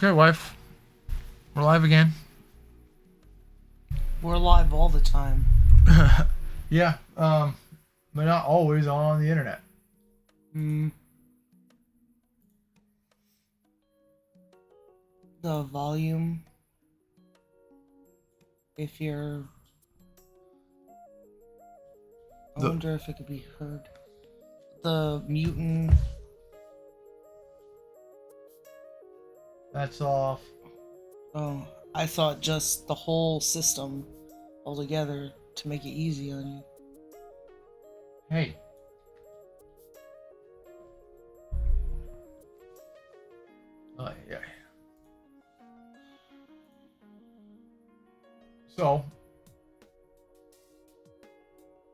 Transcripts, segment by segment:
Okay, wife. We're live again. We're live all the time. Yeah, but not always on the internet. Mm, the volume, if you're... I The wonder if it could be heard. The mutant... That's off. Oh, I thought just the whole system altogether to make it easy on you. Hey. Yeah. So,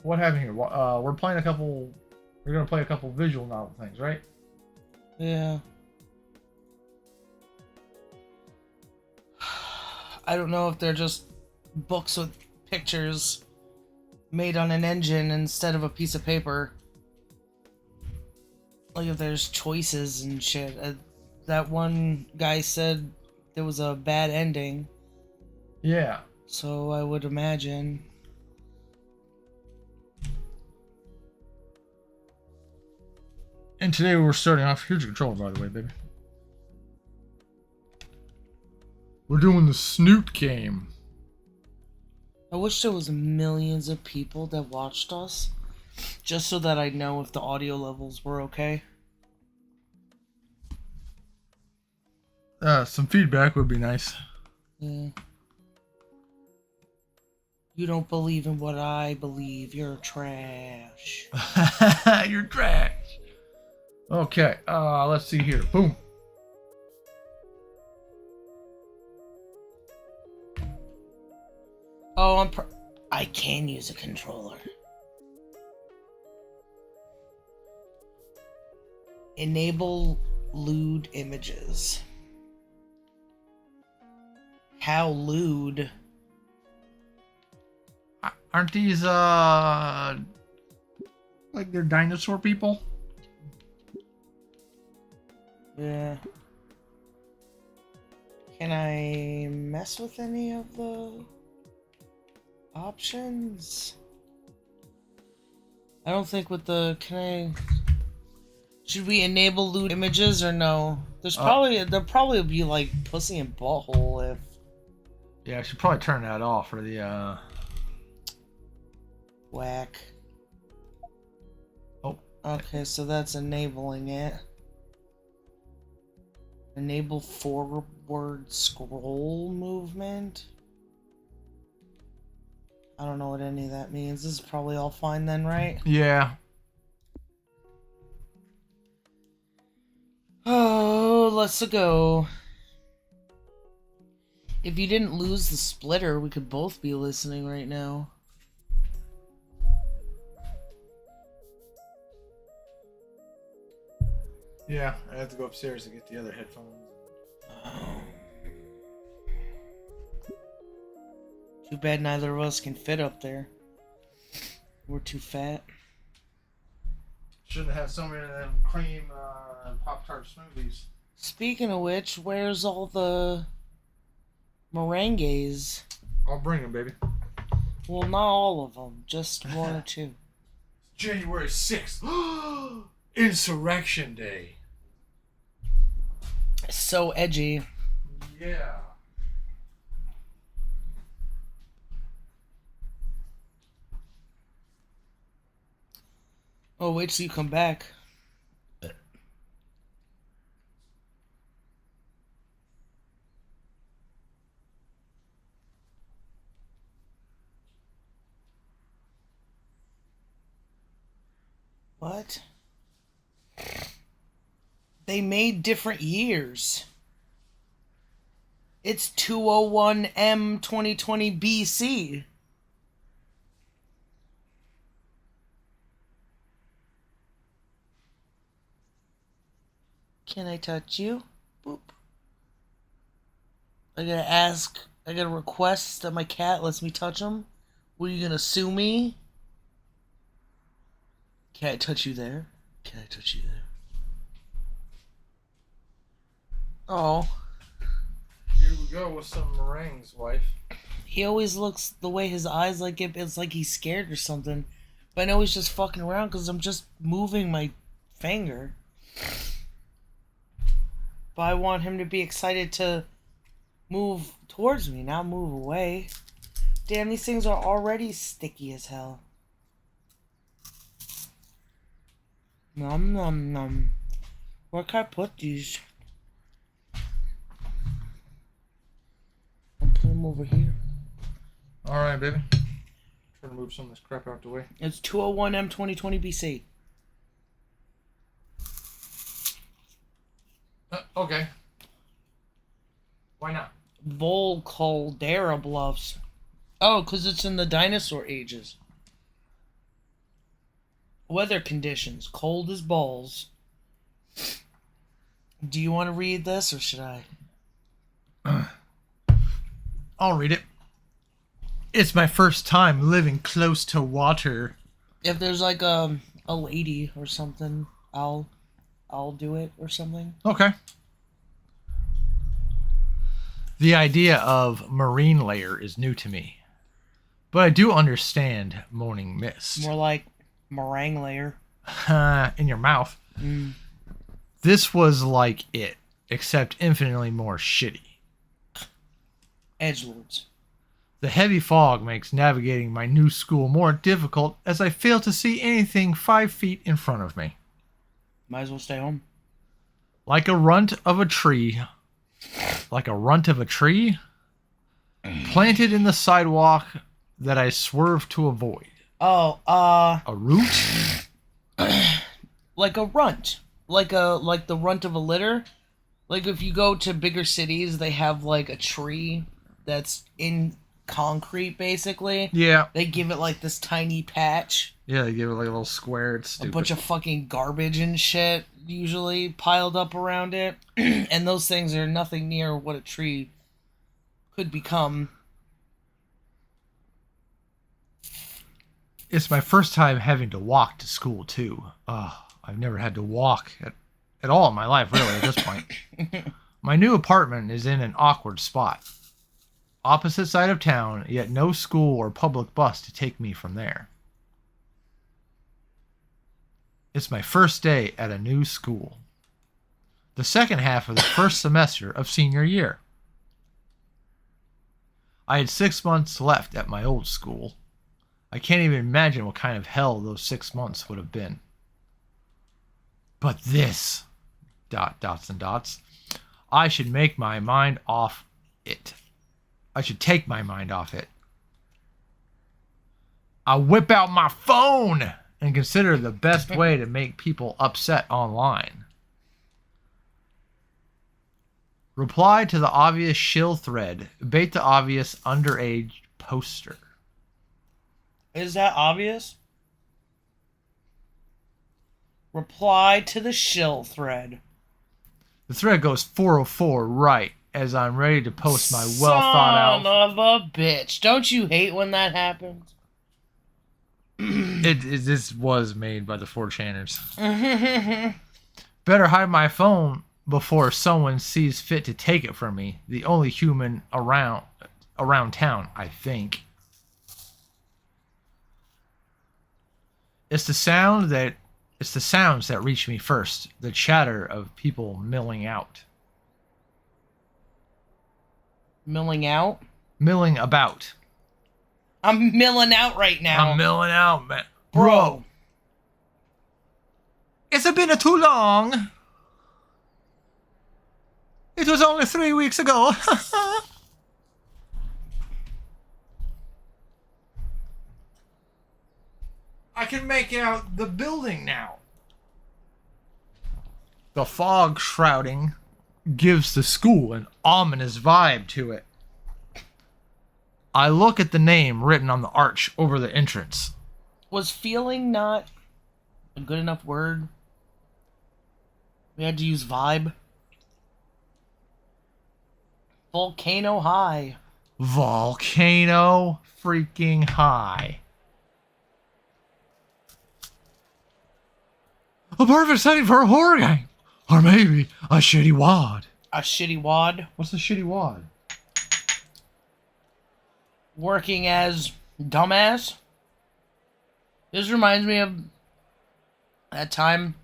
what happened here? We're playing a couple. We're gonna play a couple visual novel things, right? Yeah. I don't know if they're just books with pictures made on an engine instead of a piece of paper. Like if there's choices and shit. That one guy said there was a bad ending, Yeah. so I would imagine. And today we're starting off. Here's your controller, by the way, baby. We're doing the Snoot game. I wish there was millions of people that watched us, just so that I know if the audio levels were okay. Some feedback would be nice. Yeah. You don't believe in what I believe. You're trash. You're trash. Okay. Let's see here. Boom. Oh, I can use a controller. Enable lewd images. How lewd? Aren't these like they're dinosaur people? Yeah. Can I mess with any of the options? I don't think with the... Should we enable lewd images or no? There'll probably be like pussy and butthole if... Yeah, I should probably turn that off for the Whack. Oh. Okay, so that's enabling it. Enable forward scroll movement? I don't know what any of that means. This is probably all fine then, right? Yeah. Oh, let's go. If you didn't lose the splitter, we could both be listening right now. Yeah, I have to go upstairs to get the other headphones. Too bad neither of us can fit up there. We're too fat. Shouldn't have so many of them cream Pop-Tart smoothies. Speaking of which, where's all the merengues? I'll bring them, baby. Well, not all of them, just one or two. January 6th. Insurrection Day. So edgy. Yeah. Oh, wait till you come back. What? They made different years. It's 201M 2020 BC. Can I touch you? Boop. I gotta request that my cat lets me touch him. What, are you gonna sue me? Can I touch you there? Can I touch you there? Oh. go with some meringues, wife. He always looks the way his eyes like it's like he's scared or something. But I know he's just fucking around because I'm just moving my finger. But I want him to be excited to move towards me, not move away. Damn, these things are already sticky as hell. Nom nom nom. Where can I put these? I'm putting them over here. Alright, baby. Trying to move some of this crap out the way. It's 201M 2020 BC. Okay. Why not? Vol Caldera Bluffs. Oh, because it's in the dinosaur ages. Weather conditions. Cold as balls. Do you want to read this or should I? I'll read it. It's my first time living close to water. If there's like a lady or something, I'll do it or something. Okay. The idea of marine layer is new to me, but I do understand morning mist. More like meringue layer. In your mouth. Mm. This was like it, except infinitely more shitty. Edgelords. The heavy fog makes navigating my new school more difficult as I fail to see anything 5 feet in front of me. Might as well stay home. Like a runt of a tree. Planted in the sidewalk that I swerve to avoid. Oh, A root? like a runt. Like the runt of a litter. Like if you go to bigger cities, they have like a tree that's in concrete basically. Yeah. They give it like this tiny patch. Yeah, they give it like a little square. It's A stupid. bunch of fucking garbage and shit usually piled up around it. And those things are nothing near what a tree could become. It's my first time having to walk to school too. I've never had to walk at all in my life, really, at this point. My new apartment is in an awkward spot. Opposite side of town, yet no school or public bus to take me from there. It's my first day at a new school. The second half of the first semester of senior year. I had 6 months left at my old school. I can't even imagine what kind of hell those 6 months would have been. But this... ... I should make my mind off it. I should take my mind off it. I whip out my phone and consider the best way to make people upset online. Reply to the obvious shill thread. Bait the obvious underage poster. Is that obvious? Reply to the shill thread. The thread goes 404 right as I'm ready to post my well thought out. Son of a bitch. Don't you hate when that happens? This was made by the 4chaners. Better hide my phone before someone sees fit to take it from me. The only human around town, I think. It's the sounds that reach me first. The chatter of people milling out. Milling out? Milling about. I'm milling out right now. I'm milling out, man. Bro. It's been too long. It was only 3 weeks ago. I can make out the building now. The fog shrouding gives the school an ominous vibe to it. I look at the name written on the arch over the entrance. Was feeling not a good enough word? We had to use vibe. Volcano High. Volcano freaking high. A perfect setting for a horror game. Or maybe a shitty wad. A shitty wad? What's a shitty wad? working as dumbass. This reminds me of that time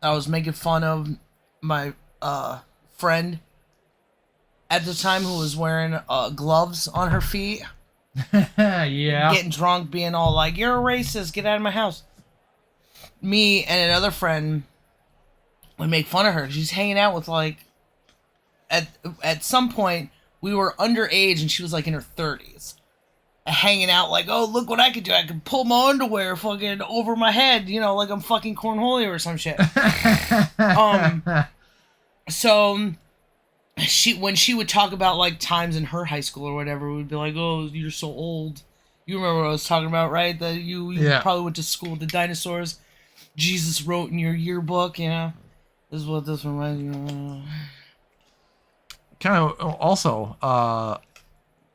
I was making fun of my friend at the time who was wearing gloves on her feet. Yeah. Getting drunk, being all like, "You're a racist, get out of my house." Me and another friend would make fun of her. She's hanging out with like, at some point, we were underage and she was like in her 30s. Hanging out like, "Oh, look what I could do. I could pull my underwear fucking over my head, like I'm fucking Cornholio or some shit." So when she would talk about like times in her high school or whatever, we'd be like, "Oh, you're so old." You remember what I was talking about, right? That you probably went to school with the dinosaurs. Jesus wrote in your yearbook, This is what this reminds me of. Kind of also,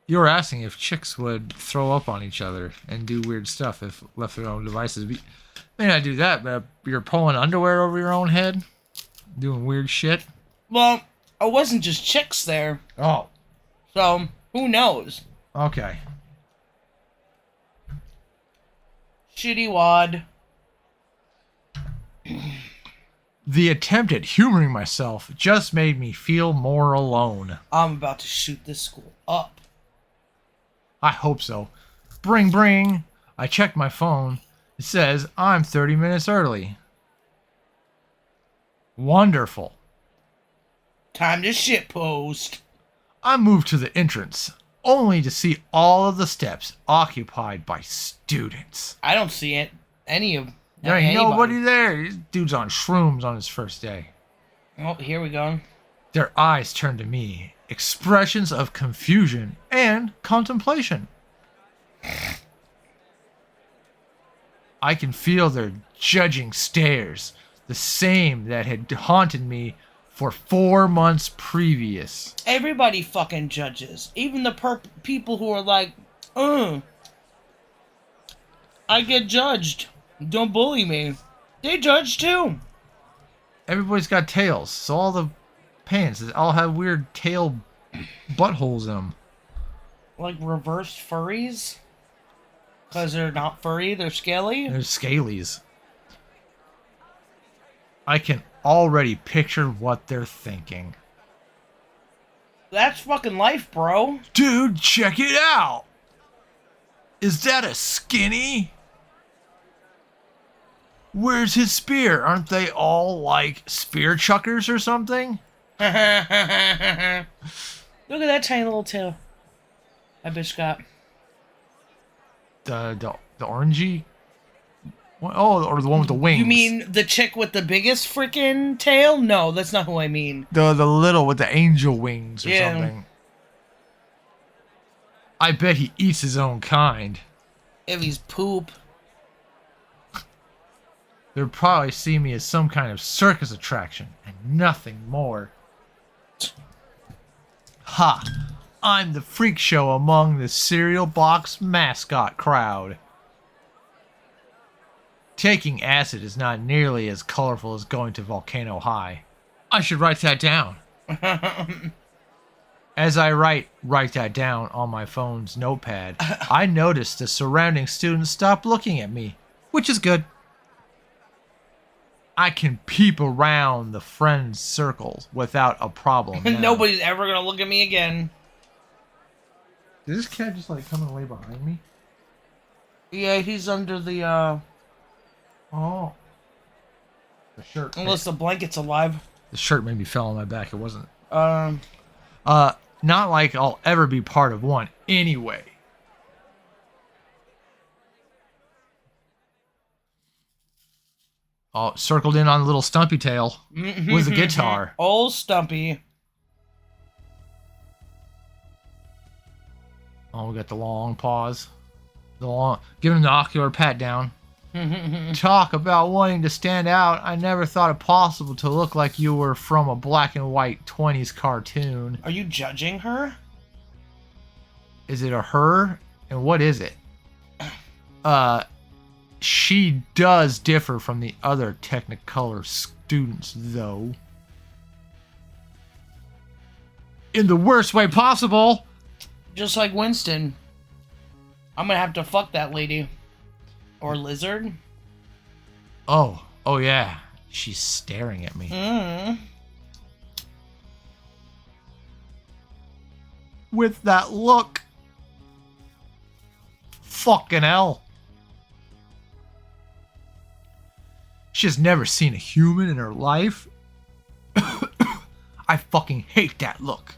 you were asking if chicks would throw up on each other and do weird stuff if left to their own devices. You may not do that, but you're pulling underwear over your own head, doing weird shit. Well, it wasn't just chicks there. Oh. So, who knows? Okay. Shitty wad. The attempt at humoring myself just made me feel more alone. I'm about to shoot this school up. I hope so. Bring. I checked my phone. It says I'm 30 minutes early. Wonderful. Time to shitpost. I moved to the entrance, only to see all of the steps occupied by students. I don't see it. There ain't nobody there. This dude's on shrooms on his first day. Oh, here we go. Their eyes turned to me, expressions of confusion and contemplation. I can feel their judging stares, the same that had haunted me for 4 months previous. Everybody fucking judges. Even the people who are like, I get judged. Don't bully me. They judge too. Everybody's got tails, so all the pants all have weird tail buttholes in them. Like reversed furries? Because they're not furry, they're scaly? They're scalies. I can already picture what they're thinking. That's fucking life, bro. Dude, check it out! Is that a skinny? Where's his spear? Aren't they all like spear chuckers or something? Look at that tiny little tail. That bitch got. The orangey? Oh, or the one with the wings. You mean the chick with the biggest freaking tail? No, that's not who I mean. The little with the angel wings or something. I bet he eats his own kind. If he's poop. They'll probably see me as some kind of circus attraction and nothing more. Ha! I'm the freak show among the cereal box mascot crowd. Taking acid is not nearly as colorful as going to Volcano High. I should write that down. As I write that down on my phone's notepad, I notice the surrounding students stop looking at me, which is good. I can peep around the friends' circles without a problem. Nobody's ever gonna look at me again. Did this cat just like come and lay behind me? Yeah, he's under the Oh. The shirt. unless the blanket's alive. The shirt maybe fell on my back. It wasn't. Um Not like I'll ever be part of one anyway. Oh, circled in on little Stumpy Tail with the guitar. Old Stumpy. Oh, we got the long pause. Give him the ocular pat down. Talk about wanting to stand out. I never thought it possible to look like you were from a black and white 20s cartoon. Are you judging her? Is it a her? And what is it? She does differ from the other Technicolor students, though. In the worst way possible. Just like Winston. I'm gonna have to fuck that lady. Or lizard. Oh yeah. She's staring at me. With that look. Fucking hell. She's never seen a human in her life. I fucking hate that look.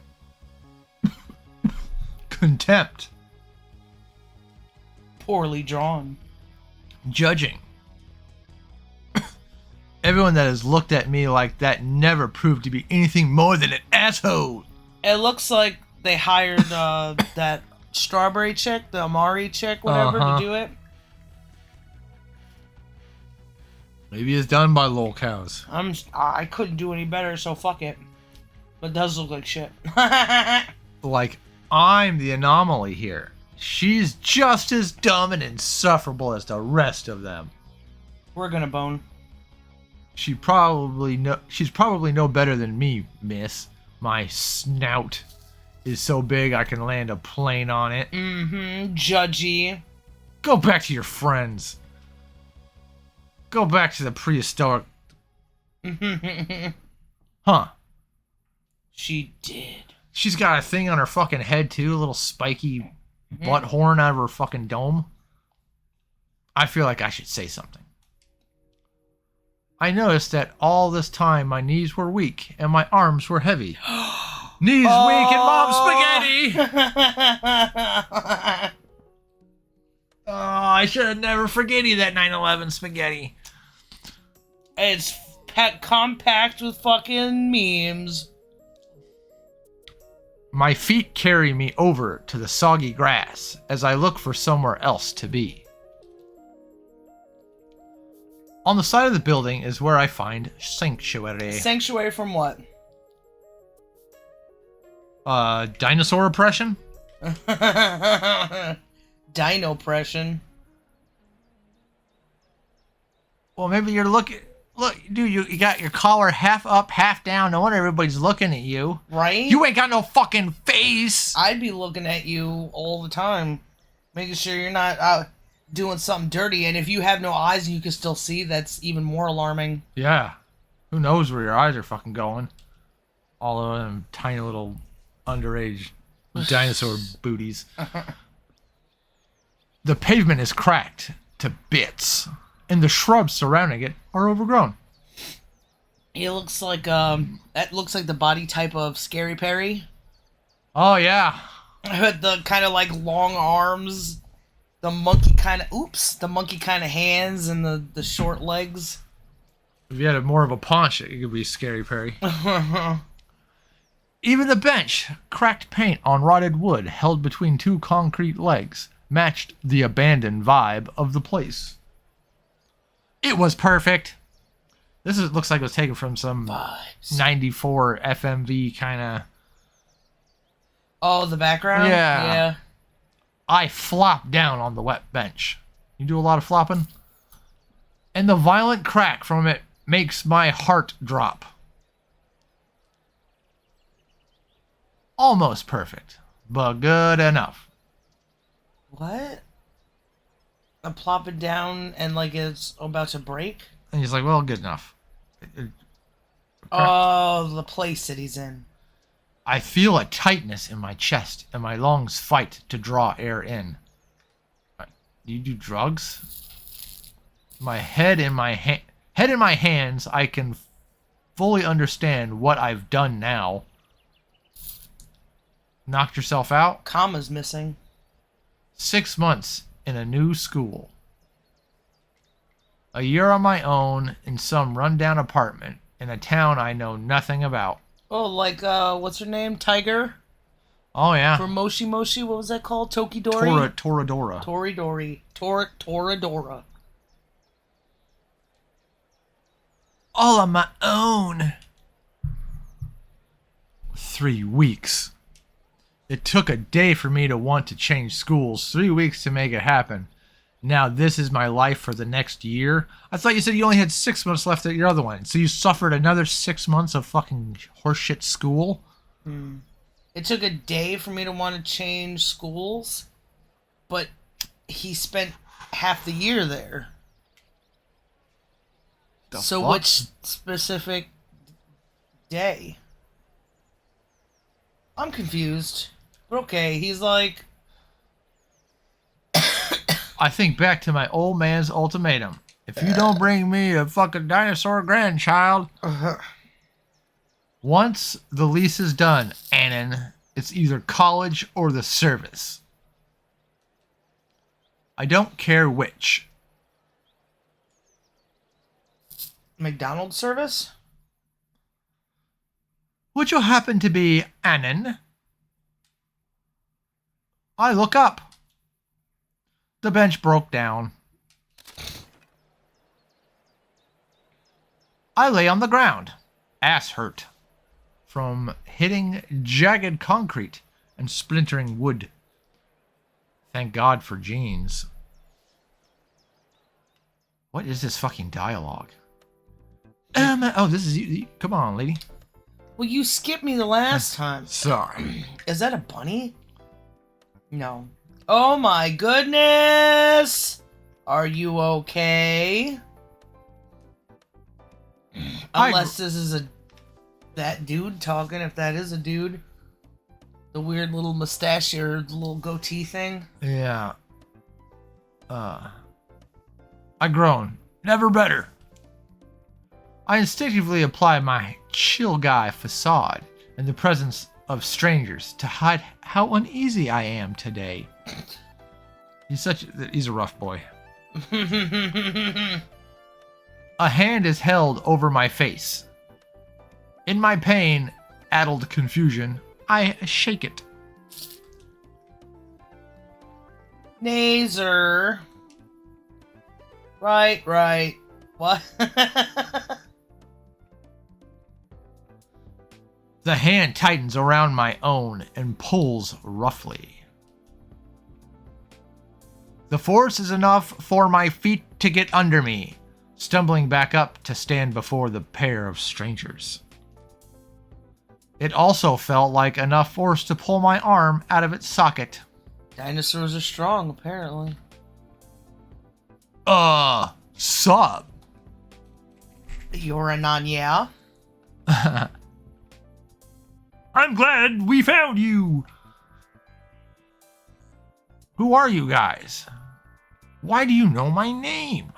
Contempt. Poorly drawn. Judging. Everyone that has looked at me like that never proved to be anything more than an asshole. It looks like they hired that strawberry chick, the Amari chick, whatever, to do it. Maybe it's done by lol cows. I couldn't do any better, so fuck it. But it does look like shit. Like, I'm the anomaly here. She's just as dumb and insufferable as the rest of them. We're gonna bone. She's probably no better than me, miss. My snout is so big I can land a plane on it. Judgy. Go back to your friends. Go back to the prehistoric. Huh. She did. She's got a thing on her fucking head too, a little spiky butt horn out of her fucking dome. I feel like I should say something. I noticed that all this time my knees were weak and my arms were heavy. Knees weak and mom's spaghetti! Oh, I should have never forgetted that 9/11 spaghetti. It's compact with fucking memes. My feet carry me over to the soggy grass as I look for somewhere else to be. On the side of the building is where I find sanctuary. Sanctuary from what? Dinosaur oppression? Dino-pression. Well, maybe you're looking... Look, dude, you got your collar half up, half down. No wonder everybody's looking at you. Right? You ain't got no fucking face! I'd be looking at you all the time. Making sure you're not doing something dirty. And if you have no eyes and you can still see, that's even more alarming. Yeah. Who knows where your eyes are fucking going? All of them tiny little underage dinosaur booties. The pavement is cracked to bits, and the shrubs surrounding it are overgrown. It looks like that looks like the body type of Scary Perry. Oh yeah. The kind of like long arms, the monkey kind of hands, and the short legs. If you had more of a paunch, it could be Scary Perry. Even the bench, cracked paint on rotted wood held between two concrete legs, matched the abandoned vibe of the place. It was perfect. Looks like it was taken from some Vibes. 94 FMV kind of... Oh, the background? Yeah. I flopped down on the wet bench. You do a lot of flopping? And the violent crack from it makes my heart drop. Almost perfect, but good enough. What? I'm plopping down and like it's about to break? And he's like, well, good enough. Oh, the place that he's in. I feel a tightness in my chest and my lungs fight to draw air in. Do you do drugs? My head in my hands, I can fully understand what I've done now. Knocked yourself out? Comma's missing. 6 months in a new school. A year on my own in some rundown apartment in a town I know nothing about. Oh, like, what's her name? Tiger? Oh, yeah. From Moshi Moshi, what was that called? Tokidori? Toradora. Toradora. All on my own. 3 weeks. It took a day for me to want to change schools, 3 weeks to make it happen. Now this is my life for the next year. I thought you said you only had 6 months left at your other one. So you suffered another 6 months of fucking horseshit school? It took a day for me to want to change schools, but he spent half the year there. So fuck? which specific day? I'm confused. But okay, he's like, I think back to my old man's ultimatum. If you don't bring me a fucking dinosaur grandchild, once the lease is done, Annan, it's either college or the service. I don't care which. McDonald's service? Which will happen to be Annan. I look up. The bench broke down. I lay on the ground, ass hurt, from hitting jagged concrete and splintering wood. Thank God for jeans. What is this fucking dialogue? Oh, this is you. Come on, lady. Well, you skipped me the last time. Sorry. Is that a bunny? No. Oh my goodness! Are you okay? Unless this is that dude talking, if that is a dude. The weird little mustache or little goatee thing. Yeah. I groan. Never better. I instinctively apply my chill guy facade in the presence of strangers to hide how uneasy I am today. He's a rough boy. A hand is held over my face. In my pain, addled confusion, I shake it. Naser. Right. What? The hand tightens around my own and pulls roughly. The force is enough for my feet to get under me, stumbling back up to stand before the pair of strangers. It also felt like enough force to pull my arm out of its socket. Dinosaurs are strong, apparently. Sup? You're a non-yeah? I'm glad we found you. Who are you guys? Why do you know my name?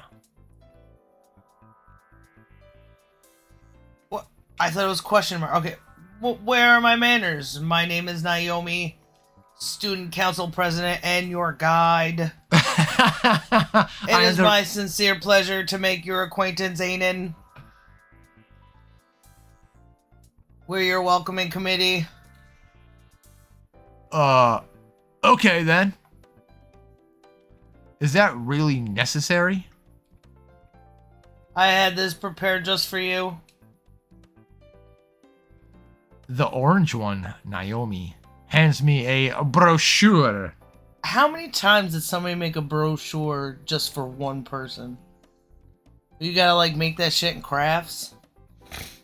What? I thought it was question mark. Okay. Where are my manners? My name is Naomi, student council president and your guide. It is my sincere pleasure to make your acquaintance, Anan. We're your welcoming committee. Okay then. Is that really necessary? I had this prepared just for you. The orange one, Naomi, hands me a brochure. How many times did somebody make a brochure just for one person? You gotta like make that shit in crafts?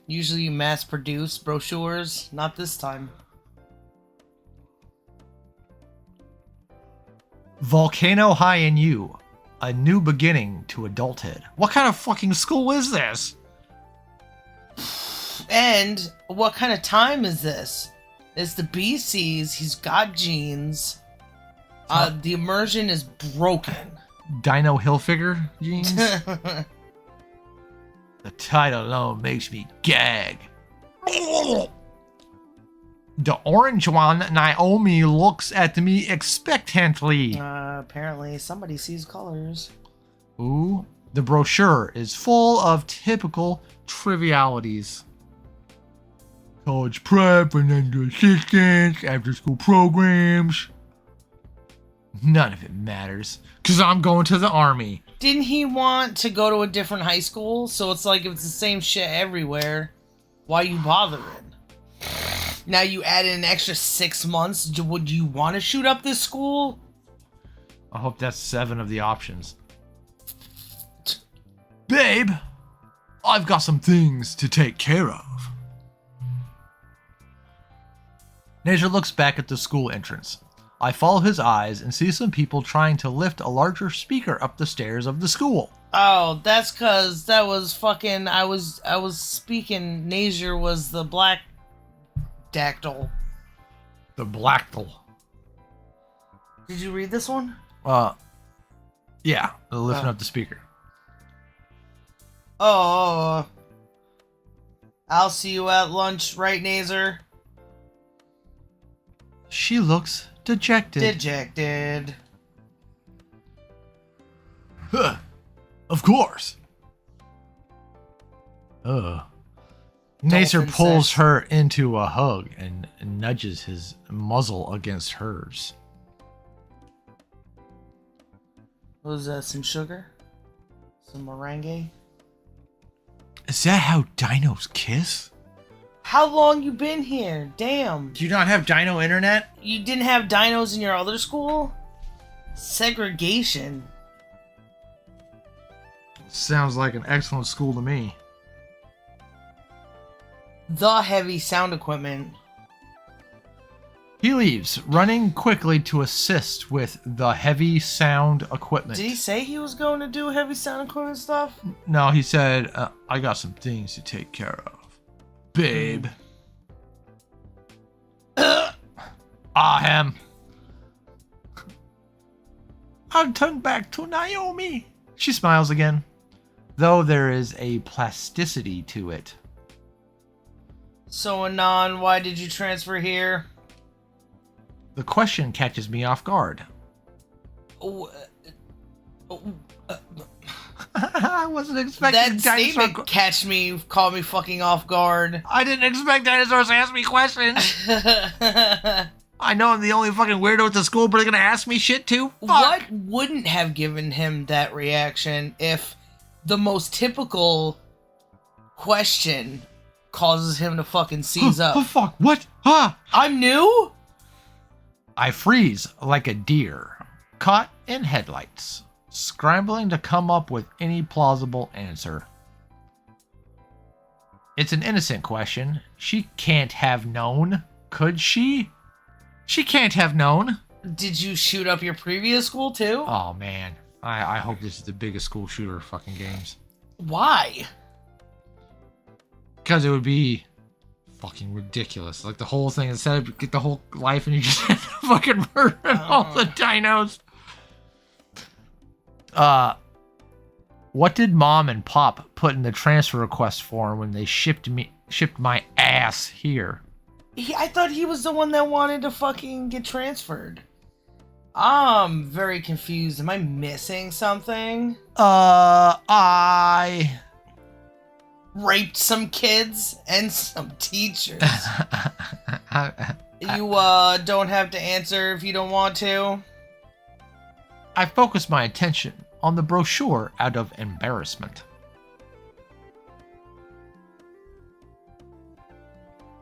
Usually you mass produce brochures. Not this time. Volcano High in You. A new beginning to adulthood. What kind of fucking school is this? And what kind of time is this? It's the BCs. He's got genes. The immersion is broken. Dino Hilfiger jeans? The title alone makes me gag. The orange one, Naomi looks at me expectantly. Apparently somebody sees colors. Ooh, the brochure is full of typical trivialities. College prep, financial assistance, after school programs. None of it matters, because I'm going to the army. Didn't he want to go to a different high school? So it's like if it's the same shit everywhere, why you bothering? Now you add in an extra 6 months. Would you want to shoot up this school? I hope that's 7 of the options. Babe, I've got some things to take care of. Nazer looks back at the school entrance. I follow his eyes and see some people trying to lift a larger speaker up the stairs of the school. Oh, that's cause that was fucking. I was speaking. Nazer was the black dactyl. The Blackthal. Did you read this one? Yeah, lifting up the speaker. Oh, I'll see you at lunch, right, Nazer? She looks dejected. Dejected. Huh. Of course. Nazer pulls sex. her into a hug and nudges his muzzle against hers. What was that? Some sugar? Some meringue? Is that how dinos kiss? How long you been here? Damn. Do you not have dino internet? You didn't have dinos in your other school? Segregation. Sounds like an excellent school to me. The heavy sound equipment. He leaves, running quickly to assist with the heavy sound equipment. Did he say he was going to do heavy sound equipment stuff? No, he said, I got some things to take care of. Babe. Ahem. I'll turn back to Naomi. She smiles again, though there is a plasticity to it. So, Anon, why did you transfer here? The question catches me off guard. I wasn't expecting That statement caught me fucking off guard. I didn't expect dinosaurs to ask me questions. I know I'm the only fucking weirdo at the school, but they're gonna ask me shit too? Fuck. What wouldn't have given him that reaction if the most typical question causes him to fucking seize up? Oh fuck, what? Ah! I'm new? I freeze like a deer, caught in headlights, scrambling to come up with any plausible answer. It's an innocent question. She can't have known, could she? She can't have known. Did you shoot up your previous school too? Oh man, I hope this is the biggest school shooter fucking games. Why? Because it would be fucking ridiculous. Like the whole thing, instead of get the whole life and you just end up fucking murdering all the dinos. What did Mom and Pop put in the transfer request form when they shipped my ass here? I thought he was the one that wanted to fucking get transferred. I'm very confused. Am I missing something? I Raped some kids and some teachers. You don't have to answer if you don't want to. I focus my attention on the brochure out of embarrassment.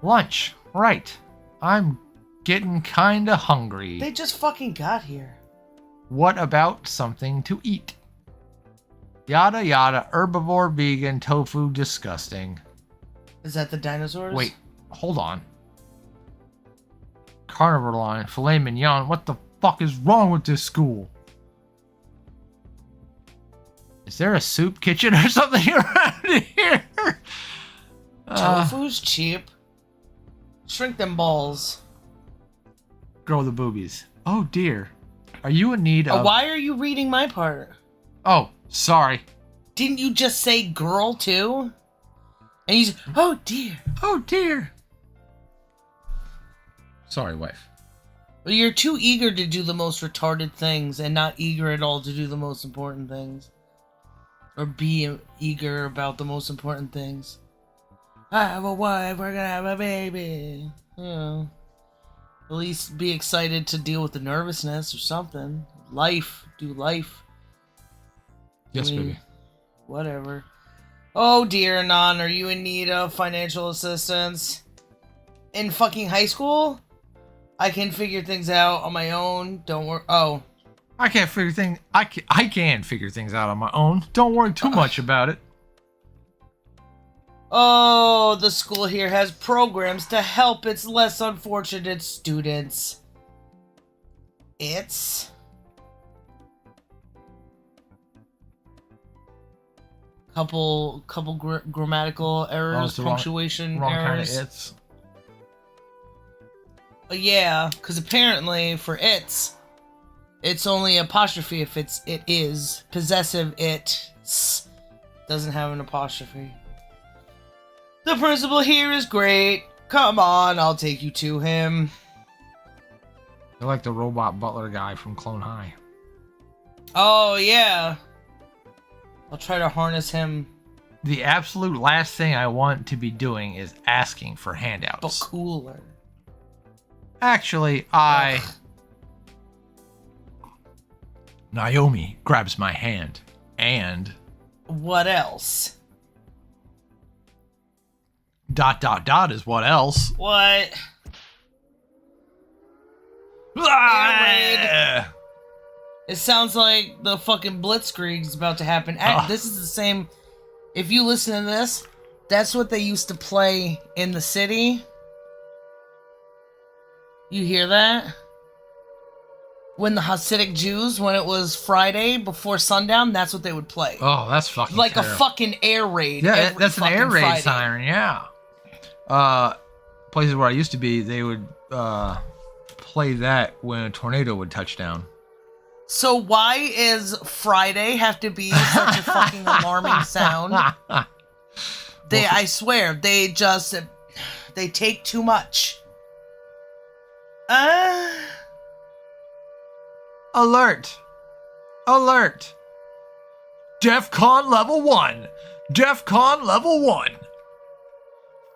Lunch, right. I'm getting kinda hungry. They just fucking got here. What about something to eat? Yada yada, herbivore, vegan, tofu, disgusting. Is that the dinosaurs? Wait, hold on. Carnivore line, filet mignon, what the fuck is wrong with this school? Is there a soup kitchen or something around here? Tofu's cheap. Shrink them balls. Grow the boobies. Oh dear. Are you in need of... Why are you reading my part? Oh, sorry. Didn't you just say girl too? And he's, oh dear. Oh dear. Sorry, wife. Well, you're too eager to do the most retarded things and not eager at all to do the most important things. Or be eager about the most important things. I have a wife, we're gonna have a baby. You know. At least be excited to deal with the nervousness or something. Life. Do life. Yes, baby. Whatever. Oh dear, Anon, are you in need of financial assistance? In fucking high school? I can figure things out on my own. Don't worry. Oh. I can figure things out on my own. Don't worry too much about it. Oh, the school here has programs to help its less unfortunate students. It's... couple grammatical errors, punctuation wrong errors. Kind of it's. Yeah, because apparently for it's only apostrophe if it is. Possessive it's doesn't have an apostrophe. The principal here is great. Come on, I'll take you to him. They're like the robot butler guy from Clone High. Oh, yeah. I'll try to harness him. The absolute last thing I want to be doing is asking for handouts. But cooler. Actually, Naomi grabs my hand, and... What else? ... is what else. What? Ah! It sounds like the fucking Blitzkrieg is about to happen. This is the same... If you listen to this, that's what they used to play in the city. You hear that? When the Hasidic Jews, when it was Friday before sundown, that's what they would play. Oh, that's fucking like terrible. A fucking air raid. Yeah, that's an air raid Friday. siren, yeah. Places where I used to be, they would play that when a tornado would touch down. So why is Friday have to be such a fucking alarming sound? I swear, they take too much. Alert! Alert! DEFCON level 1! DEFCON level 1!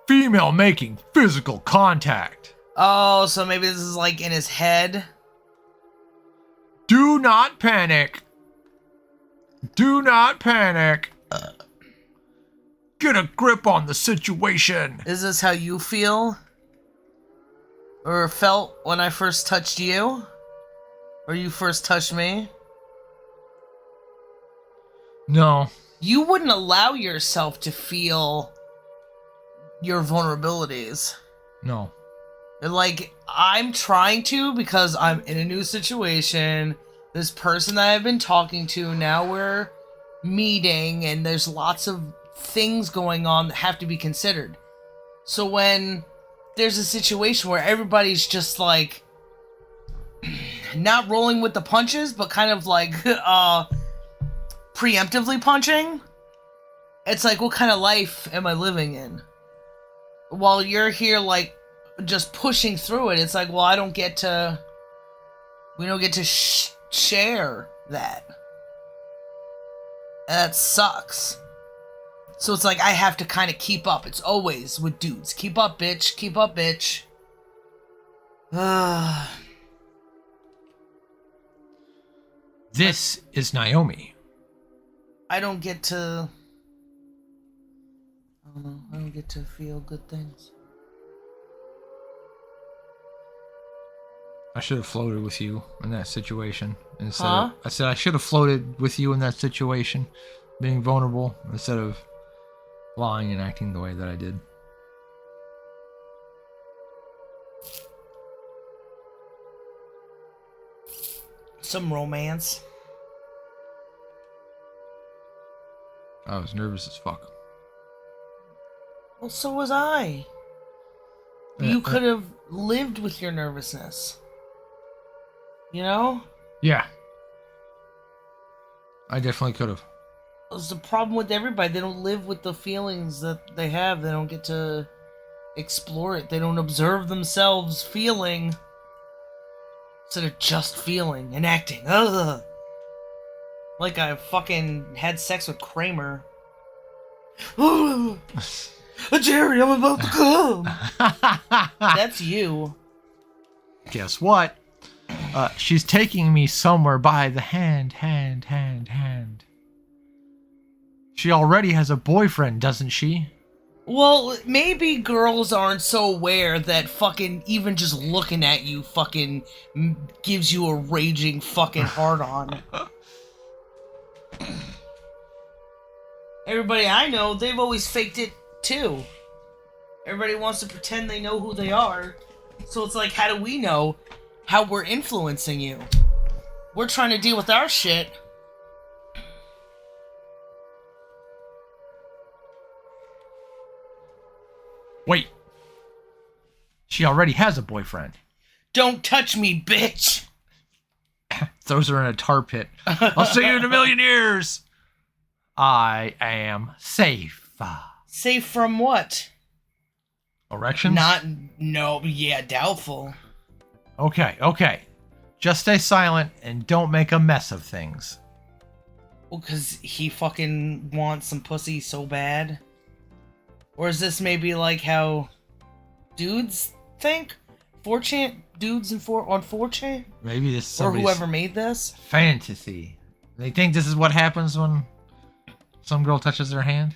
Female making physical contact. Oh, so maybe this is like in his head? Do not panic. Do not panic. Get a grip on the situation. Is this how you feel? Or felt when I first touched you? Or you first touched me? No. You wouldn't allow yourself to feel your vulnerabilities. No. Like, I'm trying to because I'm in a new situation. This person that I've been talking to, now we're meeting, and there's lots of things going on that have to be considered. So when there's a situation where everybody's just like not rolling with the punches, but kind of like preemptively punching, it's like, what kind of life am I living in? While you're here like just pushing through it, it's like, well, we don't get to share that. And that sucks. So it's like I have to kind of keep up. It's always with dudes. Keep up, bitch. Keep up, bitch. This is Naomi. I don't get to feel good things. I should have floated with you in that situation. Huh? I said I should have floated with you in that situation, being vulnerable, instead of lying and acting the way that I did. Some romance. I was nervous as fuck. Well, so was I. You could have lived with your nervousness. You know? Yeah. I definitely could have. It's the problem with everybody. They don't live with the feelings that they have. They don't get to explore it. They don't observe themselves feeling instead of just feeling and acting. Ugh. Like I fucking had sex with Kramer. Jerry, I'm about to come. That's you. Guess what? She's taking me somewhere by the hand. She already has a boyfriend, doesn't she? Well, maybe girls aren't so aware that fucking even just looking at you fucking gives you a raging fucking hard-on. Everybody I know, they've always faked it too. Everybody wants to pretend they know who they are. So it's like, how do we know how we're influencing you? We're trying to deal with our shit. Wait. She already has a boyfriend. Don't touch me, bitch! Throws her in a tar pit. I'll see you in a million years. I am safe. Safe from what? Erections? Doubtful. Okay. Just stay silent and don't make a mess of things. Well, because he fucking wants some pussy so bad? Or is this maybe like how dudes think? 4chan? Dudes on 4chan? Maybe this is or somebody's whoever made this? fantasy. They think this is what happens when some girl touches their hand?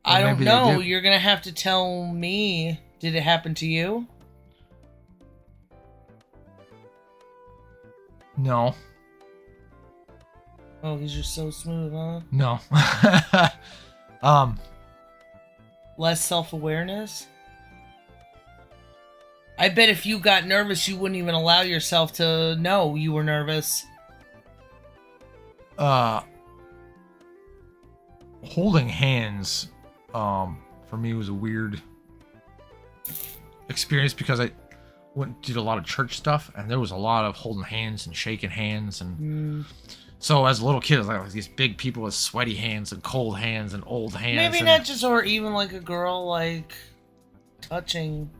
Or I don't maybe they know. do. You're gonna have to tell me. Did it happen to you? No. Oh, he's just so smooth, huh? No. Less self-awareness? I bet if you got nervous, you wouldn't even allow yourself to know you were nervous. Holding hands, for me was a weird experience because I did a lot of church stuff, and there was a lot of holding hands and shaking hands, and so as a little kid, I was like these big people with sweaty hands and cold hands and old hands. Maybe and, not just, or even like a girl like touching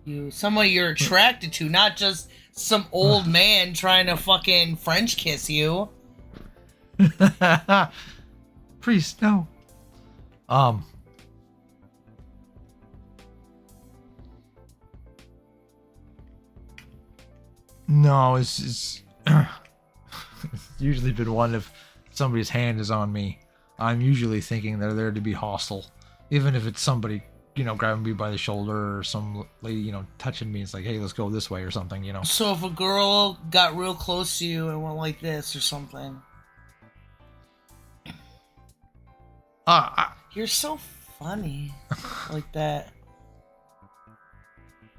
you, someone you're attracted to, not just some old man trying to fucking French kiss you. Priest, no. No, it's usually been one if somebody's hand is on me. I'm usually thinking they're there to be hostile, even if it's somebody, grabbing me by the shoulder or some lady, touching me. It's like, hey, let's go this way or something, So if a girl got real close to you and went like this or something. You're so funny. Like that.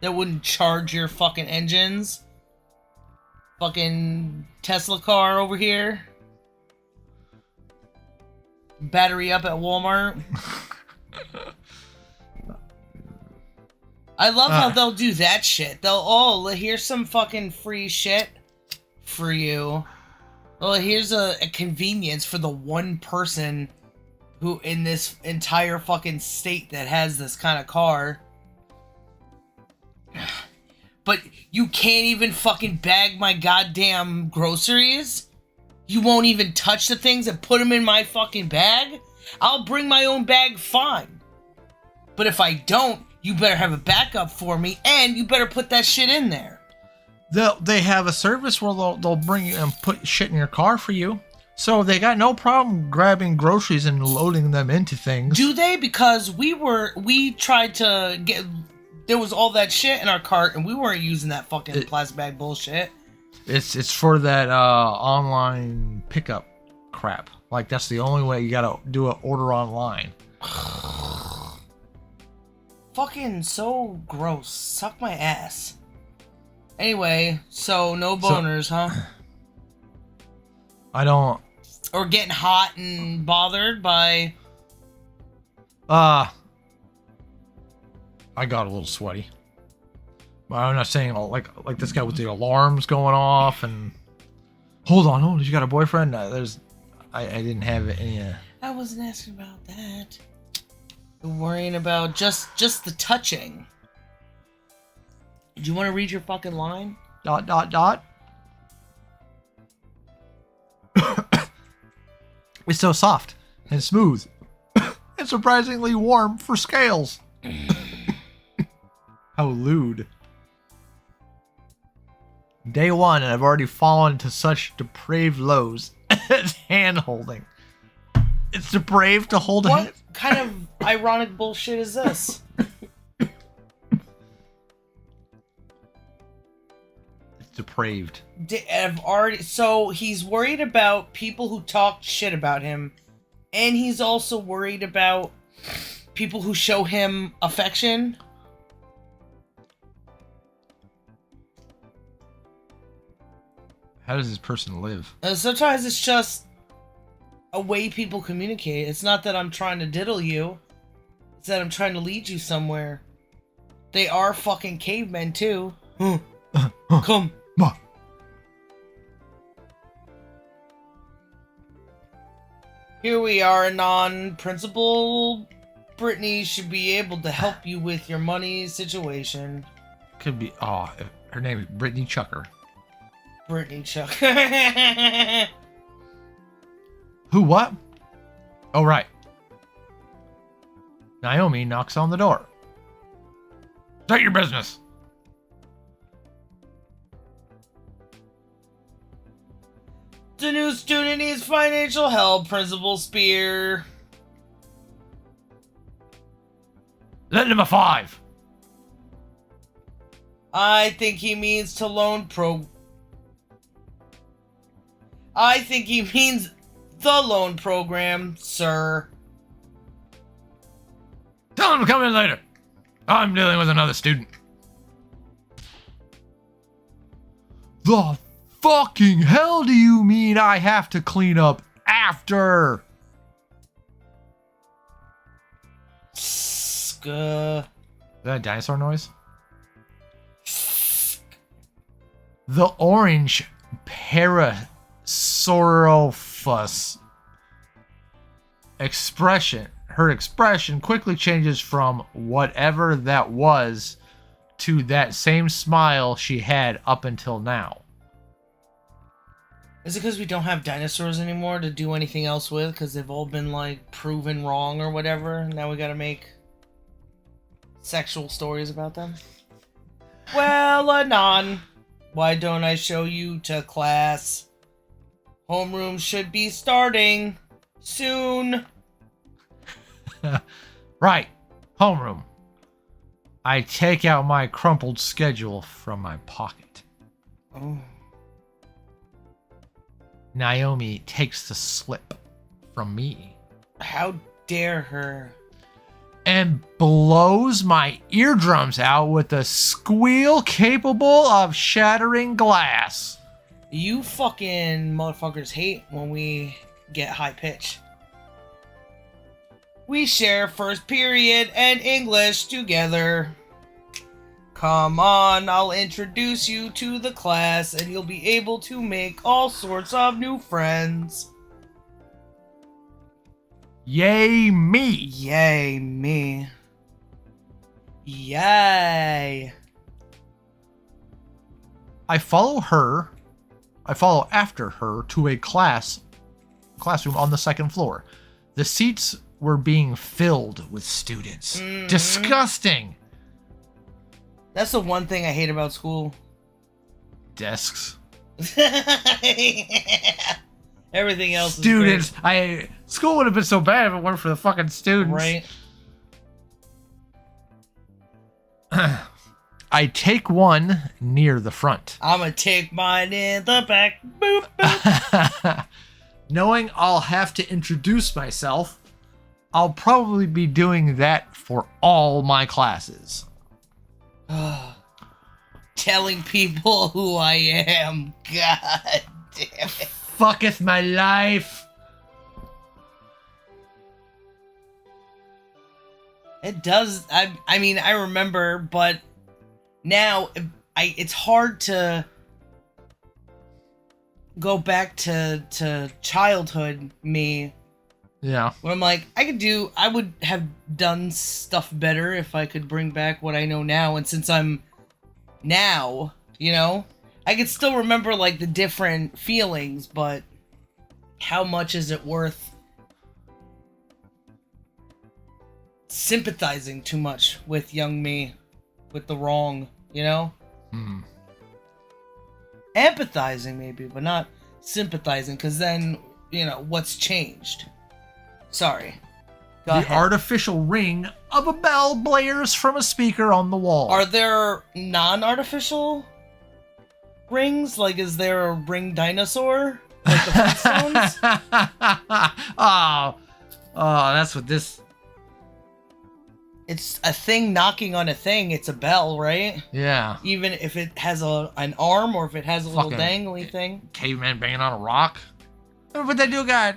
That wouldn't charge your fucking engines. Fucking Tesla car over here. Battery up at Walmart. I love how they'll do that shit. Here's some fucking free shit for you. Well, here's a convenience for the one person who in this entire fucking state that has this kind of car. But you can't even fucking bag my goddamn groceries? You won't even touch the things and put them in my fucking bag? I'll bring my own bag fine. But if I don't, you better have a backup for me, and you better put that shit in there. They have a service where they'll bring you and put shit in your car for you. So they got no problem grabbing groceries and loading them into things. Do they? Because we tried to get... There was all that shit in our cart, and we weren't using that fucking plastic bag bullshit. It's for that online pickup crap. Like, that's the only way you gotta do an order online. Fucking so gross. Suck my ass. Anyway, so no boners, huh? I don't... Or getting hot and bothered by... I got a little sweaty. But I'm not saying like this guy with the alarms going off and... Hold on, you got a boyfriend? I didn't have any... I wasn't asking about that. I'm worrying about just the touching. Do you want to read your fucking line? ... It's so soft and smooth and surprisingly warm for scales. How lewd. Day 1 and I've already fallen to such depraved lows as hand holding. It's depraved to hold a hand. What kind of ironic bullshit is this? It's depraved. So he's worried about people who talk shit about him And he's also worried about people who show him affection. How does this person live? Sometimes it's just a way people communicate. It's not that I'm trying to diddle you. It's that I'm trying to lead you somewhere. They are fucking cavemen too. Come. Here we are, Anon. Principal Brittany should be able to help you with your money situation. Could be. Oh, her name is Brittany Chucker. Brittany Chuck. Who, what? Oh, right. Naomi knocks on the door. State your business. The new student needs financial help, Principal Spear. Let him a 5. I think he means to loan I think he means the loan program, sir. Tell him to come in later. I'm dealing with another student. The fucking hell do you mean I have to clean up after? Is that a dinosaur noise? The orange Parasaurolophus expression. Her expression quickly changes from whatever that was to that same smile she had up until now. Is it because we don't have dinosaurs anymore to do anything else with? Because they've all been, like, proven wrong or whatever? Now we gotta make sexual stories about them? Well, Anon, why don't I show you to class? Homeroom should be starting soon. Right. Homeroom. I take out my crumpled schedule from my pocket. Oh. Naomi takes the slip from me. How dare her? And blows my eardrums out with a squeal capable of shattering glass. You fucking motherfuckers hate when we get high pitch. We share first period and English together. Come on, I'll introduce you to the class and you'll be able to make all sorts of new friends. Yay me! Yay me. Yay. I follow after her to a classroom on the second floor. The seats were being filled with students. Mm-hmm. Disgusting! That's the one thing I hate about school. Desks. Everything else students. is great. School would have been so bad if it weren't for the fucking students. Right. I take one near the front. I'm gonna take mine in the back. Boop, boop. Knowing I'll have to introduce myself, I'll probably be doing that for all my classes. Telling people who I am. God damn it. Fucketh my life. It does. I mean, I remember, but now it's hard to go back to childhood me. Yeah. When I'm like, I would have done stuff better if I could bring back what I know now. And since I'm now, I could still remember, like, the different feelings, but how much is it worth sympathizing too much with young me, with the wrong, Empathizing, maybe, but not sympathizing, because then, what's changed? Sorry. Go ahead. Artificial ring of a bell blares from a speaker on the wall. Are there non-artificial rings? Like, is there a ring dinosaur? Like the Flintstones? Oh, Oh, that's what this. It's a thing knocking on a thing. It's a bell, right? Yeah. Even if it has an arm or if it has a little Fucking dangly thing. Caveman banging on a rock. But that dude got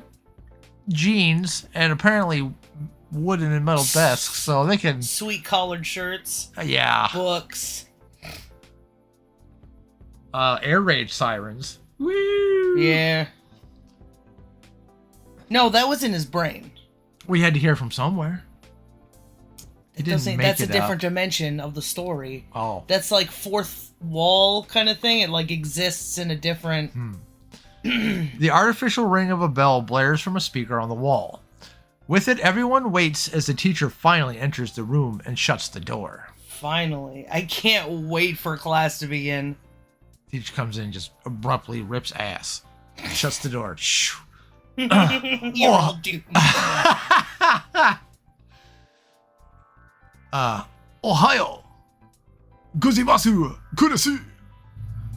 jeans and apparently wooden and metal desks, so they can. Sweet collared shirts. Yeah. Books. Air raid sirens. Woo! Yeah. No, that was in his brain. We had to hear from somewhere. He didn't make That's it a different up. dimension of the story. Oh. That's like fourth wall kind of thing. It like exists in a different. The artificial ring of a bell blares from a speaker on the wall. With it, everyone waits as the teacher finally enters the room and shuts the door. Finally. I can't wait for class to begin. Teacher comes in and just abruptly rips ass. Shuts the door. You're all doomed. Ohio. Gozaimasu. Kudesu.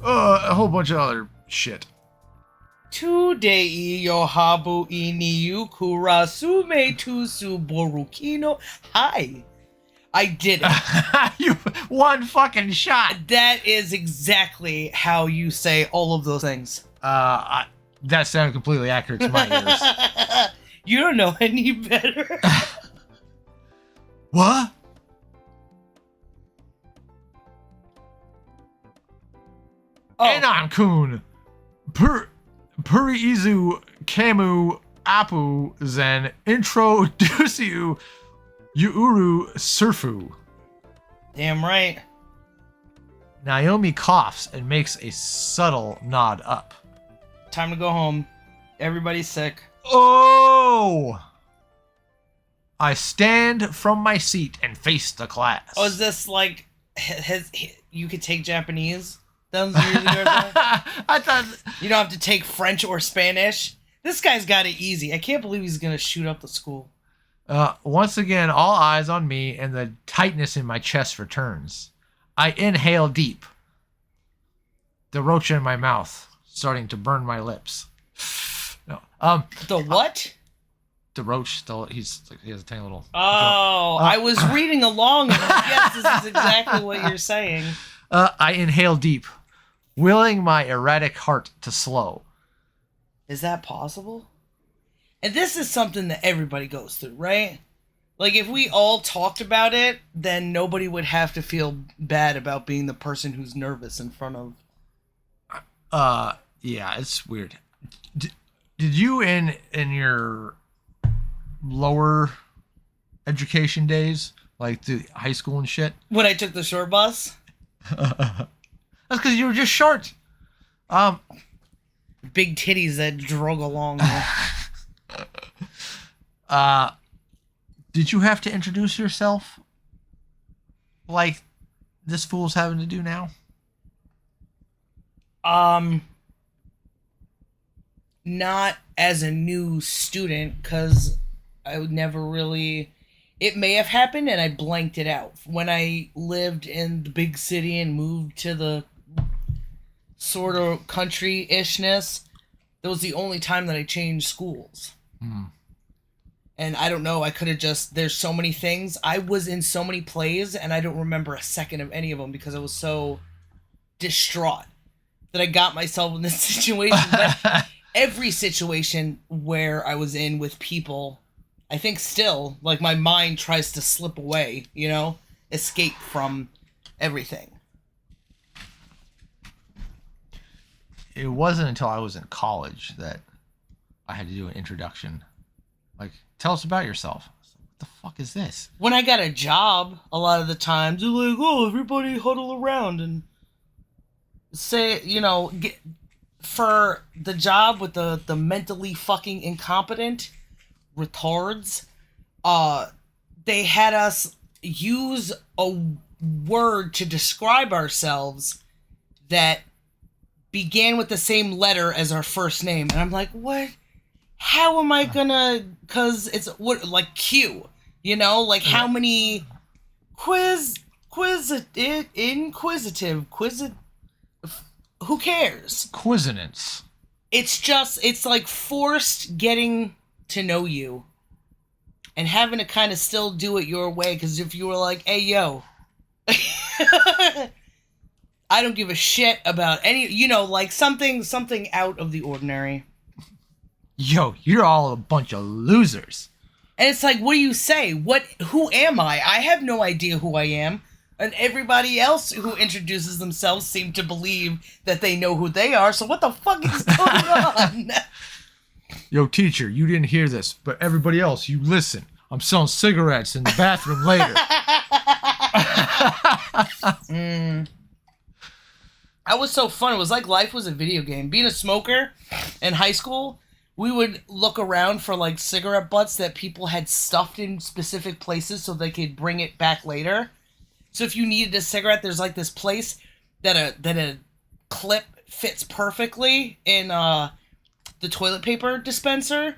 A whole bunch of other shit. Today yohabu iniyu kurasume tusu borukino. Hi. I did it. You one fucking shot. That is exactly how you say all of those things. That sounded completely accurate to my ears. You don't know any better. What? Oh, Enon-kun. Puriizu Kamu Apu Zen Introduciu Yuuru Surfu. damn right. Naomi coughs and makes a subtle nod up. Time to go home. Everybody's sick. Oh! I stand from my seat and face the class. Oh, is this like you could take Japanese? That was years ago. I thought You don't have to take French or Spanish. This guy's got it easy. I can't believe he's gonna shoot up the school. once again, all eyes on me, and the tightness in my chest returns. I inhale deep. The roach in my mouth starting to burn my lips. No, The what? the roach. He has a tiny little. Oh, I was reading along, and yes, this is exactly what you're saying. I inhale deep, willing my erratic heart to slow. Is that possible? And this is something that everybody goes through, right? Like, if we all talked about it, then nobody would have to feel bad about being the person who's nervous in front of. Yeah, it's weird. Did you in your lower education days, like the high school and shit? When I took the short bus? That's because you were just short. Big titties that drug along. Did you have to introduce yourself like this fool's having to do now? Not as a new student, because I would never really. It may have happened and I blanked it out. When I lived in the big city and moved to the sort of country-ishness, that was the only time that I changed schools. And I don't know, I could have just, there's so many things. I was in so many plays and I don't remember a second of any of them because I was so distraught that I got myself in this situation. But every situation where I was in with people, I think still, like, my mind tries to slip away, you know? Escape from everything. It wasn't until I was in college that I had to do an introduction. Like, tell us about yourself. What the fuck is this? When I got a job, a lot of the times, they're like, oh, everybody huddle around and say, you know, for the job with the mentally fucking incompetent retards, they had us use a word to describe ourselves that began with the same letter as our first name. And I'm like, what? How am I gonna, cause it's what, like Q, you know, like how many inquisitive, who cares? Quizzonance. It's just, it's like forced getting to know you and having to kind of still do it your way. Because if you were like, hey, yo, I don't give a shit about any, like something out of the ordinary. Yo, you're all a bunch of losers. And it's like, what do you say? Who am I? I have no idea who I am. And everybody else who introduces themselves seem to believe that they know who they are. So what the fuck is going on? Yo, teacher, you didn't hear this, but everybody else, you listen. I'm selling cigarettes in the bathroom later. That was so fun. It was like life was a video game. Being a smoker in high school, we would look around for like cigarette butts that people had stuffed in specific places so they could bring it back later. So if you needed a cigarette, there's like this place that a clip fits perfectly in the toilet paper dispenser.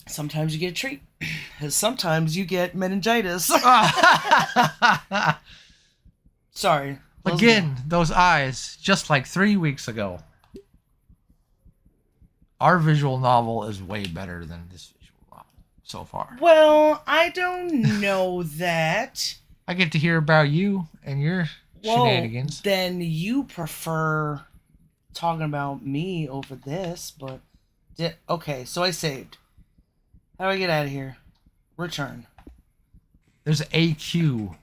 Sometimes you get a treat. Sometimes you get meningitis. Sorry. Again, those eyes, just like 3 weeks ago. Our visual novel is way better than this visual novel so far. Well, I don't know that. I get to hear about you and your shenanigans. Then you prefer talking about me over this, but... Okay, so I saved. How do I get out of here? Return. There's AQ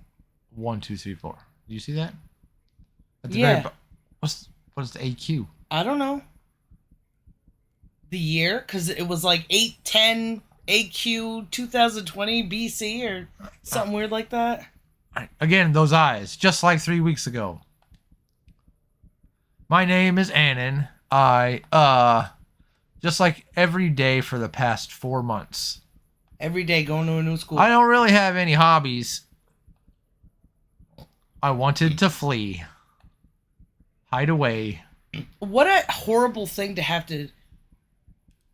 1, 2, 3, 4. Do you see that? At the Yeah. what is the AQ? I don't know. The year? Because it was like 810 AQ 2020 BC or something weird like that. Again, those eyes, just like 3 weeks ago. My name is Annan. Just like every day for the past 4 months. Every day going to a new school. I don't really have any hobbies. I wanted to flee. Hide away. What a horrible thing to have to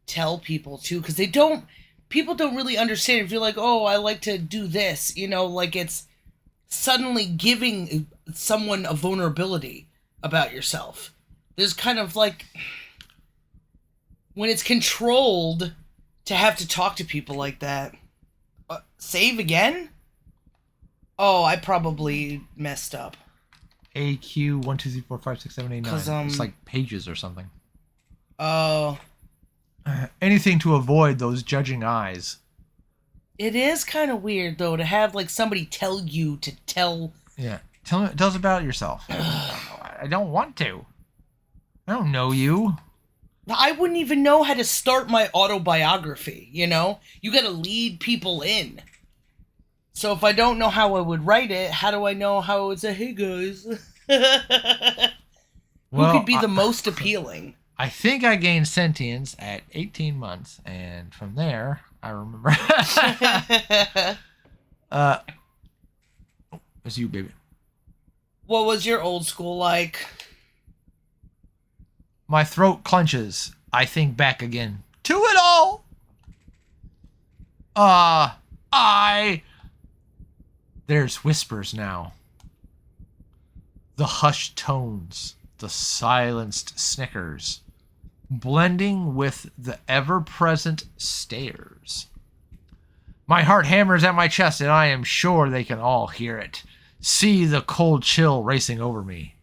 tell people, too, because people don't really understand. If you're like, oh, I like to do this, like it's suddenly giving someone a vulnerability about yourself. There's kind of like, when it's controlled, to have to talk to people like that. Save again? Oh, I probably messed up. AQ 1, 2, 3, 4, 5, 6, 7, 8, 9. It's like pages or something. Oh. Anything to avoid those judging eyes. It is kind of weird, though, to have like somebody tell you to tell. Yeah. Tell us about yourself. I don't want to. I don't know you. I wouldn't even know how to start my autobiography, You gotta lead people in. So if I don't know how I would write it, how do I know how I would say, hey guys? Who could be the most appealing? I think I gained sentience at 18 months, and from there, I remember. It's you, baby. What was your old school like? My throat clenches. I think back again to it all. There's whispers now. The hushed tones, the silenced snickers, blending with the ever-present stares. My heart hammers at my chest, and I am sure they can all hear it. See the cold chill racing over me.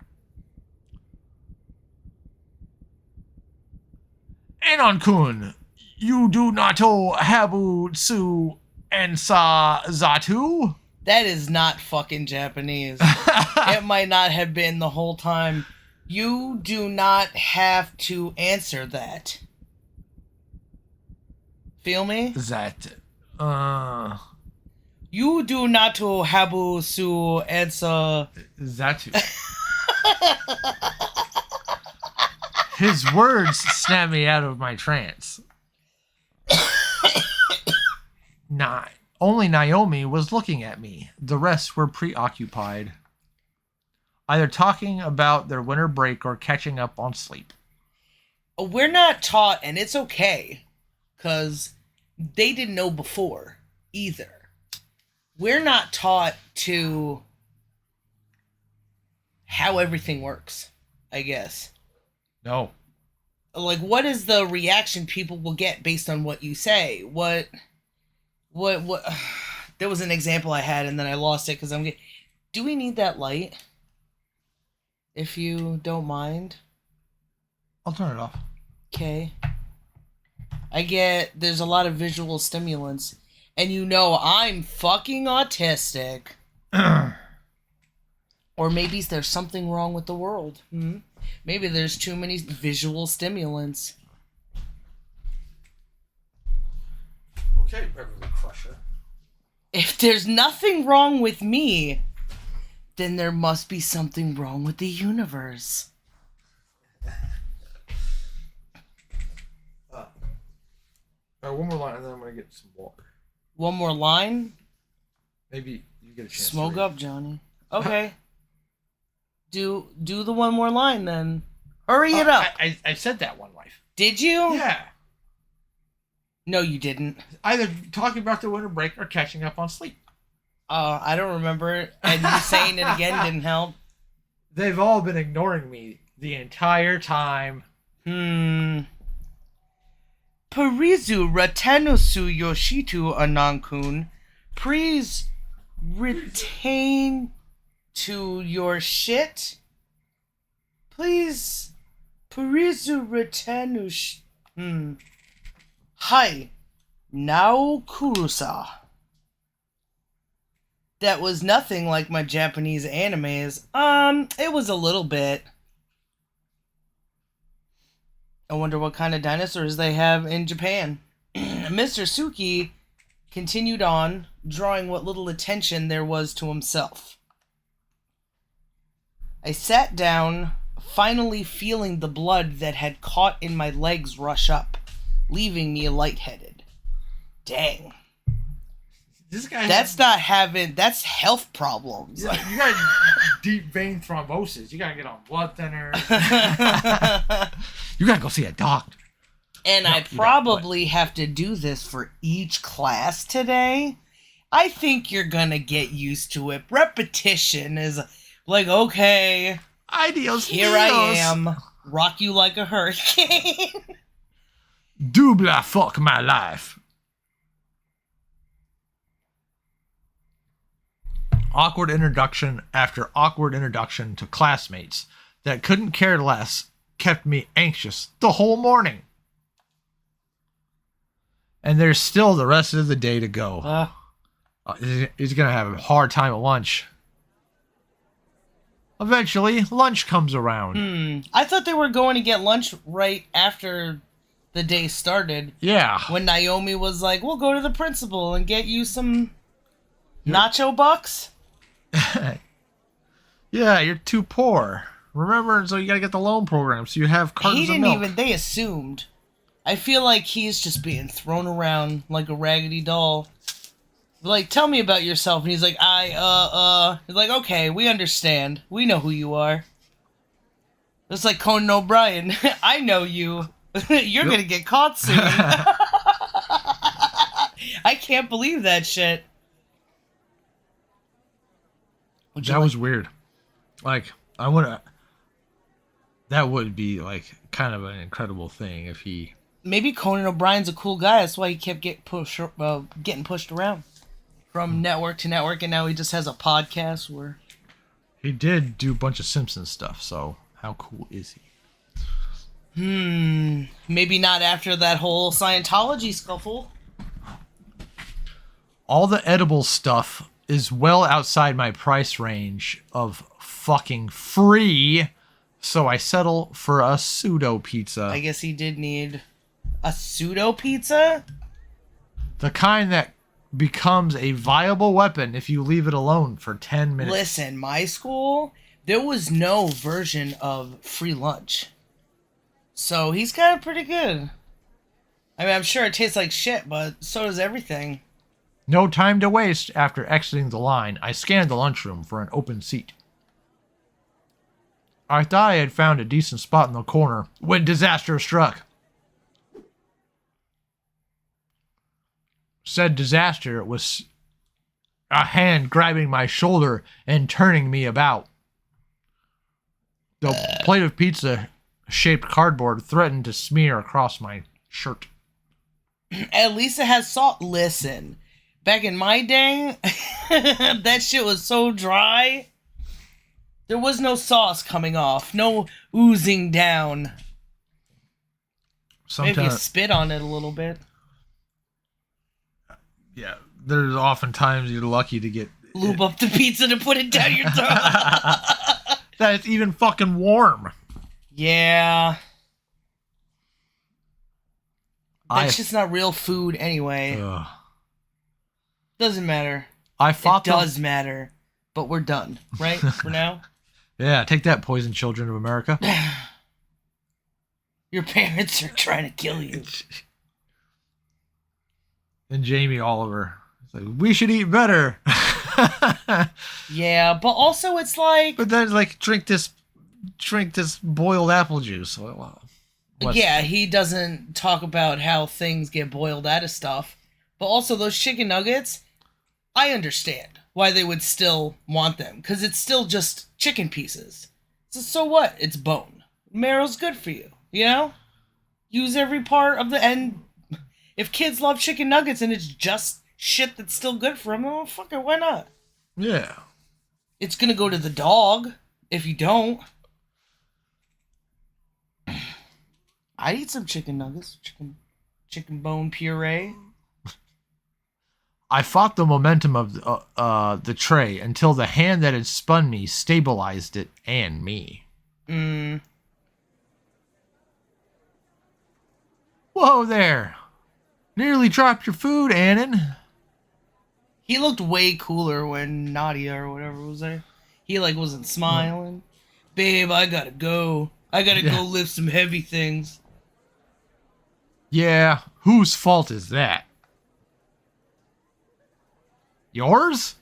Anon-kun, you do nato habu tsu ensa zatu? That is not fucking Japanese. It might not have been the whole time. You do not have to answer that. Feel me? That, You do not to habu su answer. Zatu. His words snap me out of my trance. Only Naomi was looking at me. The rest were preoccupied, either talking about their winter break or catching up on sleep. We're not taught, and it's okay, because they didn't know before either. We're not taught to how everything works, I guess. No. Like, what is the reaction people will get based on what you say? What? There was an example I had, and then I lost it because I'm getting. Do we need that light? If you don't mind. I'll turn it off. Okay. There's a lot of visual stimulants, and I'm fucking autistic. Or maybe there's something wrong with the world. Maybe there's too many visual stimulants. Okay, Beverly Crusher. If there's nothing wrong with me, then there must be something wrong with the universe. One more line, and then I'm gonna get some water. One more line? Maybe you get a chance. Smoke up, Johnny. Okay. Do the one more line then. Hurry it up. I said that one, wife. Did you? Yeah. No, you didn't. Either talking about the winter break or catching up on sleep. I don't remember it, and you saying it again didn't help. They've all been ignoring me the entire time. Parizu ratanusu yoshitu anankun. Please retain to your shit. Please. Parizu ratanush. Hi. Now kurusa. That was nothing like my Japanese animes. It was a little bit. I wonder what kind of dinosaurs they have in Japan. Mr. Suki continued on, drawing what little attention there was to himself. I sat down, finally feeling the blood that had caught in my legs rush up, leaving me lightheaded. Dang. This guy that's health problems. Yeah, you got deep vein thrombosis. You gotta get on blood thinners. You gotta go see a doctor. And I probably have to do this for each class today. I think you're gonna get used to it. Repetition is like, okay, ideals. Here I am, rock you like a hurricane. Dubla fuck my life. Awkward introduction after awkward introduction to classmates that couldn't care less kept me anxious the whole morning. And there's still the rest of the day to go. He's going to have a hard time at lunch. Eventually, lunch comes around. I thought they were going to get lunch right after the day started. Yeah. When Naomi was like, we'll go to the principal and get you some nacho bucks. Yeah, you're too poor. Remember, so you gotta get the loan program so you have cartons of milk. They assumed. I feel like he's just being thrown around like a raggedy doll. Like, tell me about yourself. And he's like, He's like, okay, we understand. We know who you are. It's like Conan O'Brien. I know you. You're gonna get caught soon. I can't believe that shit. That was weird. Like, that would be, like, kind of an incredible thing if he... Maybe Conan O'Brien's a cool guy. That's why he kept getting pushed around from network to network, and now he just has a podcast where... He did do a bunch of Simpsons stuff, so how cool is he? Maybe not after that whole Scientology scuffle. All the edible stuff is well outside my price range of fucking free, so I settle for a pseudo pizza. I guess he did need a pseudo pizza? The kind that becomes a viable weapon if you leave it alone for 10 minutes. Listen, my school, there was no version of free lunch. So he's kind of pretty good. I mean, I'm sure it tastes like shit, but so does everything. No time to waste. After exiting the line, I scanned the lunchroom for an open seat. I thought I had found a decent spot in the corner when disaster struck. Said disaster was a hand grabbing my shoulder and turning me about. The plate of pizza-shaped cardboard threatened to smear across my shirt. At least it has salt. Listen. Back in my day, that shit was so dry. There was no sauce coming off, no oozing down. Sometimes, Maybe you spit on it a little bit. yeah, there's often times you're lucky to get Lube up the pizza to put it down your throat. that it's even fucking warm. Yeah. That's just not real food anyway. Doesn't matter. It does matter. But we're done, right? For now? Yeah, take that, poison children of America. Your parents are trying to kill you. And Jamie Oliver. It's like, we should eat better. Yeah, but also it's like... But then, like, drink this boiled apple juice. Yeah, he doesn't talk about how things get boiled out of stuff. But also, those chicken nuggets, I understand why they would still want them. Because it's still just chicken pieces. So what? It's bone. Marrow's good for you, you know? Use every part of the... And if kids love chicken nuggets and it's just shit that's still good for them, well, fuck it, why not? Yeah. It's gonna go to the dog if you don't. I'd eat some chicken nuggets, chicken bone puree. I fought the momentum of the tray until the hand that had spun me stabilized it and me. Whoa there. Nearly dropped your food, Annan. He looked way cooler when Nadia or whatever was there. He like wasn't smiling. Babe, I gotta go. I gotta go lift some heavy things. Yeah, whose fault is that? Yours?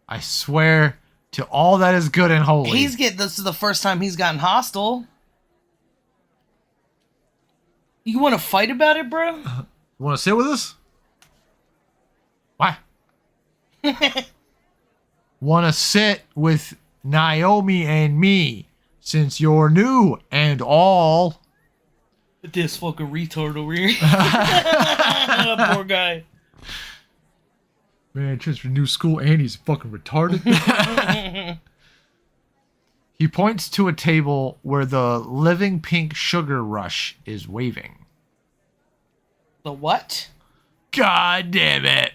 I swear to all that is good and holy. This is the first time he's gotten hostile. You want to fight about it, bro? You want to sit with us? Why? Want to sit with Naomi and me, since you're new and all. This fucking retard over here. Poor guy. Man, just for new school and he's fucking retarded. He points to a table where the living pink sugar rush is waving. The what? God damn it.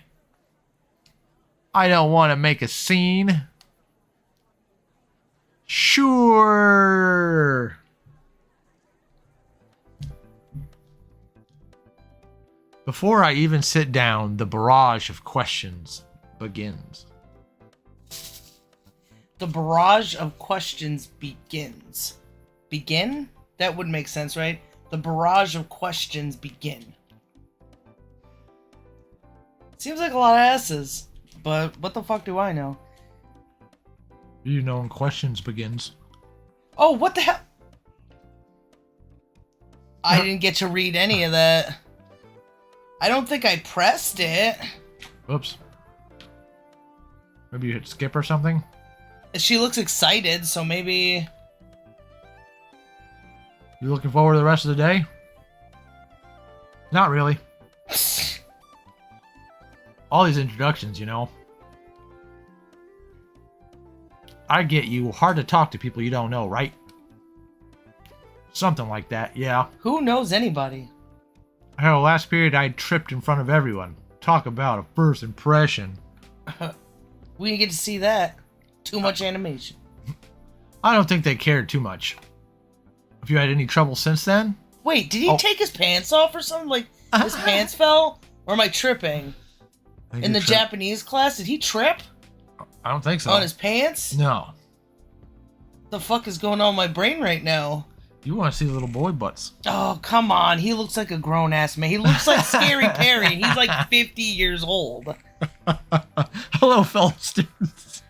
I don't want to make a scene. Sure. Before I even sit down, the barrage of questions begins. The barrage of questions begins. Begin? That would make sense, right? The barrage of questions begin. Seems like a lot of S's, but what the fuck do I know? You know when questions begins. Oh, what the hell? I didn't get to read any of that. I don't think I pressed it. Oops. Maybe you hit skip or something? She looks excited, so maybe... You looking forward to the rest of the day? Not really. All these introductions, you know. I get you. Hard to talk to people you don't know, right? Something like that, yeah. Who knows anybody? Hell, last period I tripped in front of everyone. Talk about a first impression. We didn't get to see that. Too much animation. I don't think they cared too much. Have you had any trouble since then? Wait, did he take his pants off or something? Like, his pants fell? Or am I tripping? In the Japanese class, did he trip? I don't think so. On his pants? No. The fuck is going on in my brain right now? You want to see little boy butts. Oh, come on. He looks like a grown-ass man. He looks like Scary Perry, and he's like 50 years old. Hello, fellow students.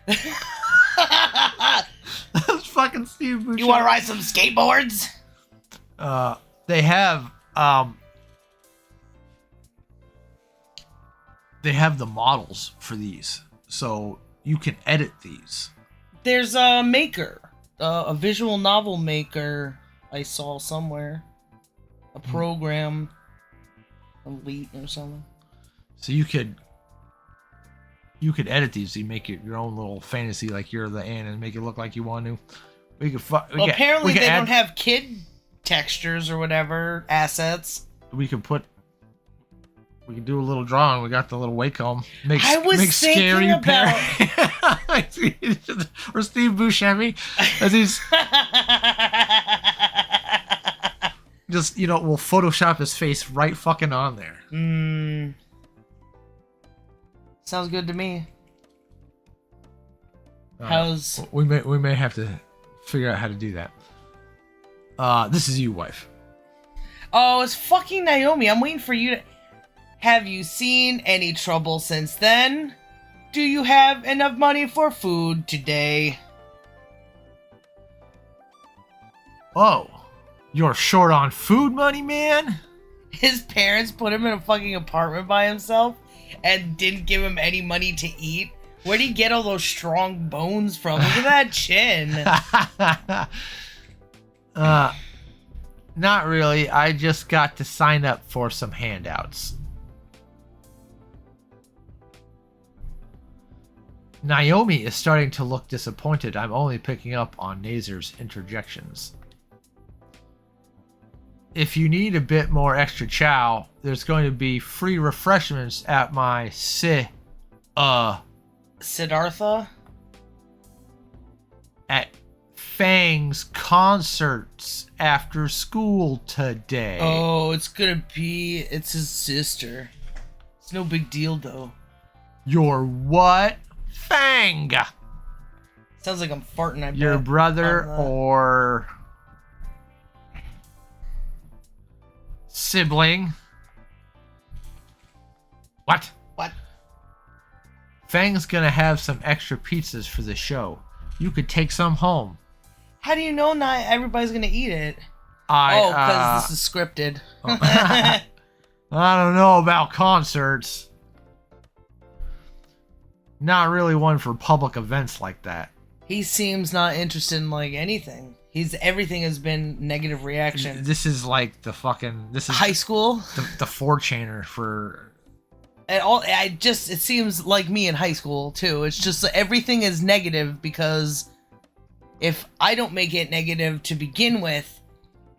That's fucking Steve Bouchard. You want to ride some skateboards? They have the models for these, so you can edit these. There's a maker, a visual novel maker I saw somewhere. A program, Elite or something. So you could edit these. You make it your own little fantasy, like you're the Ann, and make it look like you want to. Apparently they don't have kid textures or whatever assets. We could do a little drawing. We got the little Wacom. Make thinking scary about or Steve Buscemi as he's just we'll Photoshop his face right fucking on there. Sounds good to me. We may have to figure out how to do that. This is you, wife. Oh, it's fucking Naomi. I'm waiting for you to... Have you seen any trouble since then? Do you have enough money for food today? Oh, you're short on food money, man? His parents put him in a fucking apartment by himself and didn't give him any money to eat. Where'd he get all those strong bones from? Look at that chin. Not really. I just got to sign up for some handouts. Naomi is starting to look disappointed. I'm only picking up on Nazer's interjections. If you need a bit more extra chow, there's going to be free refreshments at my Siddhartha? At Fang's concerts after school today. Oh, it's his sister. It's no big deal, though. Your what? Fang! Sounds like I'm farting. I bet. Your brother or sibling? What? What? Fang's gonna have some extra pizzas for the show. You could take some home. How do you know not everybody's gonna eat it? Because this is scripted. I don't know about concerts. Not really one for public events like that. He seems not interested in anything. Everything has been negative reaction. This is like the fucking high school. The 4chaner for. It seems like me in high school too. It's just everything is negative because if I don't make it negative to begin with,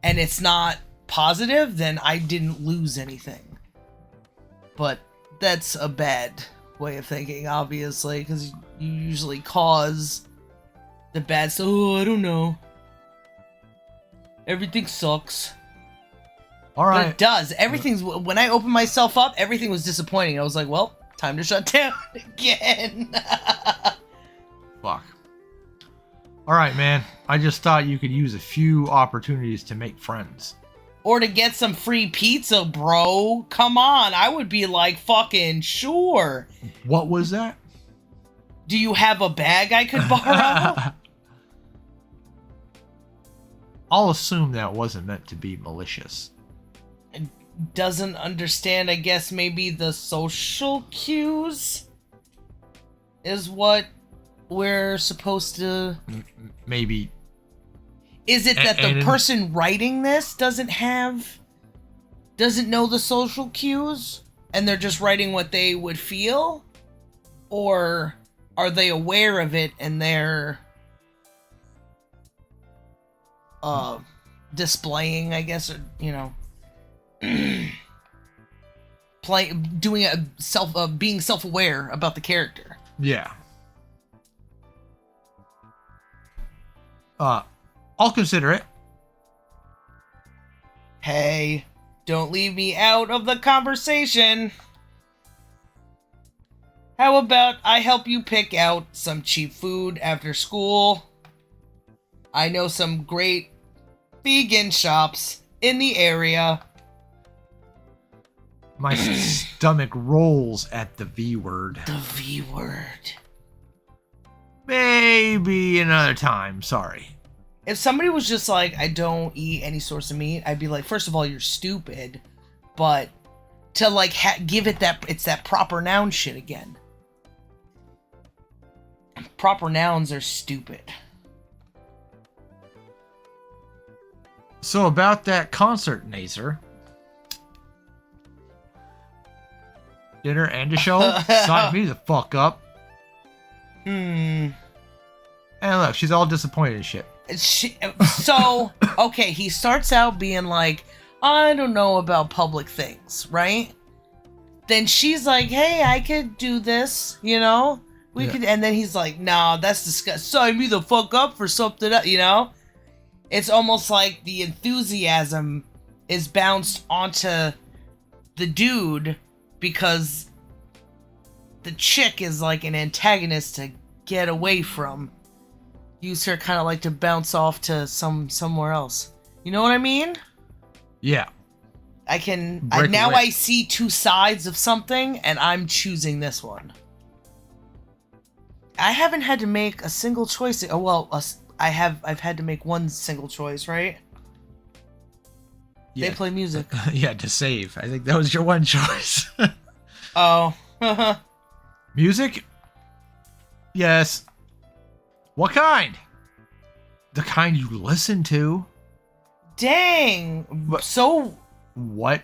and it's not positive, then I didn't lose anything. But that's a bad way of thinking, obviously, because you usually cause the bad stuff. Oh, I don't know. Everything sucks. All right. But it does. When I opened myself up, everything was disappointing. I was like, well, time to shut down again. Fuck. All right, man. I just thought you could use a few opportunities to make friends. Or to get some free pizza, bro. Come on. I would be like, fucking sure. What was that? Do you have a bag I could borrow? I'll assume that wasn't meant to be malicious. Doesn't understand, I guess, maybe the social cues is what we're supposed to... Maybe... Is it that the person writing this doesn't know the social cues and they're just writing what they would feel? Or are they aware of it and they're displaying, I guess, or, being self-aware about the character? Yeah. I'll consider it. Hey, don't leave me out of the conversation. How about I help you pick out some cheap food after school? I know some great vegan shops in the area. My stomach rolls at the V word. The V word. Maybe another time, sorry. If somebody was just like, I don't eat any source of meat, I'd be like, first of all, you're stupid. But to give it it's that proper noun shit again. Proper nouns are stupid. So about that concert, Nazer. dinner and a show? Sign me the fuck up. And look, she's all disappointed and shit. So, okay, he starts out being like, I don't know about public things, right? Then she's like, hey, I could do this, you know? We could, and then he's like, nah, that's disgusting. Sign me the fuck up for something, you know? It's almost like the enthusiasm is bounced onto the dude because the chick is like an antagonist to get away from. Use her kind of like to bounce off to somewhere else. You know what I mean? Yeah. I see two sides of something, and I'm choosing this one. I haven't had to make a single choice. Oh well, I've had to make one single choice, right? Yeah. They play music. Yeah, to save. I think that was your one choice. Oh. Music? Yes. What kind? The kind you listen to. Dang. What? So. What?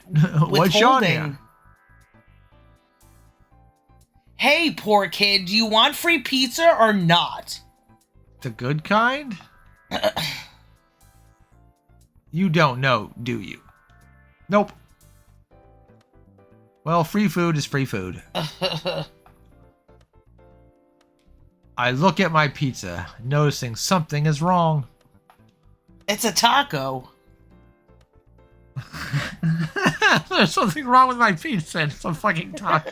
What genre? Hey, poor kid, do you want free pizza or not? The good kind? You don't know, do you? Nope. Well, free food is free food. I look at my pizza, noticing something is wrong. It's a taco. There's something wrong with my pizza. It's a fucking taco.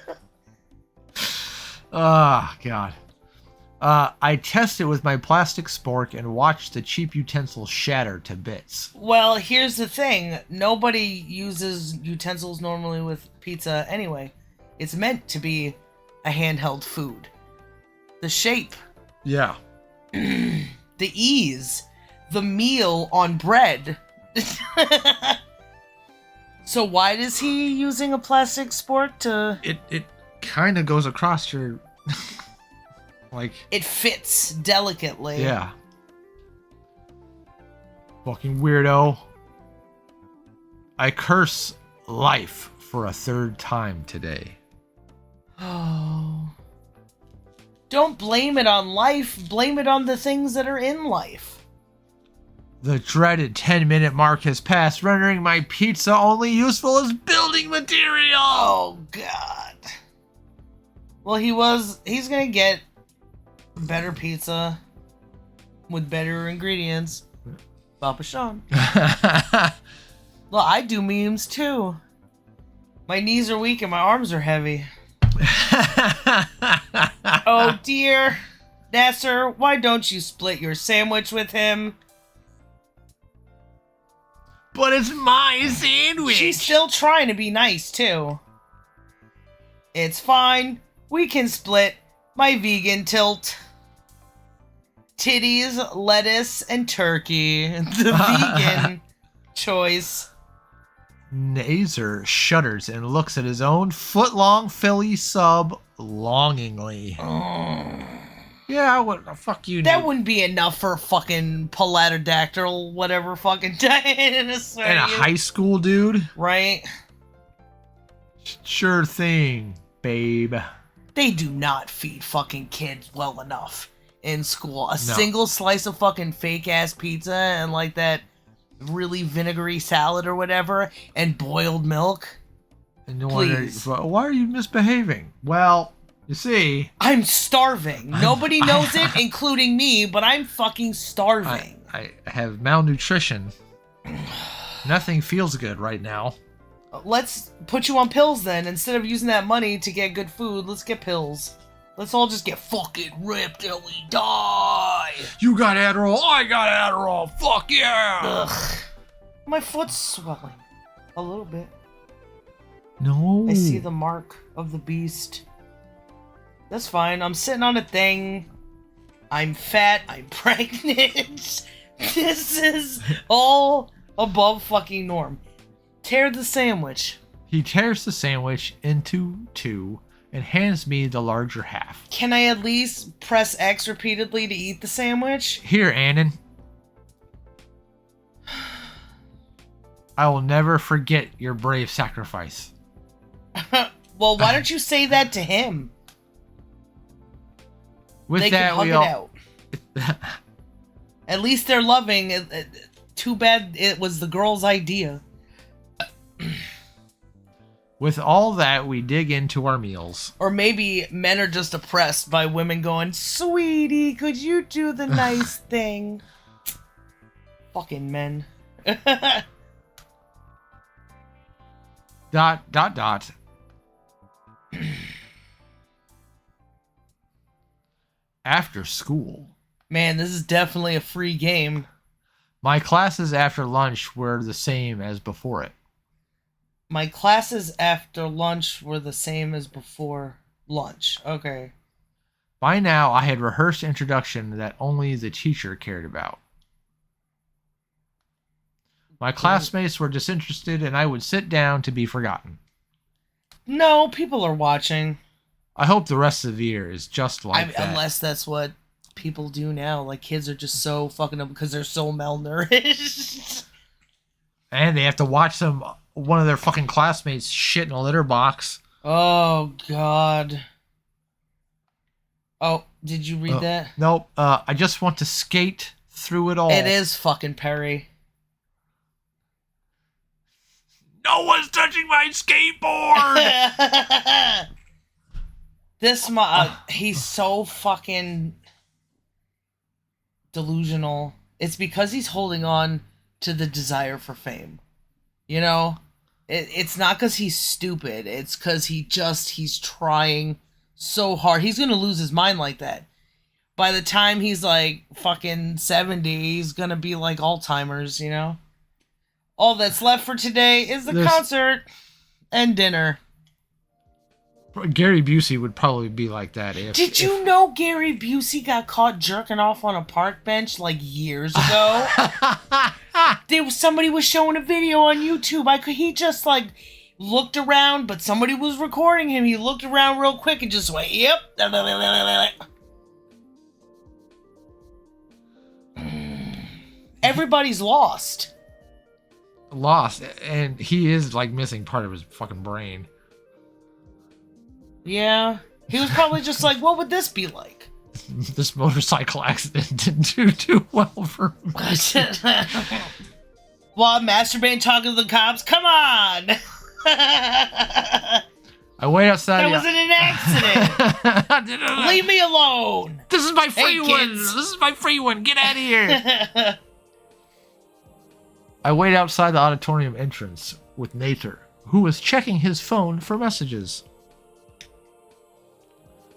Oh, God. I test it with my plastic spork and watch the cheap utensils shatter to bits. Well, here's the thing. Nobody uses utensils normally with pizza anyway. It's meant to be a handheld food. The shape. Yeah. The ease. The meal on bread. So why is he using a plastic spork to... It kind of goes across your... like... It fits delicately. Yeah. Fucking weirdo. I curse life for a third time today. Oh. Don't blame it on life. Blame it on the things that are in life. The dreaded 10-minute mark has passed, rendering my pizza only useful as building material. Oh, God. Well, he's gonna get better pizza with better ingredients. Papa Sean. Well, I do memes too. My knees are weak and my arms are heavy. Oh dear. Nasser, why don't you split your sandwich with him? But it's my sandwich. She's still trying to be nice too. It's fine. We can split my vegan tilt. Titties, lettuce, and turkey. The vegan choice. Naser shudders and looks at his own foot-long Philly sub longingly. Yeah, what the fuck you That need? wouldn't be enough for a fucking pterodactyl, whatever fucking dinosaur. And a high school dude? Right? Sure thing, babe. They do not feed fucking kids well enough in school. A single slice of fucking fake-ass pizza and like that really vinegary salad or whatever and boiled milk. And no Please. wonder, why are you misbehaving? Well, you see... I'm starving. Nobody knows it, including me, but I'm fucking starving. I have malnutrition. Nothing feels good right now. Let's put you on pills then. Instead of using that money to get good food, let's get pills. Let's all just get fucking ripped till we die. You got Adderall, I got Adderall. Fuck yeah. Ugh. My foot's swelling. A little bit. No. I see the mark of the beast. That's fine. I'm sitting on a thing. I'm fat. I'm pregnant. This is all above fucking norm. Tear the sandwich. He tears the sandwich into two and hands me the larger half. Can I at least press X repeatedly to eat the sandwich? Here, Annan. I will never forget your brave sacrifice. Well, why don't you say that to him? With They that, can we hug all. it out. At least they're loving. Too bad it was the girl's idea. With all that, we dig into our meals. Or maybe men are just oppressed by women going, "Sweetie, could you do the nice thing?" Fucking men. Dot, dot, dot. After school. Man, this is definitely a free game. My classes after lunch were the same as before it. My classes after lunch were the same as before lunch. Okay. By now, I had rehearsed introduction that only the teacher cared about. My classmates were disinterested and I would sit down to be forgotten. No, people are watching. I hope the rest of the year is just like that. Unless that's what people do now. Like, kids are just so fucking up because they're so malnourished. And they have to watch one of their fucking classmates shit in a litter box. Oh, God. Oh, did you read that? Nope. I just want to skate through it all. It is fucking Perry. No one's touching my skateboard! He's so fucking delusional. It's because he's holding on to the desire for fame. You know? It's not because he's stupid. It's because he's trying so hard. He's gonna lose his mind like that. By the time he's like fucking 70, he's gonna be like Alzheimer's, you know? All that's left for today is the concert and dinner. Gary Busey would probably be like that. Did you know Gary Busey got caught jerking off on a park bench like years ago? Somebody was showing a video on YouTube. He just like looked around, but somebody was recording him. He looked around real quick and just went, "Yep." Everybody's lost. Lost, and he is like missing part of his fucking brain. Yeah, he was probably just like, what would this be like? This motorcycle accident didn't do too well for me. While I'm masturbating, talking to the cops, come on! I wait outside. That wasn't an accident. Leave me alone. This is my free one. Kids. This is my free one. Get out of here. I wait outside the auditorium entrance with Nathan, who was checking his phone for messages.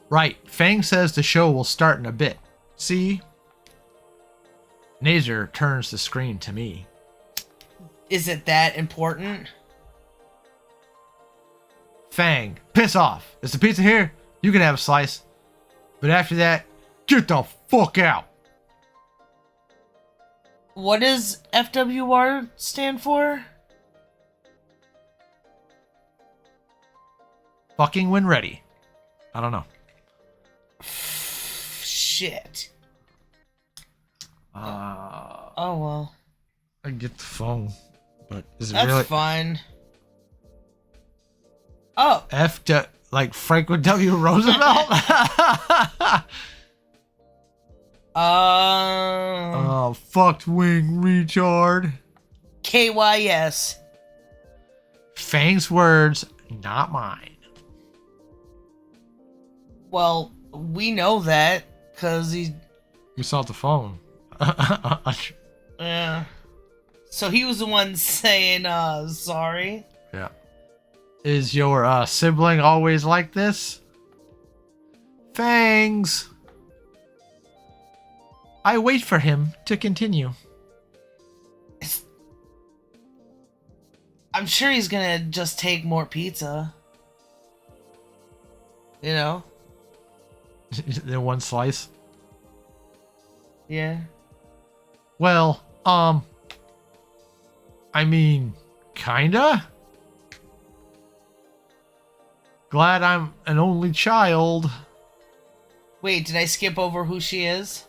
Right, Fang says the show will start in a bit. See? Nazer turns the screen to me. Is it that important? Fang, piss off. Is the pizza here? You can have a slice. But after that, get the fuck out. What does FWR stand for? Fucking when ready. I don't know. Shit. Oh well. I get the phone, but is it That's really fine. Oh. like Franklin W. Roosevelt? Oh, fucked wing retard. KYS. Fang's words, not mine. Well, we know that because he. We saw the phone. Yeah. So he was the one saying, sorry. Yeah. Is your sibling always like this? Fangs. I wait for him to continue. I'm sure he's gonna just take more pizza. You know? In one slice? Yeah. Well, I mean, kinda? Glad I'm an only child. Wait, did I skip over who she is?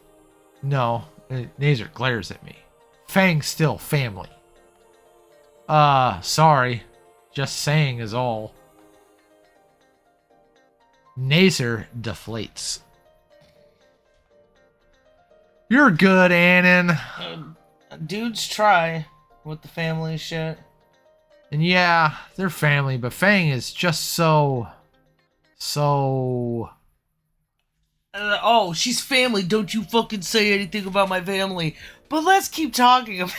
No, Nazer glares at me. Fang's still family. Sorry. Just saying is all. Nazer deflates. You're good, Annan. Dudes try with the family shit. And yeah, they're family, but Fang is just so... Oh, she's family. Don't you fucking say anything about my family. But let's keep talking about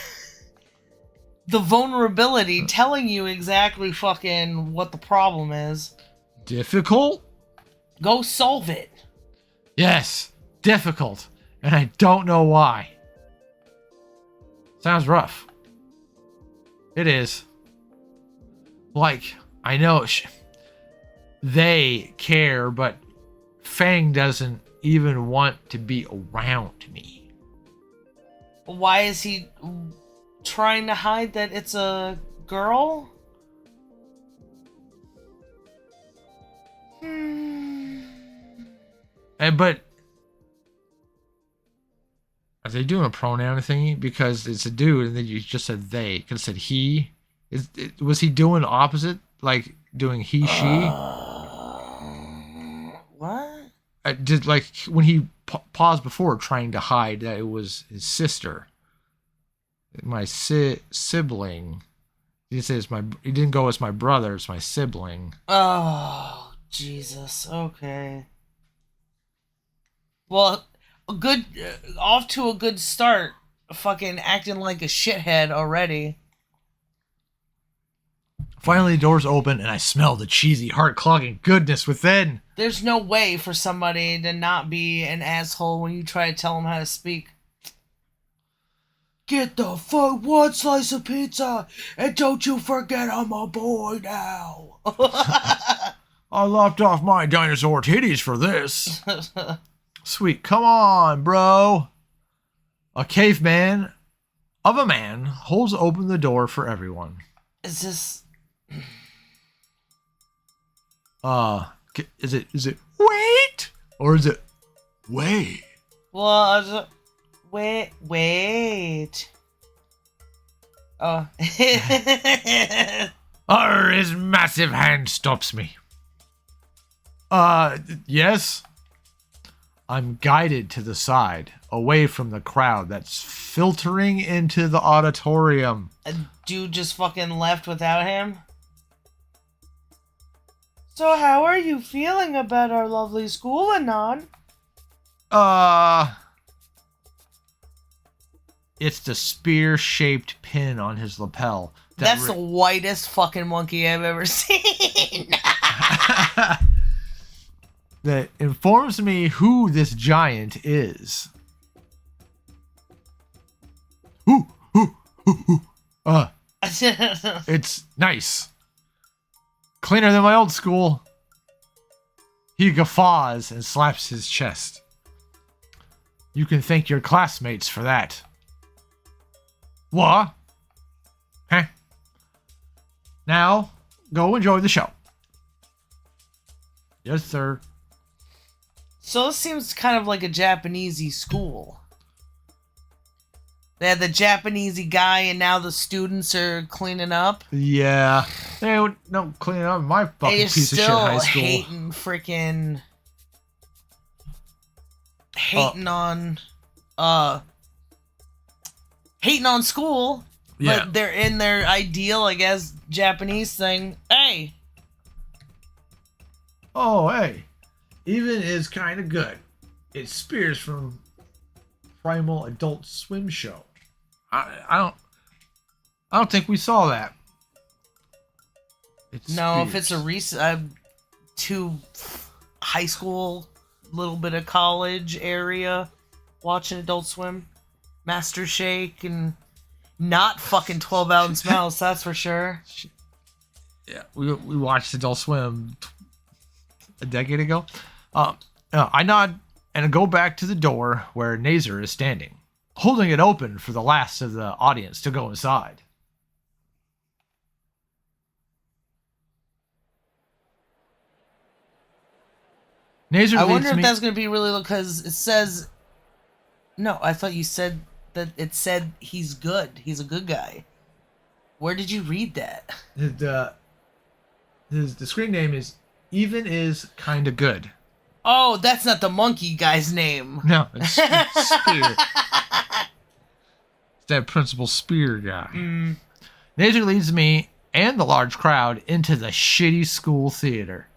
the vulnerability, telling you exactly fucking what the problem is. difficult? Go solve it. Yes, difficult. And I don't know why. Sounds rough. It is. Like, I know they care, but Fang doesn't even want to be around me. Why is he trying to hide that it's a girl? But are they doing a pronoun thingy? Because it's a dude, and then you just said they. Could have said he. Was he doing opposite? Like doing he, she? What? Did like when he paused before trying to hide that it was his sister, my sibling. He didn't say it's my. He didn't go as my brother. It's my sibling. Oh, Jesus. Okay. Well, off to a good start. Fucking acting like a shithead already. Finally, the doors open, and I smell the cheesy, heart-clogging goodness within. There's no way for somebody to not be an asshole when you try to tell them how to speak. Get the fuck one slice of pizza, and don't you forget I'm a boy now. I lopped off my dinosaur titties for this. Sweet, come on, bro. A caveman of a man holds open the door for everyone. Is this... Is it wait? Or is it wait? Well, wait. Oh. His massive hand stops me. Yes? I'm guided to the side, away from the crowd that's filtering into the auditorium. A dude just fucking left without him? So how are you feeling about our lovely school, Anon? It's the spear-shaped pin on his lapel. That's the whitest fucking monkey I've ever seen. That informs me who this giant is. It's nice. Cleaner than my old school. He guffaws and slaps his chest. You can thank your classmates for that. What? Huh? Now, go enjoy the show. Yes, sir. So this seems kind of like a Japanesey school. They had the Japanesey guy, and now the students are cleaning up. Yeah, they don't clean up my fucking piece of shit high school. Hating on school. Yeah. But they're in their ideal, I guess, Japanese thing. Hey. Oh, hey. Even is kind of good. It's Spears from Primal Adult Swim Show. I don't think we saw that. No, if it's a recent, to high school, little bit of college area, watching Adult Swim, Master Shake, and not fucking 12-ounce mouse. That's for sure. Yeah, we watched Adult Swim a decade ago. I nod and go back to the door where Nazer is standing, holding it open for the last of the audience to go inside. Nazer I leads wonder if me. that's going to be really, because it says... No, I thought you said that it said he's good. He's a good guy. Where did you read that? The screen name is Even is kind of good. Oh, that's not the monkey guy's name. No, it's Spear. It's that Principal Spear guy. Naser leads me and the large crowd into the shitty school theater.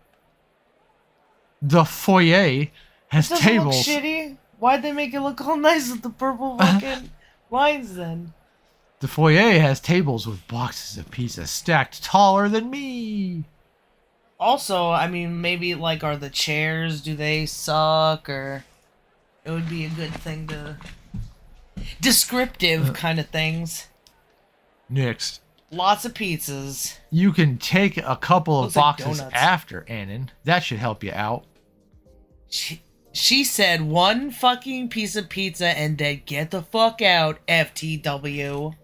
The foyer has Doesn't tables. look shitty. Why'd they make it look all nice with the purple fucking lines then? The foyer has tables with boxes of pizza stacked taller than me. Also, I mean, maybe, like, are the chairs, do they suck, or... It would be a good thing to... Descriptive kind of things. Next, Lots of pizzas. you can take a couple of Looks like boxes donuts. after Annan. That should help you out. She said one fucking piece of pizza and then get the fuck out, FTW.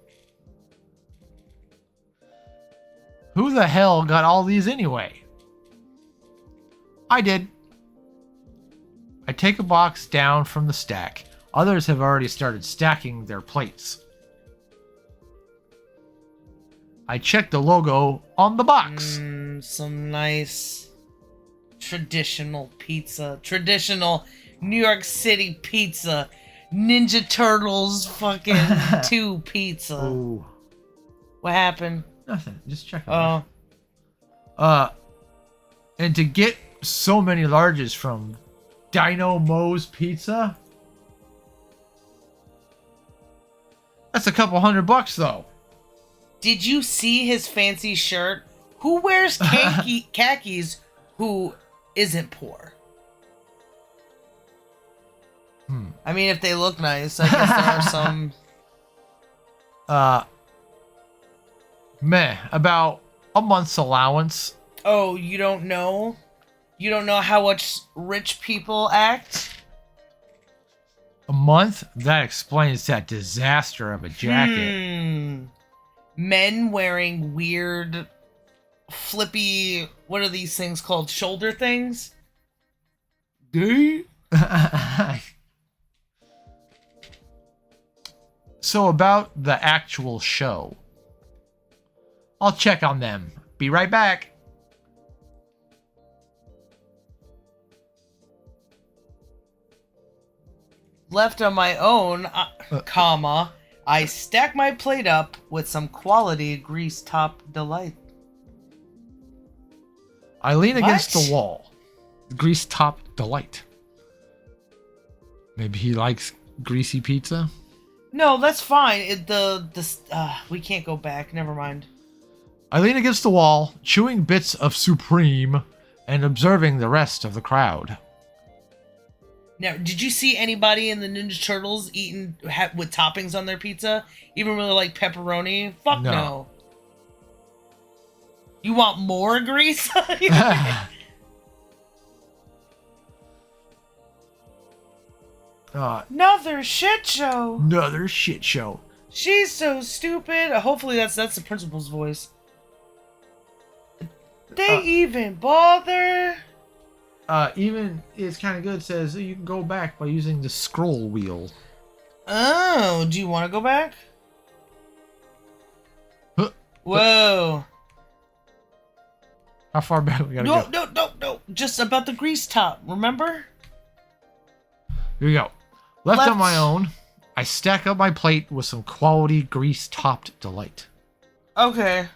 Who the hell got all these anyway? I did. I take a box down from the stack. Others have already started stacking their plates. I check the logo on the box. Some nice traditional pizza. Traditional New York City pizza. Ninja Turtles fucking 2 pizza. Oh, What happened? nothing. Just checking. Oh. And to get so many larges from Dino Mo's Pizza, that's a couple $100 though. Did you see his fancy shirt? Who wears khakis who isn't poor? I mean, if they look nice, I guess there are some... About a month's allowance. Oh, you don't know? You don't know how much rich people act? A month? That explains that disaster of a jacket. Men wearing weird, flippy, what are these things called? Shoulder things? Gay? So about the actual show. I'll check on them. Be right back. Left on my own, comma, I stack my plate up with some quality grease top delight. I lean against What? the wall. Grease top delight. Maybe he likes greasy pizza? No, that's fine. We can't go back. Never mind. I lean against the wall, chewing bits of Supreme and observing the rest of the crowd. Now, did you see anybody in the Ninja Turtles eating with toppings on their pizza? Even really like pepperoni? Fuck no. You want more grease? Another shit show. Another shit show. She's so stupid. Hopefully that's the principal's voice. They even bother. Even it's kind of good. Says you can go back by using the scroll wheel. Oh, do you want to go back? Huh. Whoa. How far back we gotta go? No. Just about the grease top, remember? Here we go. Left on my own, I stack up my plate with some quality grease-topped delight. Okay.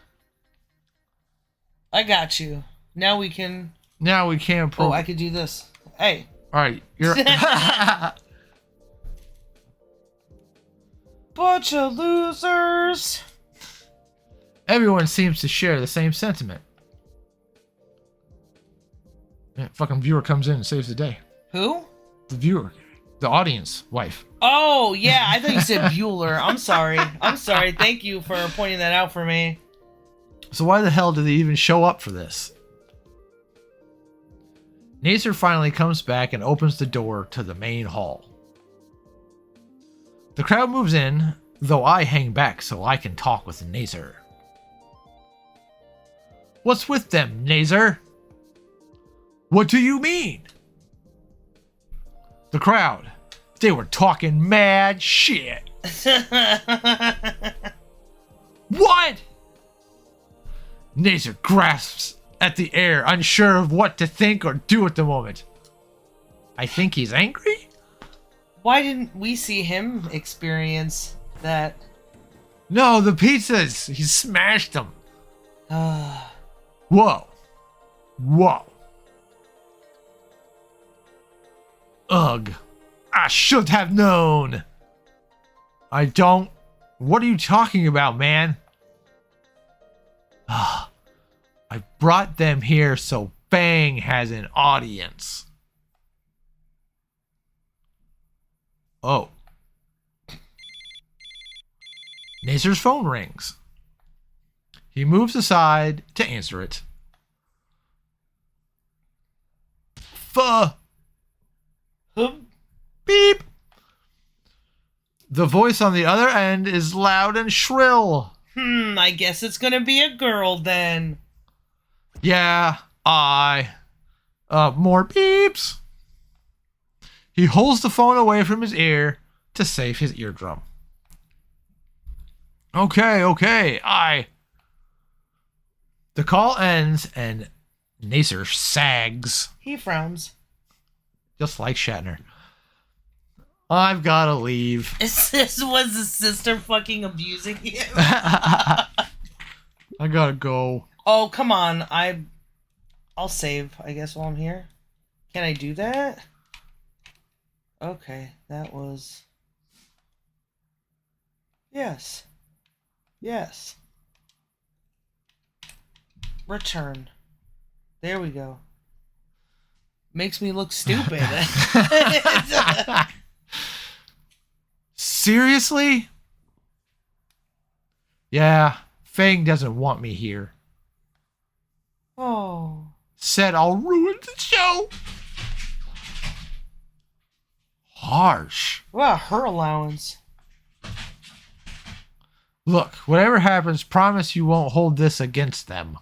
I got you. Now we can... Now we can... Oh, I could do this. Hey. Alright, you're... Bunch of losers. Everyone seems to share the same sentiment. Yeah, fucking viewer comes in and saves the day. Who? The viewer. The audience. Wife. Oh, yeah. I thought you said Bueller. I'm sorry. Thank you for pointing that out for me. So why the hell do they even show up for this? Naser finally comes back and opens the door to the main hall. The crowd moves in, though I hang back so I can talk with Naser. What's with them, Naser? What do you mean? The crowd. They were talking mad shit. What? Naser grasps at the air, unsure of what to think or do at the moment. I think he's angry? Why didn't we see him experience that? No, the pizzas! He smashed them. Uh, Whoa. Whoa. Ugh. I should have known. I don't... What are you talking about, man? I brought them here so Fang has an audience. Oh. Nazer's phone rings. He moves aside to answer it. Beep. The voice on the other end is loud and shrill. I guess it's gonna be a girl then. Yeah, more beeps. He holds the phone away from his ear to save his eardrum. Okay, The call ends and Nacer sags. He frowns. Just like Shatner. I've gotta leave. Was his sister fucking abusing him? I gotta go. Oh, come on. I'll save, I guess, while I'm here. Can I do that? Okay, that was... Yes. Return. There we go. Makes me look stupid. Seriously? Yeah, Fang doesn't want me here. Oh. Said I'll ruin the show. Harsh. What about her allowance? Look, whatever happens, promise you won't hold this against them.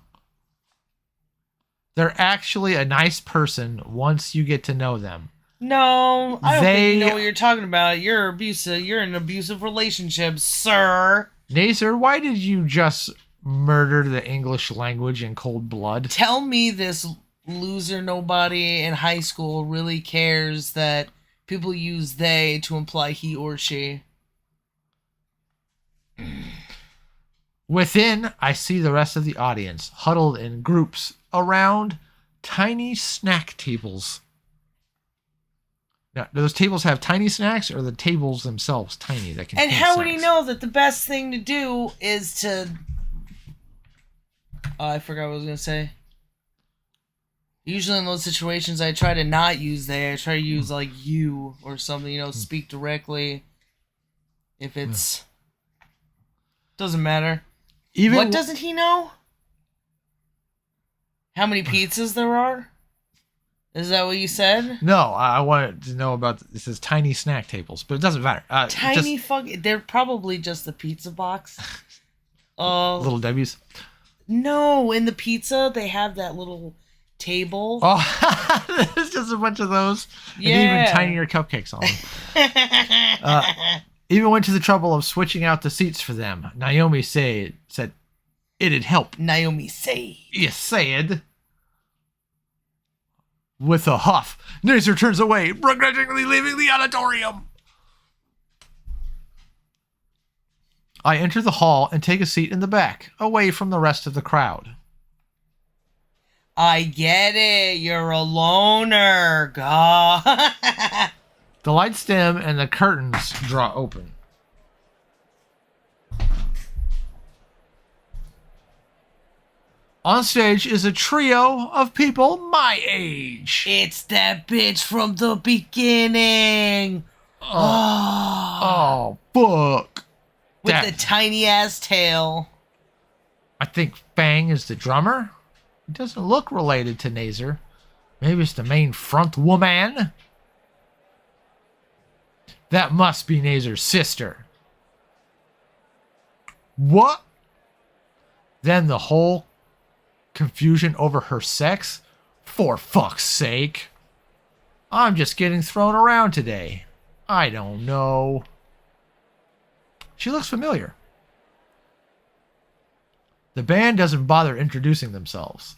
They're actually a nice person once you get to know them. No, I don't think you know what you're talking about. You're abusive. You're in an abusive relationship, sir. Nacer, why did you just murder the English language in cold blood? Tell me this loser nobody in high school really cares that people use they to imply he or she. Within, I see the rest of the audience huddled in groups around tiny snack tables. Now, do those tables have tiny snacks, or are the tables themselves tiny that can? And how would he know that the best thing to do is to... I forgot what I was going to say. Usually in those situations, I try to not use they. I try to use, like, you or something, speak directly. If it's... Doesn't matter. What doesn't he know? How many pizzas there are? Is that what you said? No, I wanted to know about this is tiny snack tables, but it doesn't matter. They're probably just the pizza box. Little Debbie's. No, in the pizza they have that little table. Oh, there's just a bunch of those. Yeah. And even tinier cupcakes on them. Even went to the trouble of switching out the seats for them. Naomi said it'd help. Naomi said. You said. With a huff, Nacer turns away, begrudgingly leaving the auditorium. I enter the hall and take a seat in the back, away from the rest of the crowd. I get it. You're a loner. God. The lights dim and the curtains draw open. On stage is a trio of people my age. It's that bitch from the beginning. Oh, fuck. With the tiny ass tail. I think Fang is the drummer. He doesn't look related to Nacer. Maybe it's the main front woman. That must be Nacer's sister. What? Then the whole confusion over her sex? For fuck's sake. I'm just getting thrown around today. I don't know. She looks familiar. The band doesn't bother introducing themselves.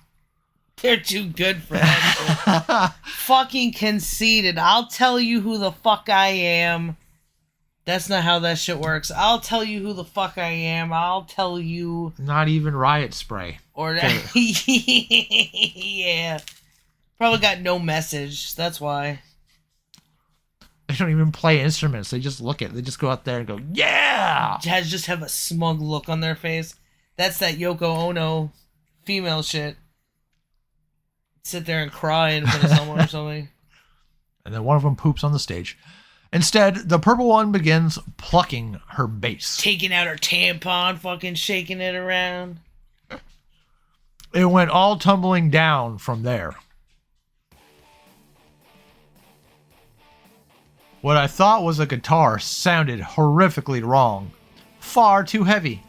They're too good for that shit. Fucking conceited. I'll tell you who the fuck I am. That's not how that shit works. I'll tell you who the fuck I am. I'll tell you. Not even riot spray. Or that. Yeah. Probably got no message. That's why. They don't even play instruments. They just look at it. They just go out there and go, yeah! Just have a smug look on their face. That's that Yoko Ono female shit. Sit there and cry in front of someone or something. And then one of them poops on the stage. Instead, the purple one begins plucking her bass. Taking out her tampon, fucking shaking it around. It went all tumbling down from there. What I thought was a guitar sounded horrifically wrong. Far too heavy.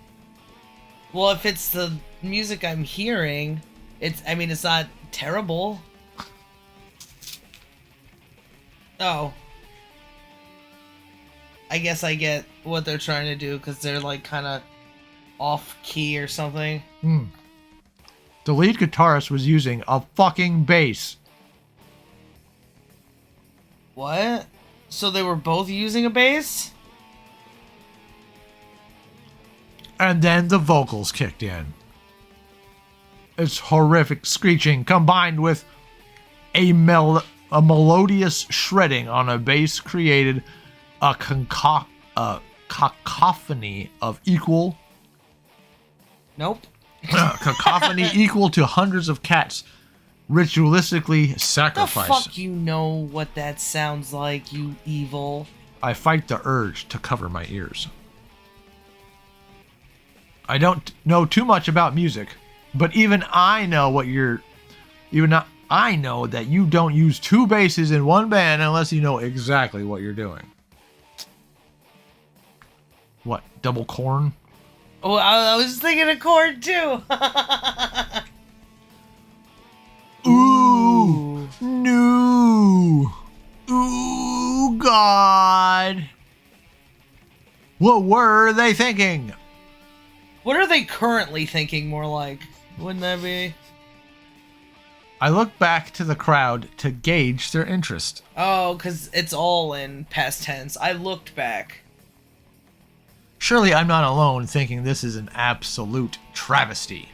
Well, if it's the music I'm hearing, it's not terrible. Oh. I guess I get what they're trying to do because they're like kind of off key or something. The lead guitarist was using a fucking bass. What? So they were both using a bass? And then the vocals kicked in. It's horrific screeching combined with a melodious shredding on a bass created a cacophony of equal... Nope. cacophony equal to hundreds of cats ritualistically sacrificed. The fuck you know what that sounds like, you evil. I fight the urge to cover my ears. I don't know too much about music, but even I know I know that you don't use two basses in one band unless you know exactly what you're doing. What, double corn? Oh, I was thinking of chord too. Ooh, no. Ooh, God. What were they thinking? What are they currently thinking more like? Wouldn't that be? I look back to the crowd to gauge their interest. Oh, because it's all in past tense. I looked back. Surely I'm not alone thinking this is an absolute travesty.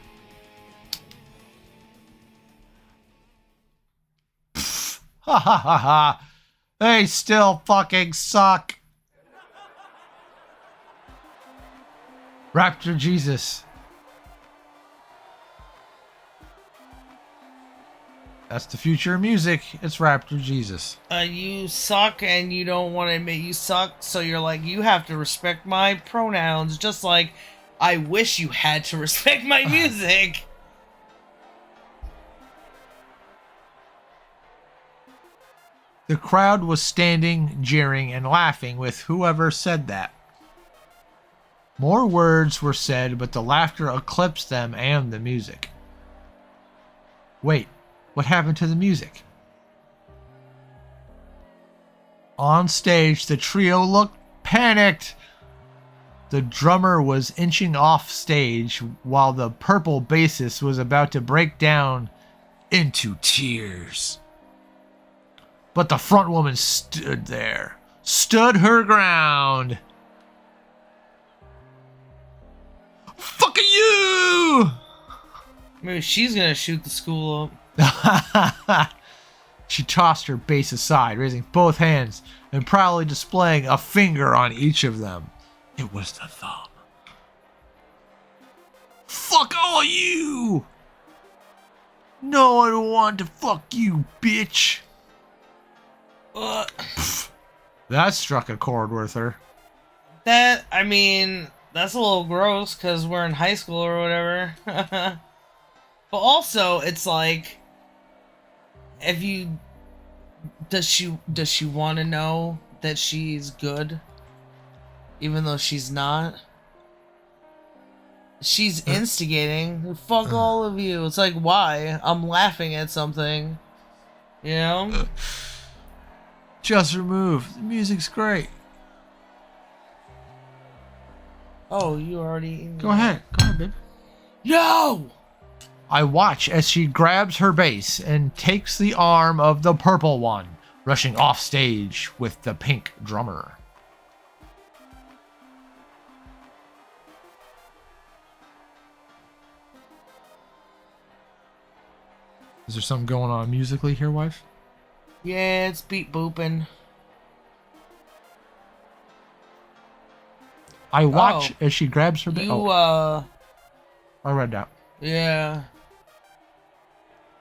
Pfft. Ha ha ha ha. They still fucking suck. Raptor Jesus. That's the future of music. It's Raptor Jesus. You suck and you don't want to admit you suck, so you're like, you have to respect my pronouns, just like I wish you had to respect my music. The crowd was standing, jeering, and laughing with whoever said that. More words were said, but the laughter eclipsed them and the music. Wait, what happened to the music? On stage, the trio looked panicked. The drummer was inching off stage while the purple bassist was about to break down into tears. But the front woman stood there, stood her ground. Fuck you! Maybe she's gonna shoot the school up. She tossed her bass aside, raising both hands and proudly displaying a finger on each of them. It was the thumb. Fuck all you! No, I don't want to fuck you, bitch. That struck a chord with her. That's a little gross because we're in high school or whatever. But also, it's like, does she want to know that she's good, even though she's not? She's instigating. Fuck all of you. It's like, why? I'm laughing at something. You know? Just remove. The music's great. Oh, you already... Go ahead, babe. No! I watch as she grabs her bass and takes the arm of the purple one, rushing off stage with the pink drummer. Is there something going on musically here, wife? Yeah, it's beat booping. I watch as she grabs her bass. I read that. Yeah.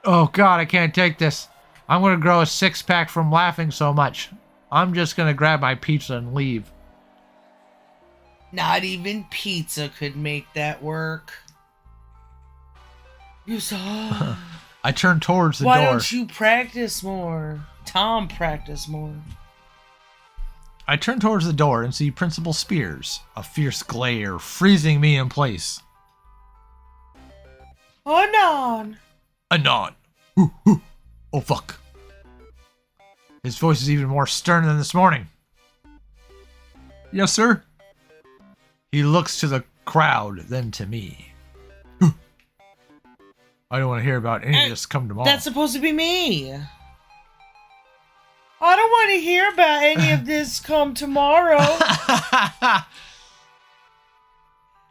Oh, God, I can't take this. I'm going to grow a six-pack from laughing so much. I'm just going to grab my pizza and leave. Not even pizza could make that work. You saw. I turn towards the door. Why don't you practice more? Tom, practice more. I turn towards the door and see Principal Spears, a fierce glare freezing me in place. Anon! Anon. Ooh, ooh. Oh, fuck. His voice is even more stern than this morning. Yes, sir? He looks to the crowd, then to me. I don't want to hear about any of this come tomorrow. That's supposed to be me. I don't want to hear about any of this come tomorrow.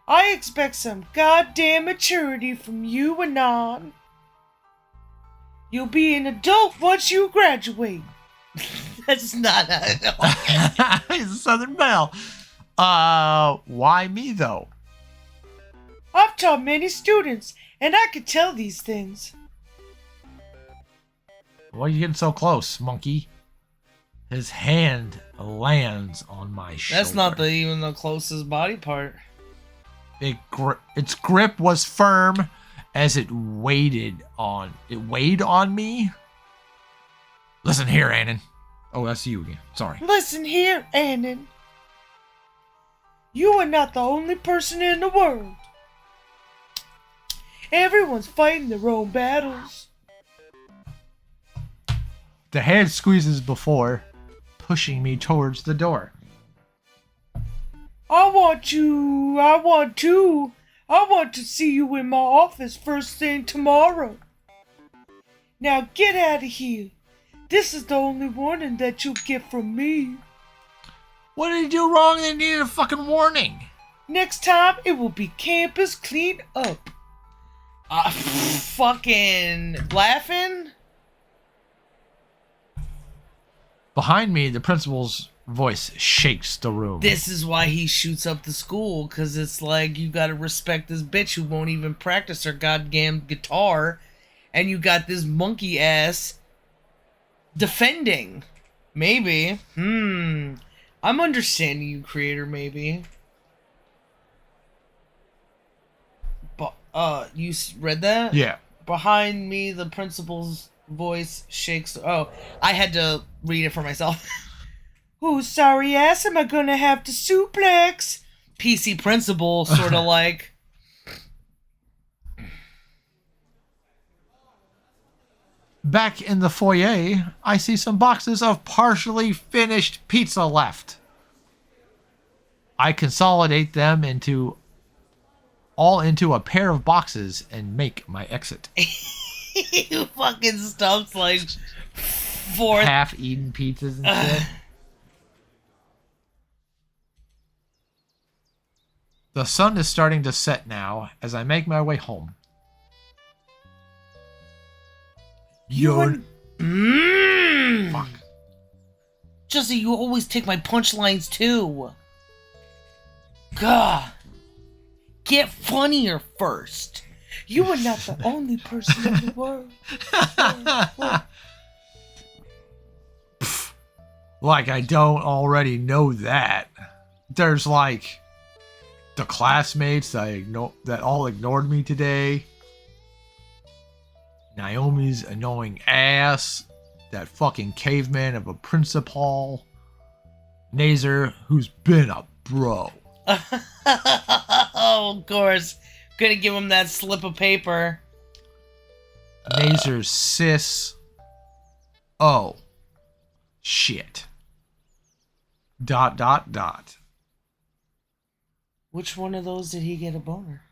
I expect some goddamn maturity from you, Anon. You'll be an adult once you graduate. That's not how He's a Southern Belle. Why me, though? I've taught many students, and I could tell these things. Why are you getting so close, monkey? His hand lands on my shoulder. That's not even the closest body part. Its grip was firm as it weighed on me. Listen here, Annan. Oh, that's you again. Sorry. Listen here, Annan. You are not the only person in the world. Everyone's fighting their own battles. The hand squeezes before pushing me towards the door. I want to see you in my office first thing tomorrow. Now get out of here. This is the only warning that you'll get from me. What did he do wrong that needed a fucking warning? Next time, it will be campus clean up. Fucking laughing? Behind me, the principal's voice shakes the room. This is why he shoots up the school, because it's like, you gotta respect this bitch who won't even practice her goddamn guitar, and you got this monkey ass defending. Maybe. I'm understanding you, creator, maybe. But, you read that? Yeah. Behind me, the principal's voice shakes. Oh, I had to read it for myself. Whose sorry ass am I gonna have to suplex? PC principal, sort of like. Back in the foyer, I see some boxes of partially finished pizza left. I consolidate them into a pair of boxes and make my exit. You fucking stuffs like four half-eaten pizzas and shit. The sun is starting to set now as I make my way home. Fuck. Jesse, you always take my punchlines too. God. Get funnier first. You are not the only person in the world. Like I don't already know that. There's like the classmates that all ignored me today. Naomi's annoying ass. That fucking caveman of a principal. Nazer, who's been a bro. Oh, of course. Gonna give him that slip of paper. Nazer's sis. Oh. Shit. ... Which one of those did he get a boner?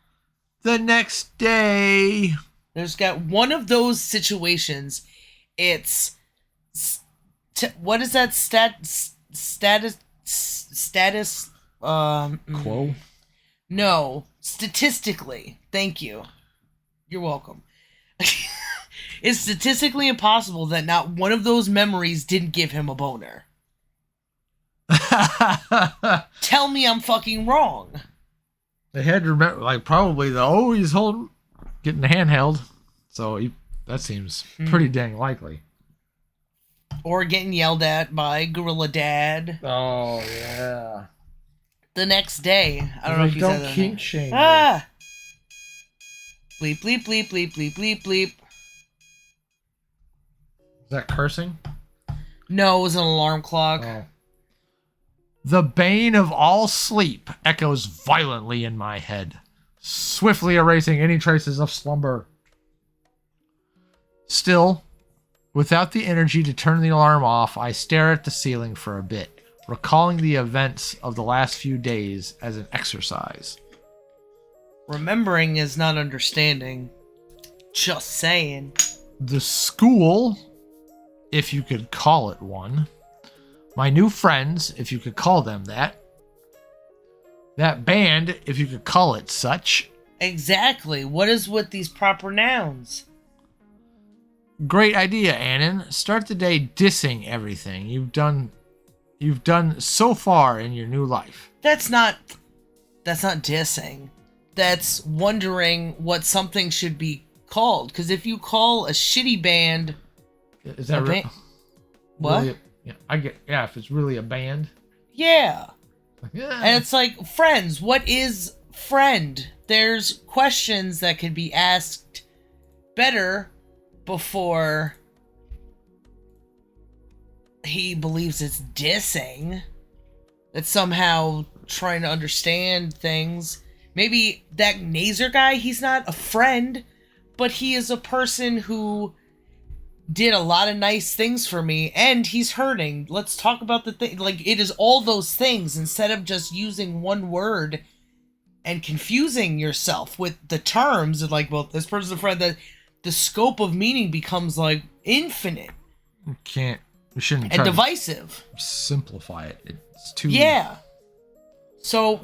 The next day. There's got one of those situations. It's what is that status Quo? No, statistically. Thank you. You're welcome. It's statistically impossible that not one of those memories didn't give him a boner. Tell me I'm fucking wrong. They had to remember, like, probably he's getting the handheld. So that seems pretty dang likely. Or getting yelled at by Gorilla Dad. Oh, yeah. The next day. I don't know if you said that. Don't kink shame. Ah! Bleep, bleep, bleep, bleep, bleep, bleep, bleep. Is that cursing? No, it was an alarm clock. Oh. The bane of all sleep echoes violently in my head, swiftly erasing any traces of slumber. Still, without the energy to turn the alarm off, I stare at the ceiling for a bit, recalling the events of the last few days as an exercise. Remembering is not understanding. Just saying. The school, if you could call it one. My new friends, if you could call them that. That band, if you could call it such. Exactly. What is with these proper nouns? Great idea, Annan. Start the day dissing everything you've done so far in your new life. That's not dissing. That's wondering what something should be called. Because if you call a shitty band, is that real? What? Really if it's really a band. Yeah. Yeah. And it's like, friends, what is friend? There's questions that could be asked better before he believes it's dissing. It's somehow trying to understand things. Maybe that Nazer guy, he's not a friend, but he is a person who did a lot of nice things for me, and he's hurting. Let's talk about the thing. Like, it is all those things instead of just using one word and confusing yourself with the terms of, like, well, this person's a friend. That the scope of meaning becomes, like, infinite. We shouldn't try and divisive. To simplify it. It's too... Yeah. So,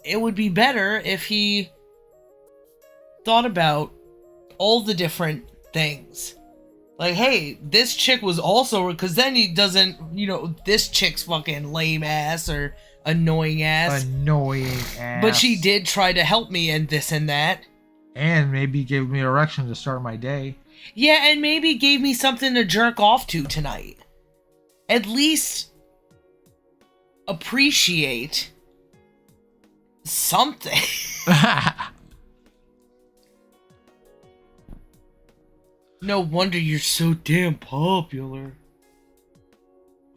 it would be better if he thought about all the different things. Like, hey, this chick was also... Because then he doesn't... this chick's fucking lame ass or annoying ass. Annoying ass. But she did try to help me and this and that. And maybe gave me erection to start my day. Yeah, and maybe gave me something to jerk off to tonight. At least appreciate something. No wonder you're so damn popular.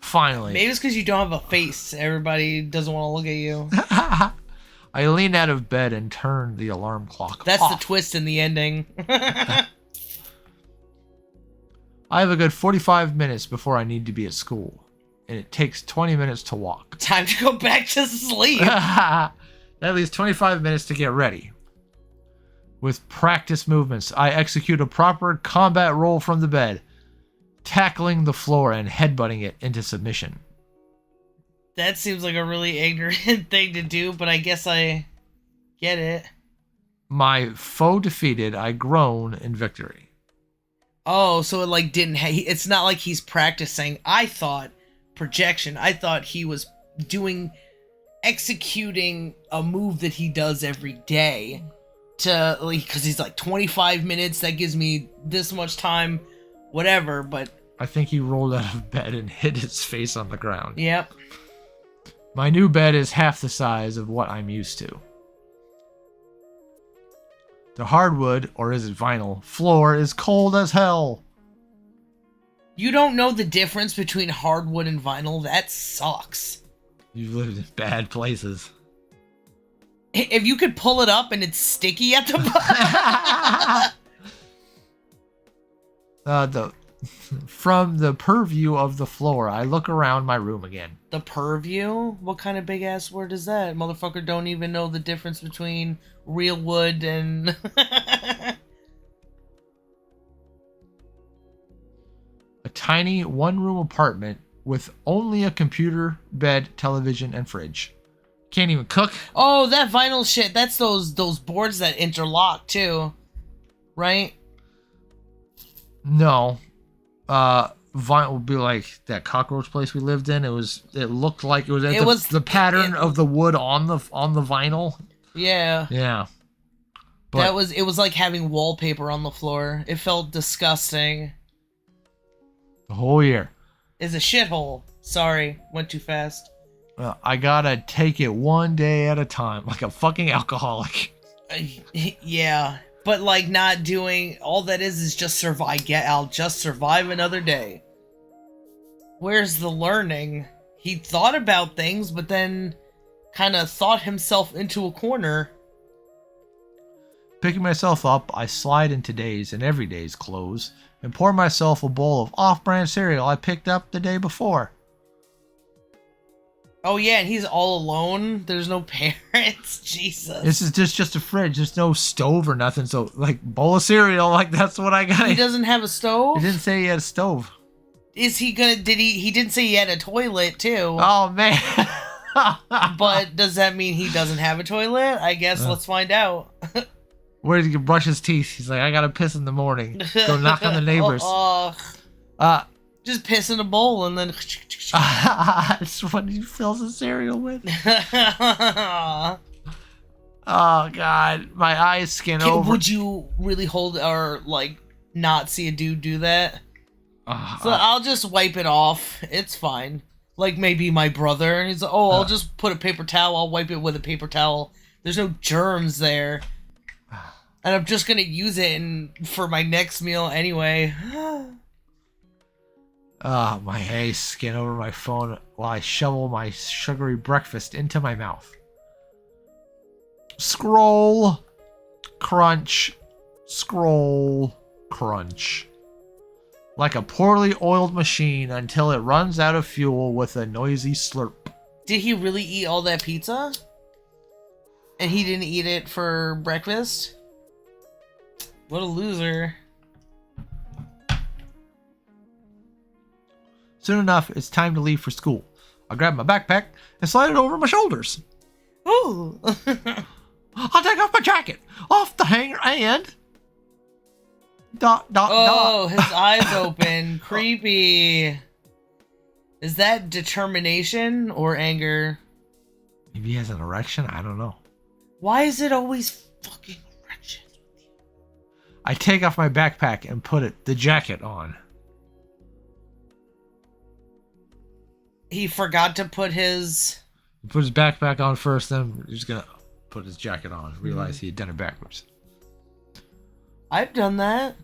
Finally. Maybe it's because you don't have a face. Everybody doesn't want to look at you. I leaned out of bed and turned the alarm clock That's off. the twist in the ending. I have a good 45 minutes before I need to be at school. And it takes 20 minutes to walk. Time to go back to sleep. That leaves 25 minutes to get ready. With practice movements, I execute a proper combat roll from the bed, tackling the floor and headbutting it into submission. That seems like a really ignorant thing to do, but I guess I get it. My foe defeated, I groan in victory. Oh, so it like didn't it's not like he's practicing. I thought projection. I thought he was executing a move that he does every day to, like, because he's like 25 minutes, that gives me this much time, whatever, but I think he rolled out of bed and hit his face on the ground. Yep. My new bed is half the size of what I'm used to. The hardwood, or is it vinyl, floor is cold as hell. You don't know the difference between hardwood and vinyl? That sucks. You've lived in bad places. If you could pull it up and it's sticky at the bottom. From the purview of the floor, I look around my room again. The purview? What kind of big ass word is that? Motherfucker don't even know the difference between real wood and... tiny one-room apartment with only a computer, bed, television, and fridge. Can't even cook. Oh, that vinyl shit. That's those boards that interlock too, right? No. Vinyl would be like that cockroach place we lived in. It looked like it was the pattern of the wood on the vinyl. Yeah. Yeah. But it was like having wallpaper on the floor. It felt disgusting. the whole year. It's a shithole. Sorry, went too fast. I gotta take it one day at a time, like a fucking alcoholic. Yeah, but like not doing all that is just survive. I'll just survive another day. Where's the learning? He thought about things, but then kind of thought himself into a corner. Picking myself up, I slide into today's and everyday's clothes and pour myself a bowl of off-brand cereal I picked up the day before. Oh yeah, and he's all alone. There's no parents. Jesus. This is just a fridge. There's no stove or nothing. So like bowl of cereal, like that's what I got. He doesn't have a stove? He didn't say he had a stove. Is he gonna? He didn't say he had a toilet too. Oh man. But does that mean he doesn't have a toilet? I guess let's find out. Where did he brush his teeth? He's like, I gotta piss in the morning. Go knock on the neighbors. Just piss in a bowl and then. That's what he fills the cereal with. Oh God, my eyes skin over. Would you really hold or like not see a dude do that? So I'll just wipe it off. It's fine. Like maybe my brother, and he's like, "Oh, I'll just put a paper towel. I'll wipe it with a paper towel. There's no germs there, and I'm just gonna use it for my next meal anyway." My eyes skin over my phone while I shovel my sugary breakfast into my mouth. Scroll, crunch, scroll, crunch. Like a poorly oiled machine until it runs out of fuel with a noisy slurp. Did he really eat all that pizza? And he didn't eat it for breakfast? What a loser. Soon enough, it's time to leave for school. I grab my backpack and slide it over my shoulders. Ooh. I'll take off my jacket, off the hanger, and... His eyes open. Creepy. Is that determination or anger? Maybe he has an erection? I don't know. Why is it always fucking erections with you? I take off my backpack and put the jacket on. He forgot to put his... He put his backpack on first, then he's gonna put his jacket on. Realize he had done it backwards. I've done that.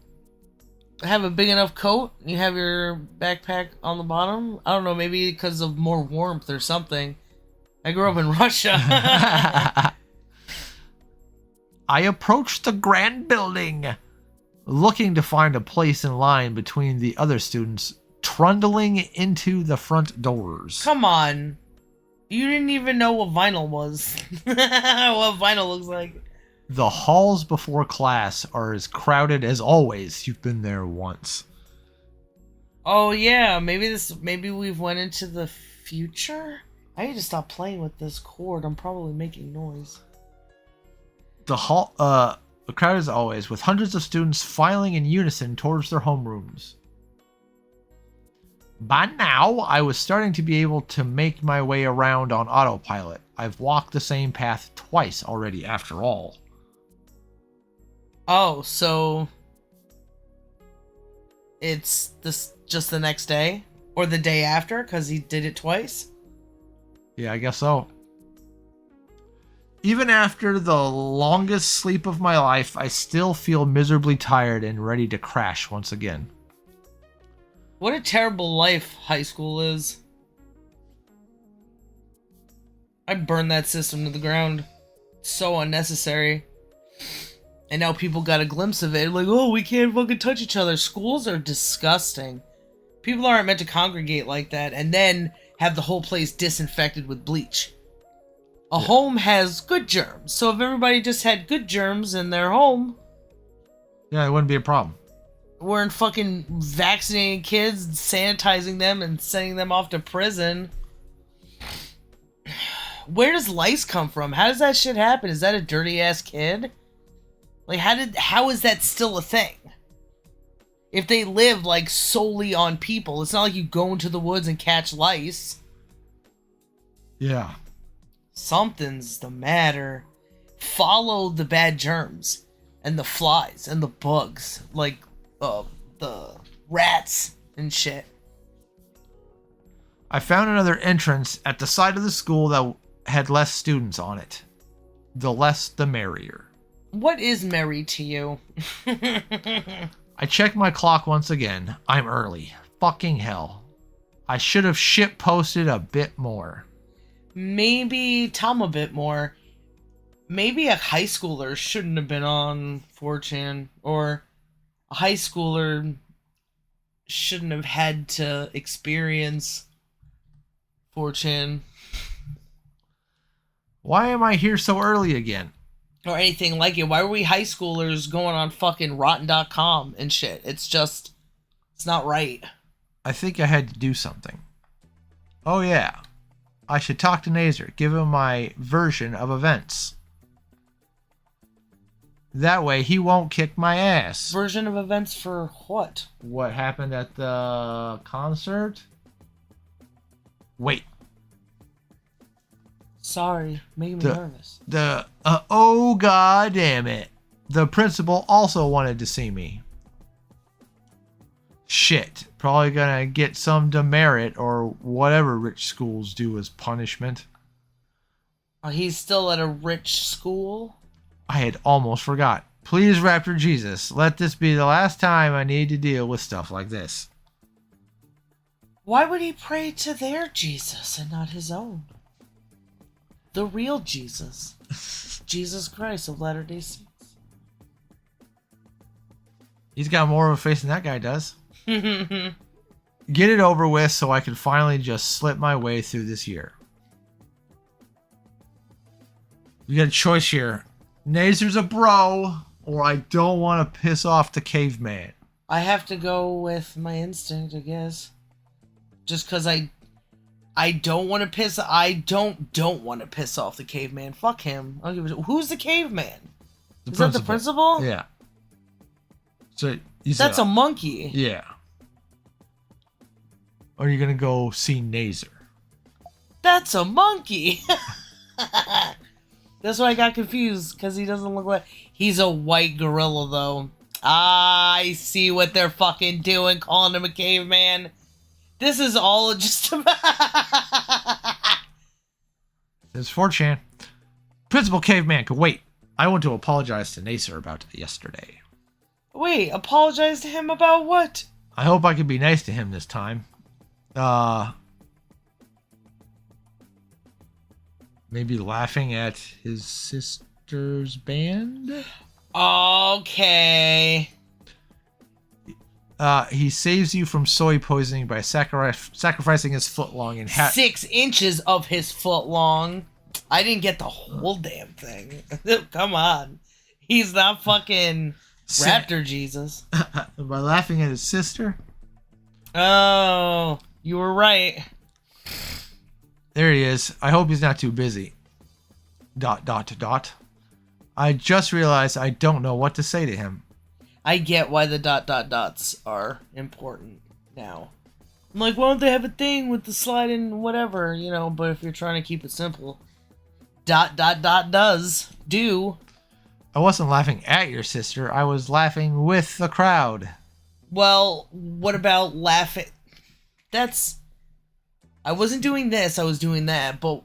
Have a big enough coat, you have your backpack on the bottom. I don't know, maybe because of more warmth or something. I grew up in Russia. I approached the grand building, looking to find a place in line between the other students, trundling into the front doors. Come on. You didn't even know what vinyl was. What vinyl looks like. The halls before class are as crowded as always. You've been there once. Oh yeah, maybe we've went into the future? I need to stop playing with this cord. I'm probably making noise. The crowd as always, with hundreds of students filing in unison towards their homerooms. By now, I was starting to be able to make my way around on autopilot. I've walked the same path twice already, after all. Oh, so it's just the next day? Or the day after, because he did it twice? Yeah, I guess so. Even after the longest sleep of my life, I still feel miserably tired and ready to crash once again. What a terrible life high school is. I'd burn that system to the ground. It's so unnecessary. And now people got a glimpse of it. Like, oh, we can't fucking touch each other. Schools are disgusting. People aren't meant to congregate like that and then have the whole place disinfected with bleach. A home has good germs. So if everybody just had good germs in their home... Yeah, it wouldn't be a problem. weren't fucking vaccinating kids, sanitizing them, and sending them off to prison. Where does lice come from? How does that shit happen? Is that a dirty ass kid? Like, how is that still a thing? If they live, like, solely on people, it's not like you go into the woods and catch lice. Yeah. Something's the matter. Follow the bad germs and the flies and the bugs, like the rats and shit. I found another entrance at the side of the school that had less students on it. The less the merrier. What is merry to you? I checked my clock once again. I'm early. Fucking hell. I should have shit posted a bit more. Maybe tell them a bit more. Maybe a high schooler shouldn't have been on 4chan, or a high schooler shouldn't have had to experience 4chan. Why am I here so early again? Or anything like it. Why were we high schoolers going on fucking rotten.com and shit? It's not right. I think I had to do something. Oh yeah. I should talk to Nazer, give him my version of events. That way he won't kick my ass. Version of events for what? What happened at the concert? Wait. Sorry, making me nervous. Oh god damn it. The principal also wanted to see me. Shit. Probably gonna get some demerit or whatever rich schools do as punishment. He's still at a rich school? I had almost forgot. Please, Raptor Jesus, let this be the last time I need to deal with stuff like this. Why would he pray to their Jesus and not his own? The real Jesus. Jesus Christ of Latter-day Saints. He's got more of a face than that guy does. Get it over with so I can finally just slip my way through this year. You got a choice here. Nazer's a bro, or I don't want to piss off the caveman. I have to go with my instinct, I guess. Just because I don't want to piss. I don't want to piss off the caveman. Fuck him. I'll give it. Who's the caveman? Is that the principal? Yeah. So that's a monkey. Yeah. Or are you gonna go see Nazer? That's a monkey. That's why I got confused, because he doesn't look like... He's a white gorilla, though. I see what they're fucking doing, calling him a caveman. This is all just about... It's 4chan. Principal Caveman could wait. I want to apologize to Nazer about yesterday. Wait, apologize to him about what? I hope I can be nice to him this time. Maybe laughing at his sister's band? Okay. He saves you from soy poisoning by sacrificing his footlong and 6 inches of his footlong. I didn't get the whole damn thing. Come on. He's not fucking Raptor Jesus. By laughing at his sister? Oh, you were right. There he is. I hope he's not too busy. ... I just realized I don't know what to say to him. I get why the ... are important now. I'm like, why don't they have a thing with the slide and whatever, you know, but if you're trying to keep it simple. ... do. I wasn't laughing at your sister. I was laughing with the crowd. Well, what about laughing? I wasn't doing this, I was doing that, but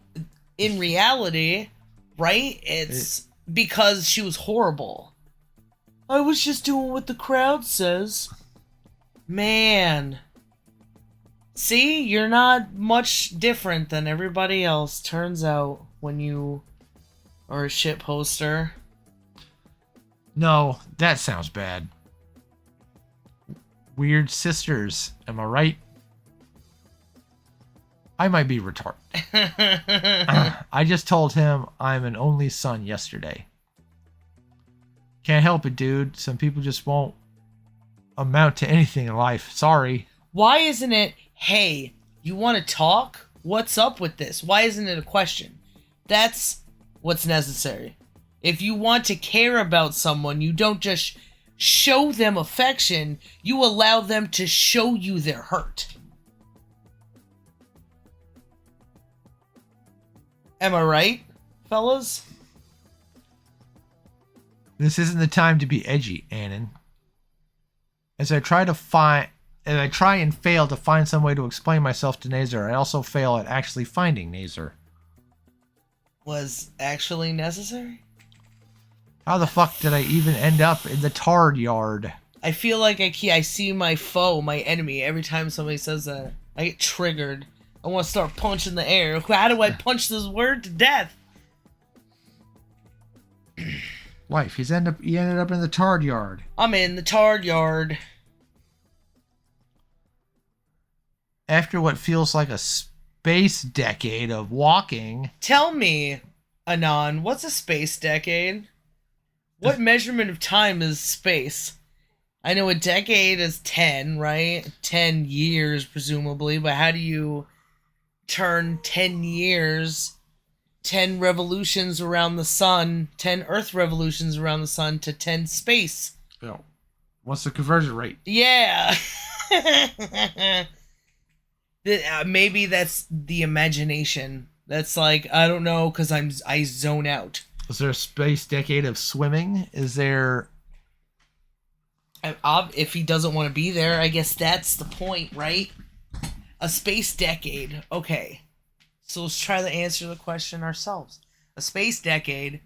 in reality, right? It's because she was horrible. I was just doing what the crowd says. Man. See, you're not much different than everybody else, turns out, when you are a shit poster. No, that sounds bad. Weird sisters, am I right? I might be retarded. I just told him I'm an only son yesterday. Can't help it, dude. Some people just won't amount to anything in life. Sorry. Why isn't it, hey, you want to talk? What's up with this? Why isn't it a question? That's what's necessary. If you want to care about someone, you don't just show them affection, you allow them to show you their hurt. Am I right, fellas? This isn't the time to be edgy, Annan. As I try and fail to find some way to explain myself to Nazar, I also fail at actually finding Nazar. Was actually necessary? How the fuck did I even end up in the tard yard? I feel like I see my foe, my enemy, every time somebody says that. I get triggered. I want to start punching the air. How do I punch this word to death? Wife, he ended up in the tard yard. I'm in the tard yard. After what feels like a space decade of walking... Tell me, Anon, what's a space decade? What measurement of time is space? I know a decade is 10, right? 10 years, presumably, but how do you turn 10 years, 10 revolutions around the sun, 10 Earth revolutions around the sun to 10 space? Oh. What's the conversion rate? Yeah. Maybe that's the imagination. That's like, I don't know, because I zone out. Is there a space decade of swimming? Is there... If he doesn't want to be there, I guess that's the point, right? A space decade. Okay. So let's try to answer the question ourselves. A space decade.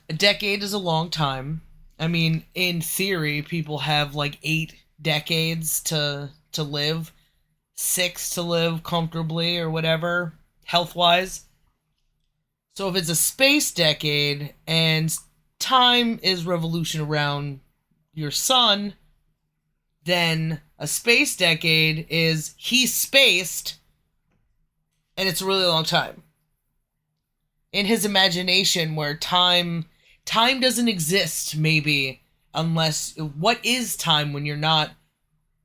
A decade is a long time. I mean, in theory, people have like 8 decades to live. 6 to live comfortably or whatever, health-wise. So if it's a space decade and time is revolution around your sun, then a space decade is he's spaced and it's a really long time. In his imagination, where time doesn't exist, maybe, unless... What is time when you're not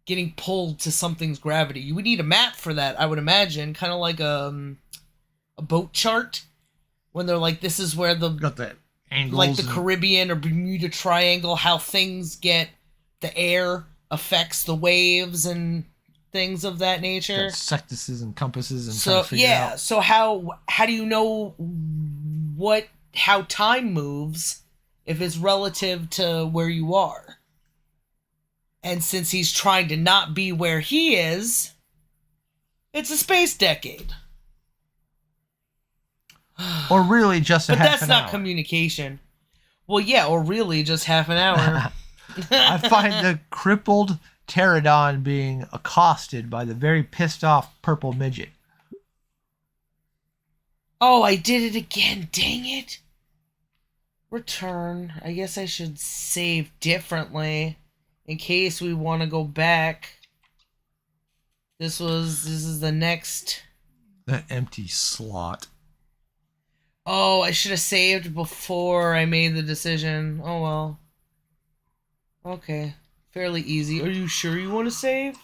getting pulled to something's gravity? You would need a map for that, I would imagine. Kind of like a boat chart. When they're like, this is where the... Got that angles. Like the Caribbean or Bermuda Triangle, how things get... The air affects the waves and things of that nature. Got sectuses and compasses and so trying to figure yeah, out. so how do you know how time moves if it's relative to where you are? And since he's trying to not be where he is, it's a space decade. Or really just a but half that's an not hour. Communication. Well, yeah, or really just half an hour. I find the crippled pterodon being accosted by the very pissed off purple midget. Oh, I did it again. Dang it. Return. I guess I should save differently in case we want to go back. This is the next. That empty slot. Oh, I should have saved before I made the decision. Oh well. Okay. Fairly easy. Are you sure you want to save?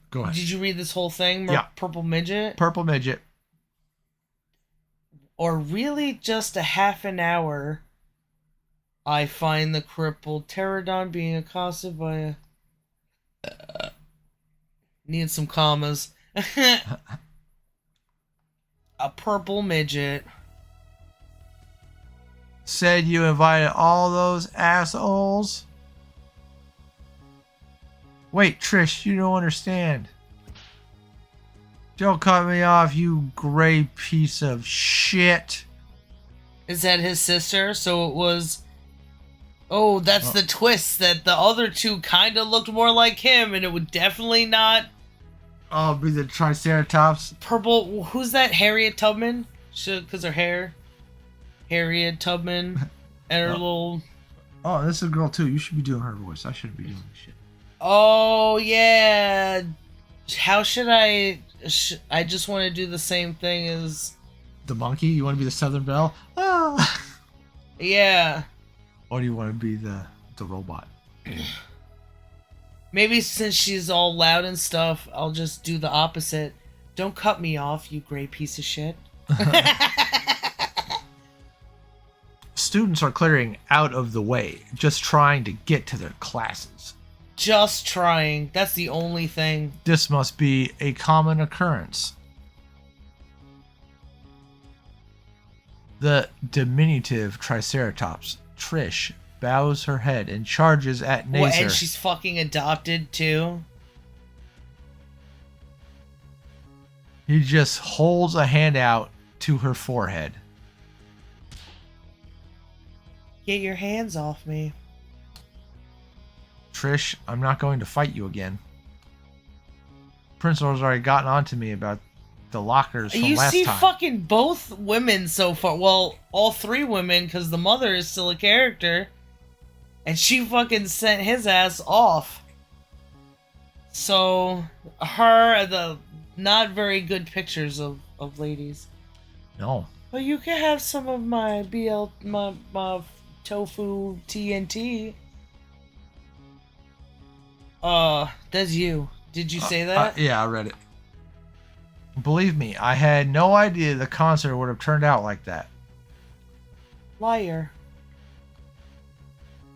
Go ahead. Did you read this whole thing? Yeah. Purple midget? Purple midget. Or really just a half an hour, I find the crippled pterodon being accosted by a... need some commas. A purple midget. Said you invited all those assholes? Wait, Trish, you don't understand. Don't cut me off, you gray piece of shit. Is that his sister? So it was... Oh, that's the twist, that the other two kind of looked more like him, and it would definitely not... Oh, be the Triceratops. Purple... Who's that? Harriet Tubman? Because her hair... Harriet Tubman and her little... Oh, this is a girl too. You should be doing her voice. I shouldn't be doing this shit. Oh, yeah. How should I... I just want to do the same thing as... The monkey? You want to be the Southern Belle? Ah. Yeah. Or do you want to be the robot? Maybe since she's all loud and stuff, I'll just do the opposite. Don't cut me off, you gray piece of shit. Students are clearing out of the way, just trying to get to their classes. Just trying. That's the only thing. This must be a common occurrence. The diminutive Triceratops, Trish, bows her head and charges at Nazer. Well, and she's fucking adopted too. He just holds a hand out to her forehead. Get your hands off me. Trish, I'm not going to fight you again. Principal's already gotten on to me about the lockers from last time. You see fucking both women so far. Well, all three women, because the mother is still a character. And she fucking sent his ass off. So, the not very good pictures of ladies. No. Well, you can have some of my my tofu TNT. That's you. Did you say that? Yeah, I read it. Believe me, I had no idea the concert would have turned out like that. Liar.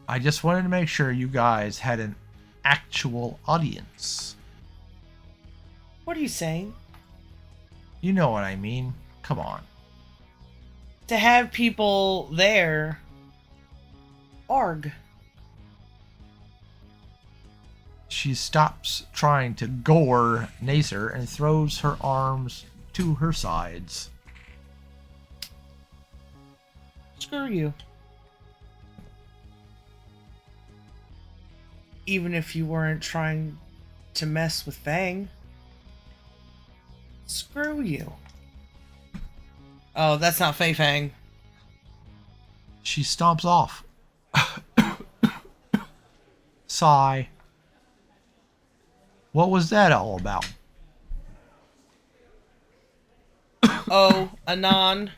I just wanted to make sure you guys had an actual audience. What are you saying? You know what I mean. Come on. To have people there. Arg. She stops trying to gore Nazer and throws her arms to her sides. Screw you. Even if you weren't trying to mess with Fang. Screw you. Oh, that's not Fei Fang. She stomps off. Sigh. What was that all about? Oh, Anon.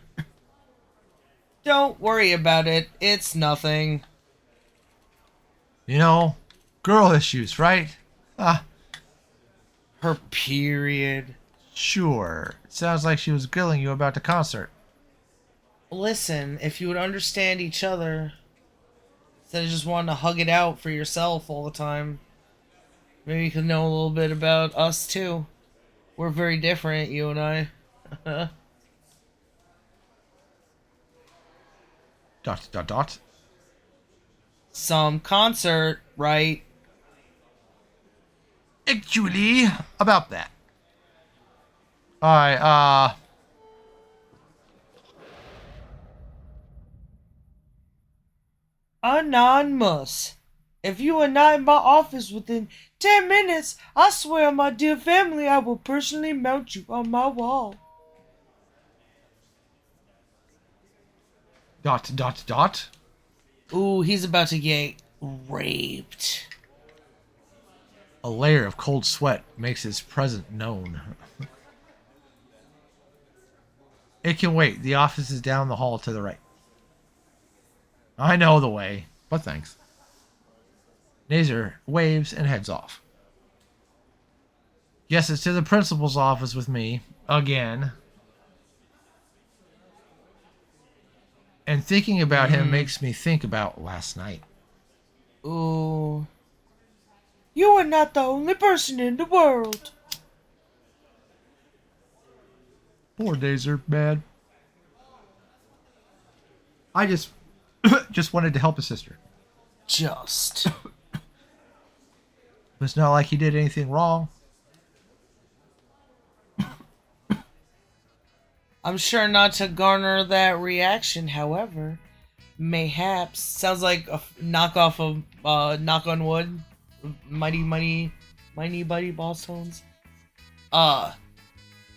Don't worry about it. It's nothing. You know, girl issues, right? Her period. Sure. It sounds like she was grilling you about the concert. Listen, if you would understand each other, instead of just wanting to hug it out for yourself all the time, maybe you could know a little bit about us too. We're very different, you and I. Dot, dot, dot. Some concert, right? Actually, about that. Alright, Anonymous. If you are not in my office within 10 minutes, I swear, my dear family, I will personally mount you on my wall. dot, dot, dot. Ooh, he's about to get raped. A layer of cold sweat makes his presence known. It can wait. The office is down the hall to the right. I know the way, but thanks. Nazer waves and heads off. Yes, it's to the principal's office with me. Again. And thinking about him makes me think about last night. Ooh. You are not the only person in the world. Poor Nazer, man. I just wanted to help his sister. Just. It's not like he did anything wrong. I'm sure not to garner that reaction, however. Mayhaps. Sounds like a knockoff of Knock on Wood. Mighty Buddy Boss Tones.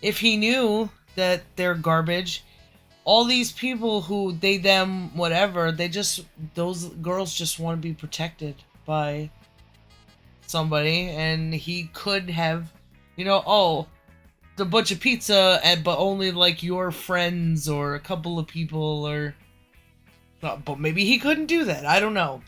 If he knew that they're garbage, all these people who they, them, whatever, those girls just want to be protected by somebody, and he could have, the bunch of pizza, but only like your friends or a couple of people, or But maybe he couldn't do that. I don't know.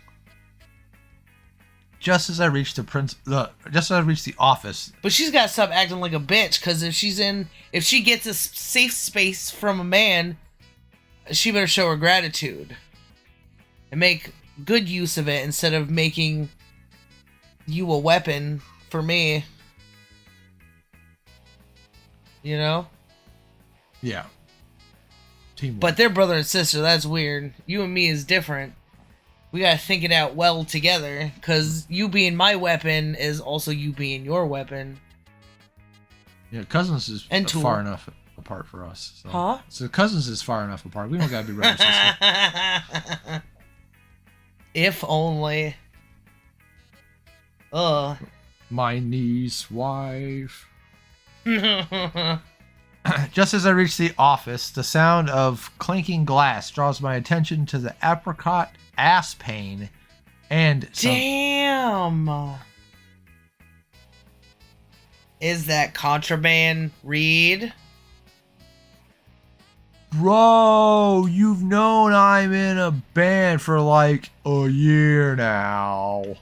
Just as I reached the office. But she's got to stop acting like a bitch, because if she gets a safe space from a man, she better show her gratitude and make good use of it instead of making you a weapon for me. You know? Yeah. Teamwork. But they're brother and sister. That's weird. You and me is different. We gotta think it out well together, because you being my weapon is also you being your weapon. Yeah, cousins is And far enough apart for us. So. Huh? So cousins is far enough apart. We don't gotta be brother sister. If only. Ugh. My niece, wife. Just as I reach the office, the sound of clinking glass draws my attention to the apricot ass pain and Damn. Is that contraband, Reed? Bro, you've known I'm in a band for like a year now.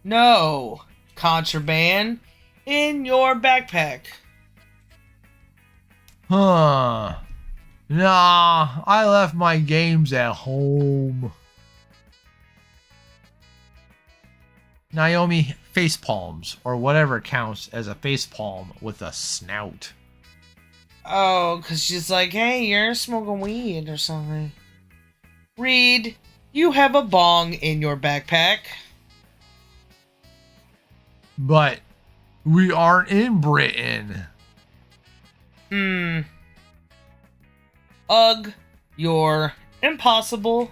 No. Contraband in your backpack. Huh. Nah, I left my games at home. Naomi facepalms, or whatever counts as a facepalm with a snout. Oh, because she's like, hey, you're smoking weed or something. Reed, you have a bong in your backpack. But we aren't in Britain. Ugh, you're impossible.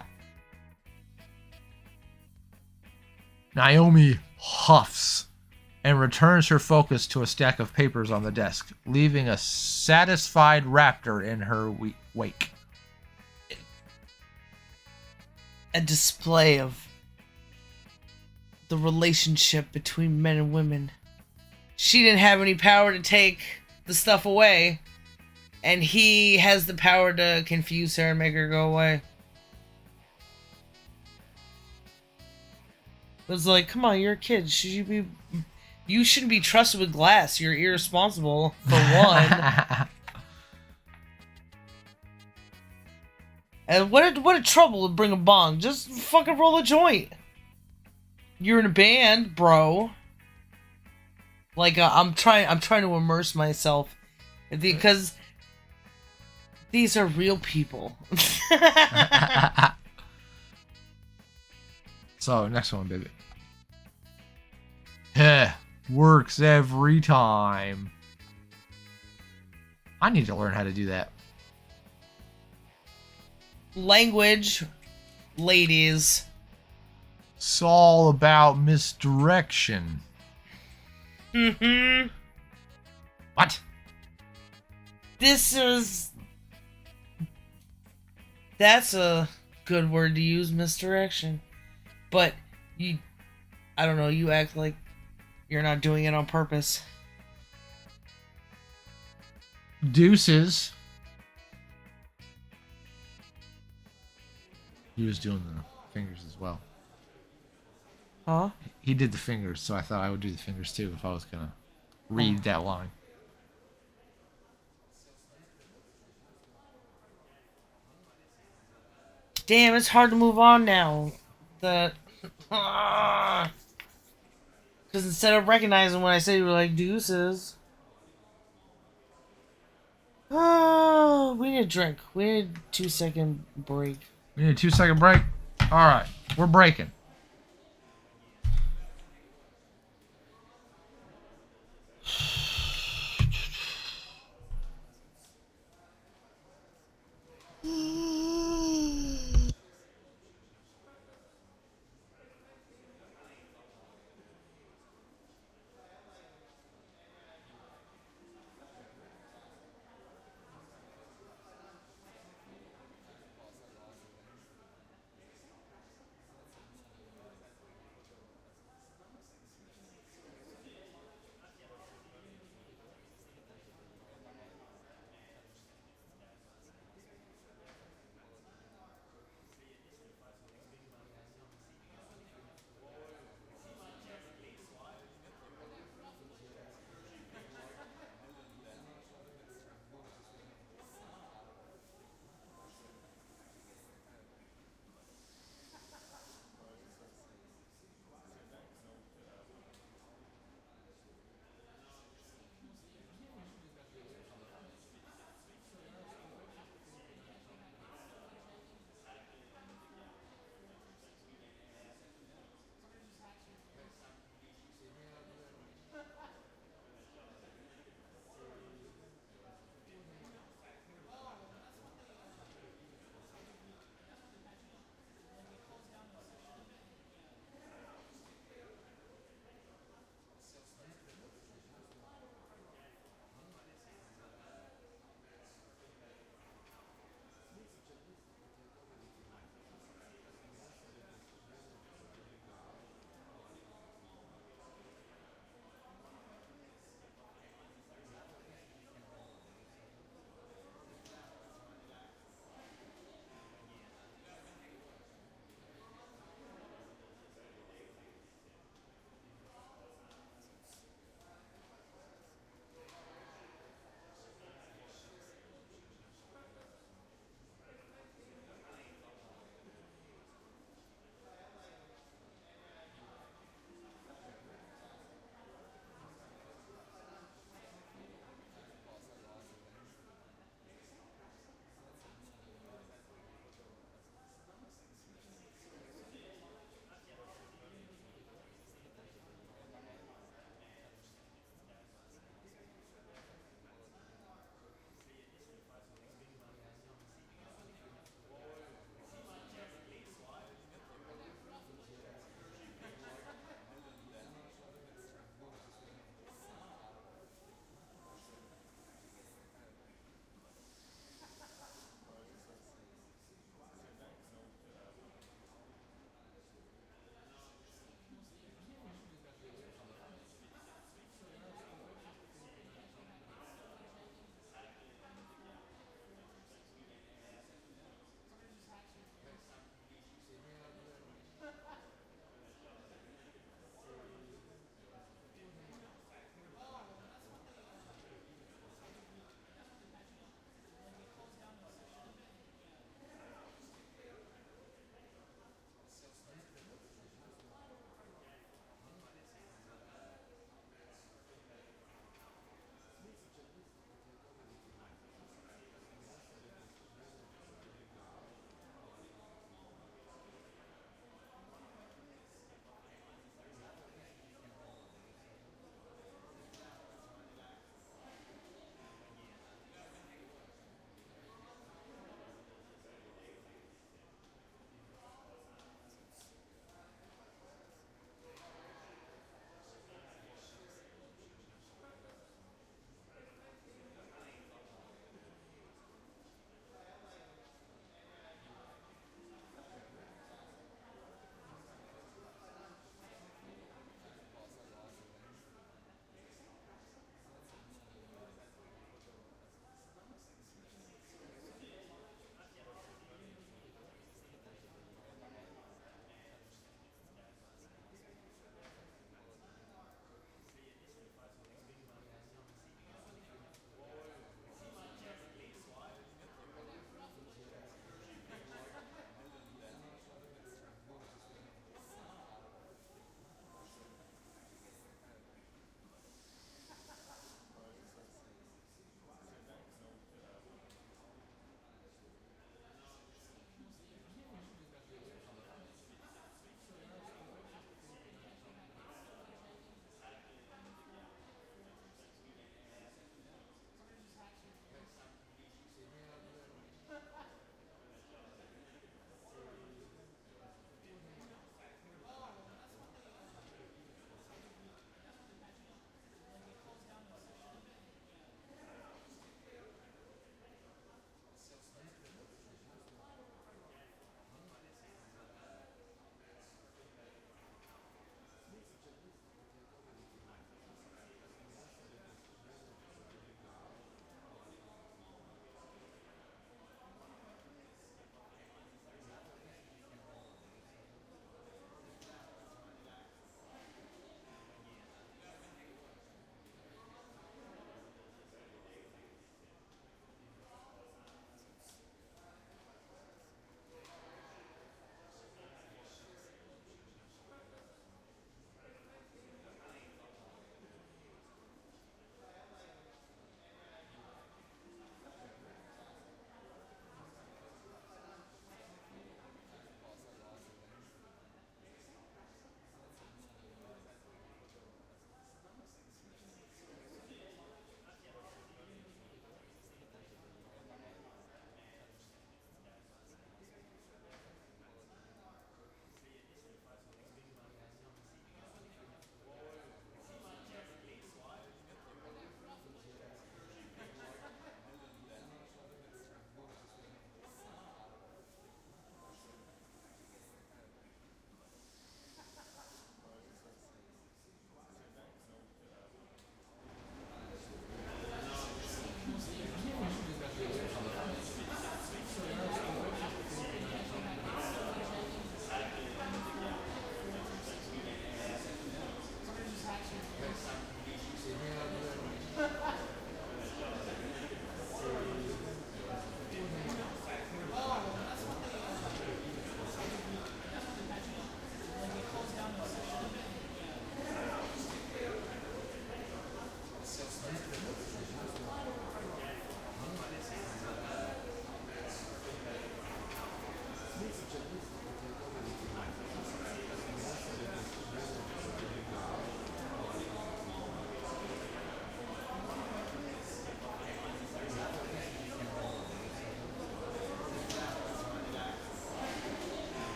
Naomi huffs and returns her focus to a stack of papers on the desk, leaving a satisfied raptor in her wake. A display of the relationship between men and women. She didn't have any power to take the stuff away, and he has the power to confuse her and make her go away. It was like, come on, you're a kid. You shouldn't be trusted with glass. You're irresponsible, for one. And what a trouble to bring a bong. Just fucking roll a joint. You're in a band, bro. Like I'm trying to immerse myself, because these are real people. So next one, baby. Heh, works every time. I need to learn how to do that. Language, ladies. It's all about misdirection. What? That's a good word to use, misdirection. But I don't know, you act like you're not doing it on purpose. Deuces. He was doing the fingers as well. Huh? He did the fingers, so I thought I would do the fingers too if I was gonna read that line. Damn, it's hard to move on now. Because instead of recognizing when I say, you were like, deuces. Oh, we need a drink. We need a 2-second break. We need a 2-second break? Alright, we're breaking.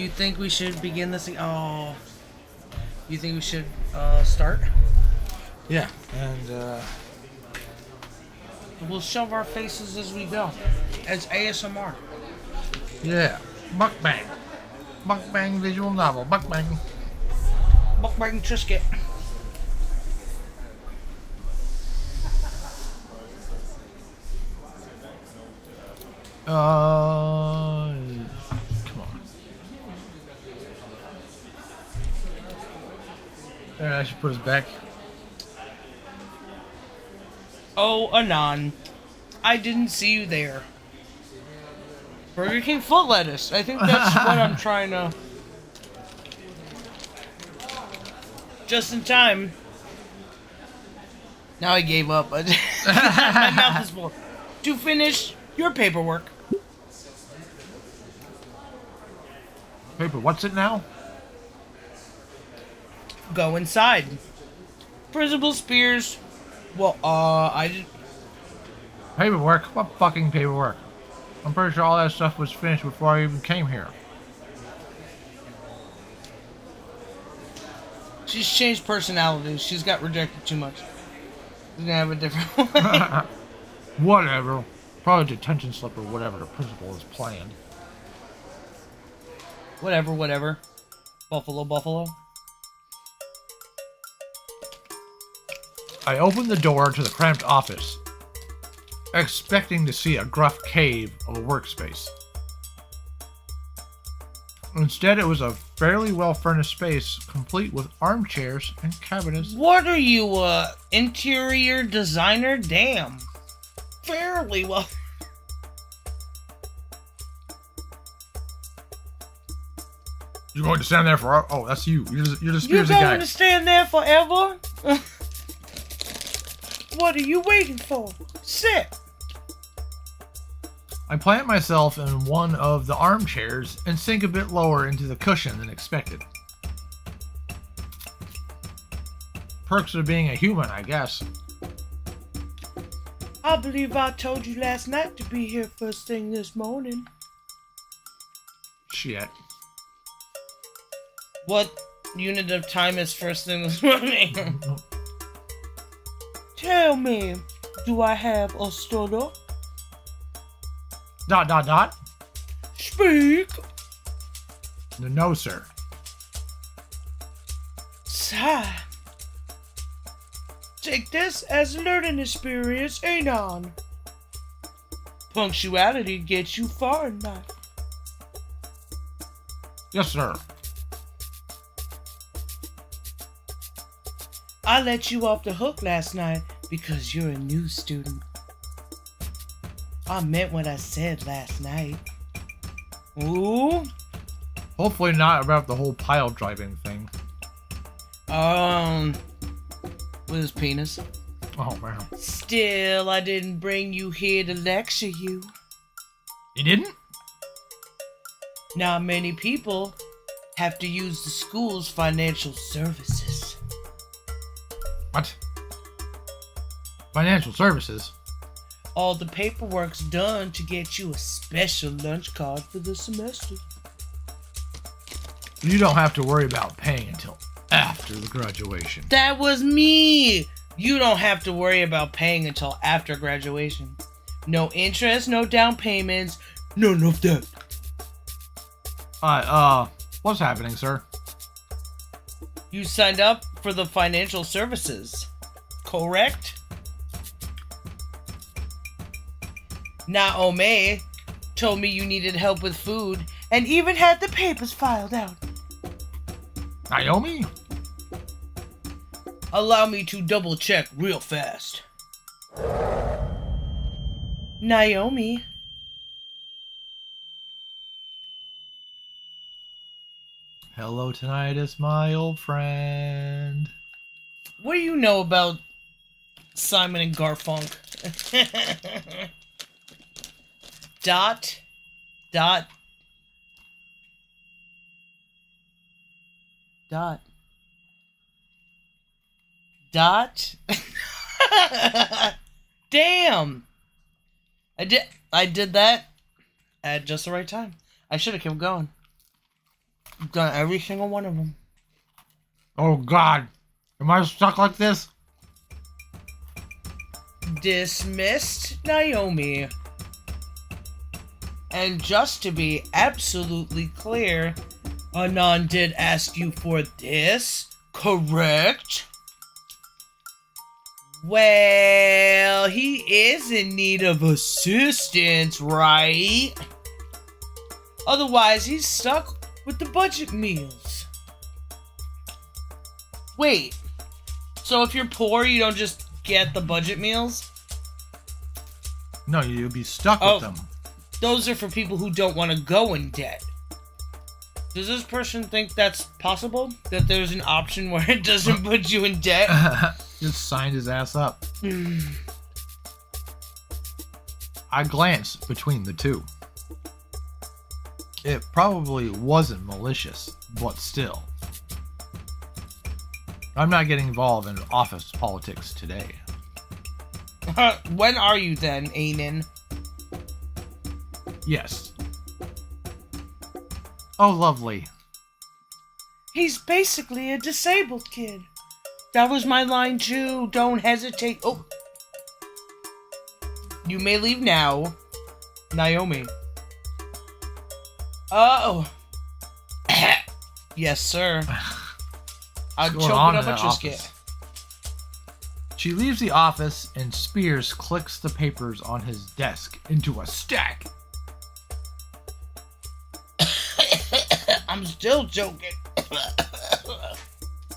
You think we should begin this? Oh, you think we should start? Yeah, and We'll shove our faces as we go, as ASMR. yeah, mukbang, mukbang visual novel, mukbang. Mukbang Trisket. Come on. There, I should put us back. Oh, Anon. I didn't see you there. Burger King foot lettuce. I think that's what I'm trying to... Just in time. Now I gave up. My mouth is full. To finish your paperwork. Paper, what's it now? Go inside. Principal Spears. Well, I did. Paperwork? What fucking paperwork? I'm pretty sure all that stuff was finished before I even came here. She's changed personalities. She's got rejected too much. She's gonna have a different one. Whatever. Probably detention slip or whatever the principal is planned. Whatever. Buffalo. I opened the door to the cramped office, expecting to see a gruff cave of a workspace. Instead, it was a fairly well-furnished space, complete with armchairs and cabinets. What are you, interior designer? Damn. Fairly well. You're going to stand there for... Oh, that's you. You're the You Spears going guy. to stand there forever? What are you waiting for? Sit. I plant myself in one of the armchairs and sink a bit lower into the cushion than expected. Perks of being a human, I guess. I believe I told you last night to be here first thing this morning. Shit. What unit of time is first thing this morning? Tell me, do I have a stutter? ... Speak. No, sir. Sigh. Take this as a learning experience, Anon. Punctuality gets you far in life. Yes, sir. I let you off the hook last night because you're a new student. I meant what I said last night. Ooh. Hopefully not about the whole pile driving thing. With his penis. Oh, man. Still, I didn't bring you here to lecture you. You didn't? Not many people have to use the school's financial services. What? Financial services? All the paperwork's done to get you a special lunch card for the semester. You don't have to worry about paying until after the graduation. That was me! You don't have to worry about paying until after graduation. No interest, no down payments, none of that. What's happening, sir? You signed up for the financial services, correct? Naomi told me you needed help with food and even had the papers filed out. Naomi? Allow me to double check real fast. Naomi. Hello, tinnitus, my old friend. What do you know about Simon and Garfunkel? Dot. Damn. I did that at just the right time. I should have kept going. I've done every single one of them. Oh, God. Am I stuck like this? Dismissed, Naomi. And just to be absolutely clear, Anon did ask you for this Correct. Well, he is in need of assistance, right? Otherwise, he's stuck with the budget meals. Wait, so if you're poor, you don't just get the budget meals? No, you'll be stuck with them. Those are for people who don't want to go in debt. Does this person think that's possible? That there's an option where it doesn't put you in debt? Just signed his ass up. I glanced between the two. It probably wasn't malicious, but still. I'm not getting involved in office politics today. When are you then, Anan? Yes. Oh, lovely. He's basically a disabled kid. That was my line too. Don't hesitate. Oh. You may leave now, Naomi. Oh. Yes, sir. I'll choke it up a Trisket. She leaves the office and Spears clicks the papers on his desk into a stack. I'm still joking.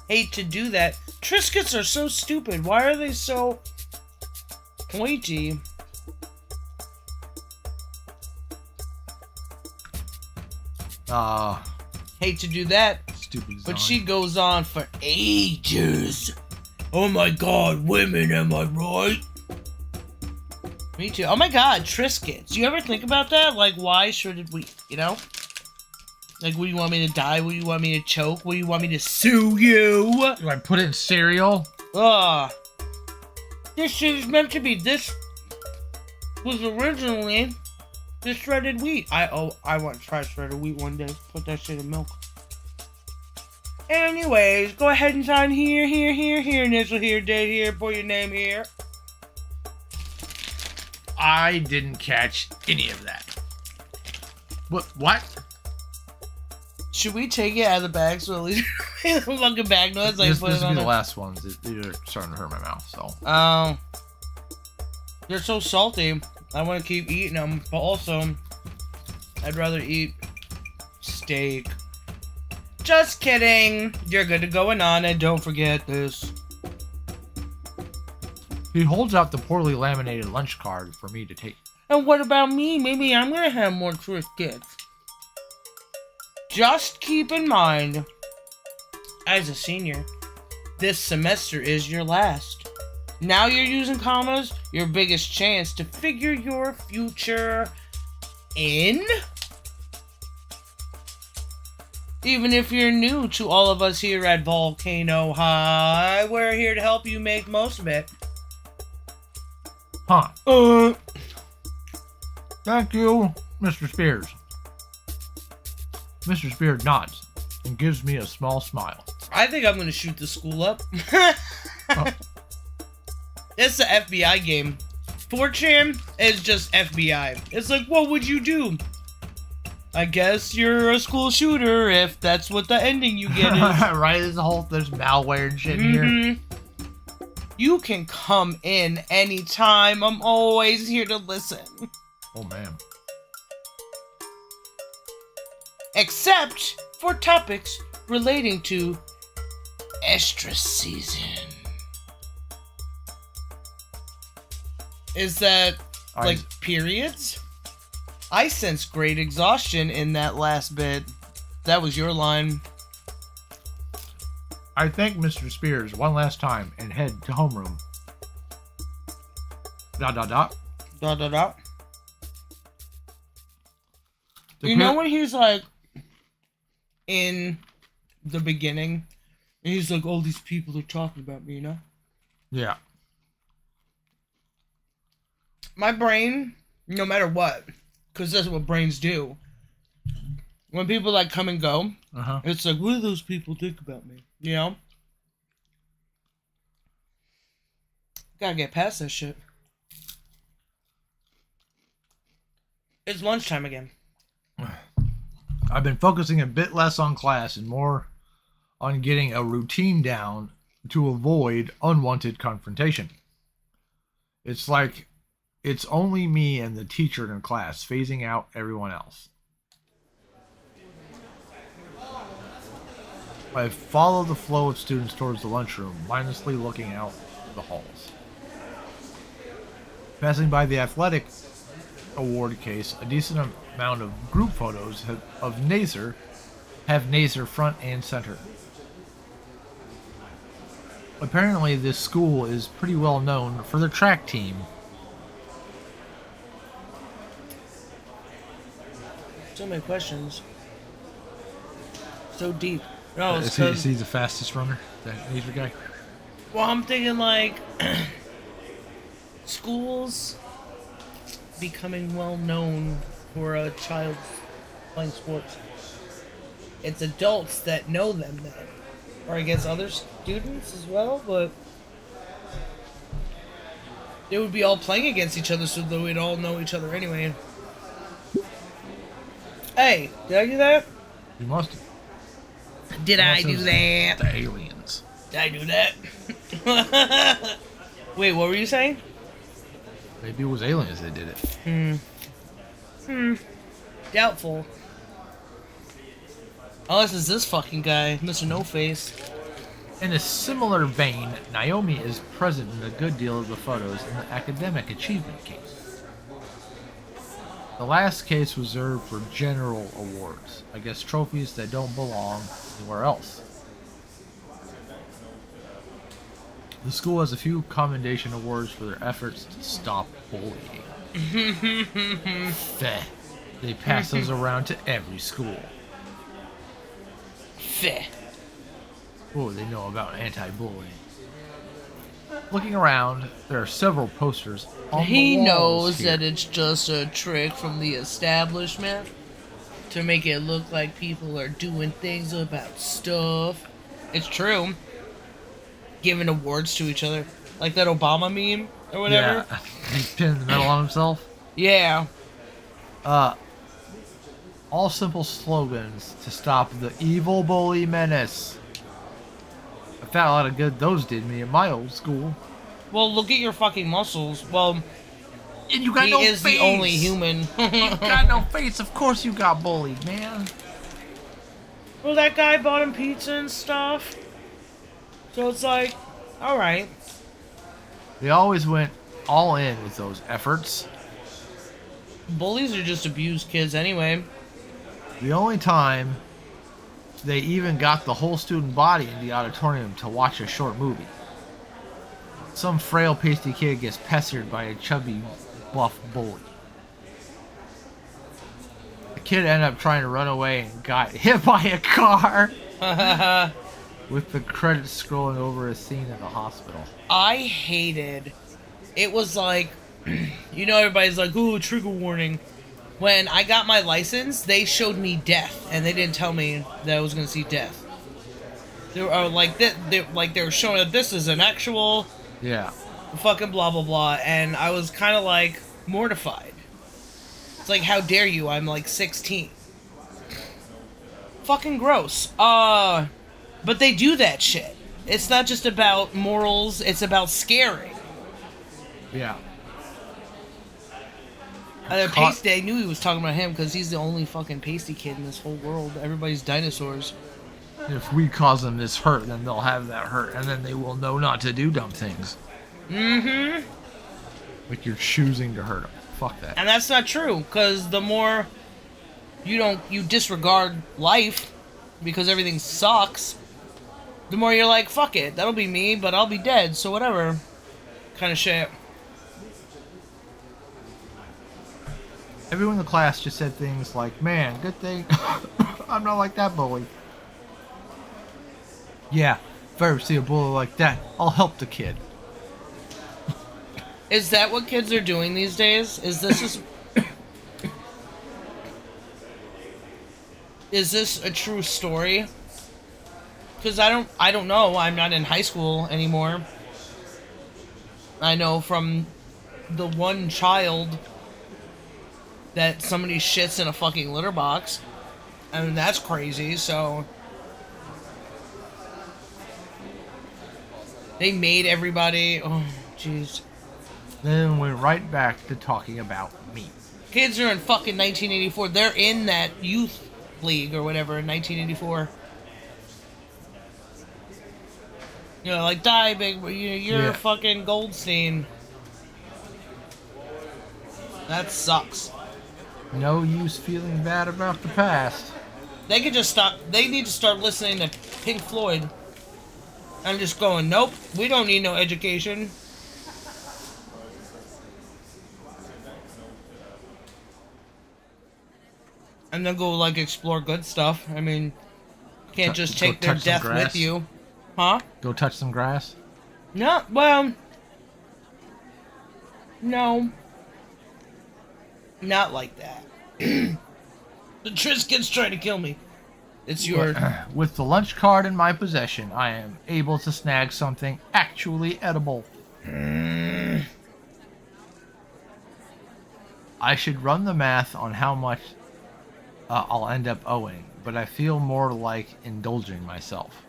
Hate to do that. Triscuits are so stupid. Why are they so pointy? Hate to do that. Stupid But design. she goes on for ages. Oh my god, women, am I right? Me too. Oh my god, Triscuits. Do you ever think about that? Like, why shredded wheat, you know? Like, would you want me to die? Would you want me to choke? Would you want me to sue you? Do I put it in cereal? Ugh. This shit is meant to be. This was originally the shredded wheat. I want to try shredded wheat one day. Put that shit in milk. Anyways, go ahead and sign here, initial here, date here, put your name here. I didn't catch any of that. What? Should we take it out of the bag so at least the fucking bag noise? Like, This put it will on be the there? last ones. These are starting to hurt my mouth, so. They're so salty. I want to keep eating them, but also, I'd rather eat steak. Just kidding. You're good to go, and don't forget this. He holds out the poorly laminated lunch card for me to take. And what about me? Maybe I'm gonna have more Triscuits. Just keep in mind, as a senior, this semester is your last. Now you're using commas, your biggest chance to figure your future in. Even if you're new to all of us here at Volcano High, we're here to help you make most of it. Huh. Thank you, Mr. Spears. Mr. Spears nods and gives me a small smile. I think I'm gonna shoot the school up. Oh. It's the FBI game. 4chan is just FBI. It's like, what would you do? I guess you're a school shooter if that's what the ending you get is. Right? There's malware and shit in here. You can come in anytime. I'm always here to listen. Oh, man. Except for topics relating to estrus season. Is that like periods? I sense great exhaustion in that last bit. That was your line. I thank Mr. Spears one last time and head to homeroom. ... You know when he's like in the beginning, and he's like, all these people are talking about me, you know? Yeah. My brain, no matter what, because that's what brains do. When people like come and go, it's like, what do those people think about me? You know? Gotta get past that shit. It's lunchtime again. I've been focusing a bit less on class and more on getting a routine down to avoid unwanted confrontation. It's like it's only me and the teacher in class, phasing out everyone else. I follow the flow of students towards the lunchroom, mindlessly looking out the halls. Passing by the athletic award case, a decent amount of group photos of Naser have Naser front and center. Apparently, this school is pretty well known for their track team. So many questions. So deep. No, Is he the fastest runner? That Naser guy? Well, I'm thinking like schools becoming well known for a child playing sports. It's adults that know them then. Or I guess other students as well, but they would be all playing against each other, so they would all know each other anyway. Hey, did I do that? You must have. Did I do that? The aliens. Did I do that? Wait, what were you saying? Maybe it was aliens that did it. Doubtful. Unless it's this fucking guy, Mr. No Face. In a similar vein, Naomi is present in a good deal of the photos in the academic achievement case. The last case was reserved for general awards. I guess trophies that don't belong anywhere else. The school has a few commendation awards for their efforts to stop bullying. Feh. They pass those around to every school. Feh. Oh, they know about anti-bullying. Looking around, there are several posters on He the walls knows here. that it's just a trick from the establishment to make it look like people are doing things about stuff. It's true. Giving awards to each other. Like that Obama meme or whatever. Yeah, he's pinning the medal on himself. Yeah. All simple slogans to stop the evil bully menace. I found a lot of good those did me in my old school. Well, look at your fucking muscles. Well, And you got he no is face. the only human. You got no face. Of course you got bullied, man. Well, that guy bought him pizza and stuff. So it's like, alright. They always went all in with those efforts. Bullies are just abused kids anyway. The only time they even got the whole student body in the auditorium to watch a short movie. Some frail, pasty kid gets pestered by a chubby, buff bully. The kid ended up trying to run away and got hit by a car. With the credits scrolling over a scene in the hospital. I hated. It was like, you know, everybody's like, ooh, trigger warning. When I got my license, they showed me death, and they didn't tell me that I was going to see death. They were like, they were showing that this is an actual Yeah. fucking blah blah blah, and I was kind of like mortified. It's like, how dare you? I'm like 16. Fucking gross. But they do that shit. It's not just about morals, it's about scaring. Yeah. Pasty, I knew he was talking about him because he's the only fucking pasty kid in this whole world. Everybody's dinosaurs. If we cause them this hurt, then they'll have that hurt, and then they will know not to do dumb things. Mm-hmm. Like you're choosing to hurt them. Fuck that. And that's not true, because the more you disregard life because everything sucks, the more you're like, fuck it, that'll be me, but I'll be dead, so whatever. Kind of shit. Everyone in the class just said things like, man, good thing I'm not like that bully. Yeah, if I ever see a bully like that, I'll help the kid. Is that what kids are doing these days? Is this a true story? Because I don't know. I'm not in high school anymore. I know from the one child that somebody shits in a fucking litter box. I mean, that's crazy, so... They made everybody. Oh, jeez. Then went right back to talking about me. Kids are in fucking 1984. They're in that youth league or whatever in 1984. You know, like, die, big. You're fucking Goldstein. That sucks. No use feeling bad about the past. They could just stop. They need to start listening to Pink Floyd. I'm just going, nope, we don't need no education. And then go, like, explore good stuff. I mean, can't just take their death with you. Huh? Go touch some grass? No, well... No. Not like that. The Triscuit's trying to kill me. It's your... With the lunch card in my possession, I am able to snag something actually edible. I should run the math on how much I'll end up owing, but I feel more like indulging myself.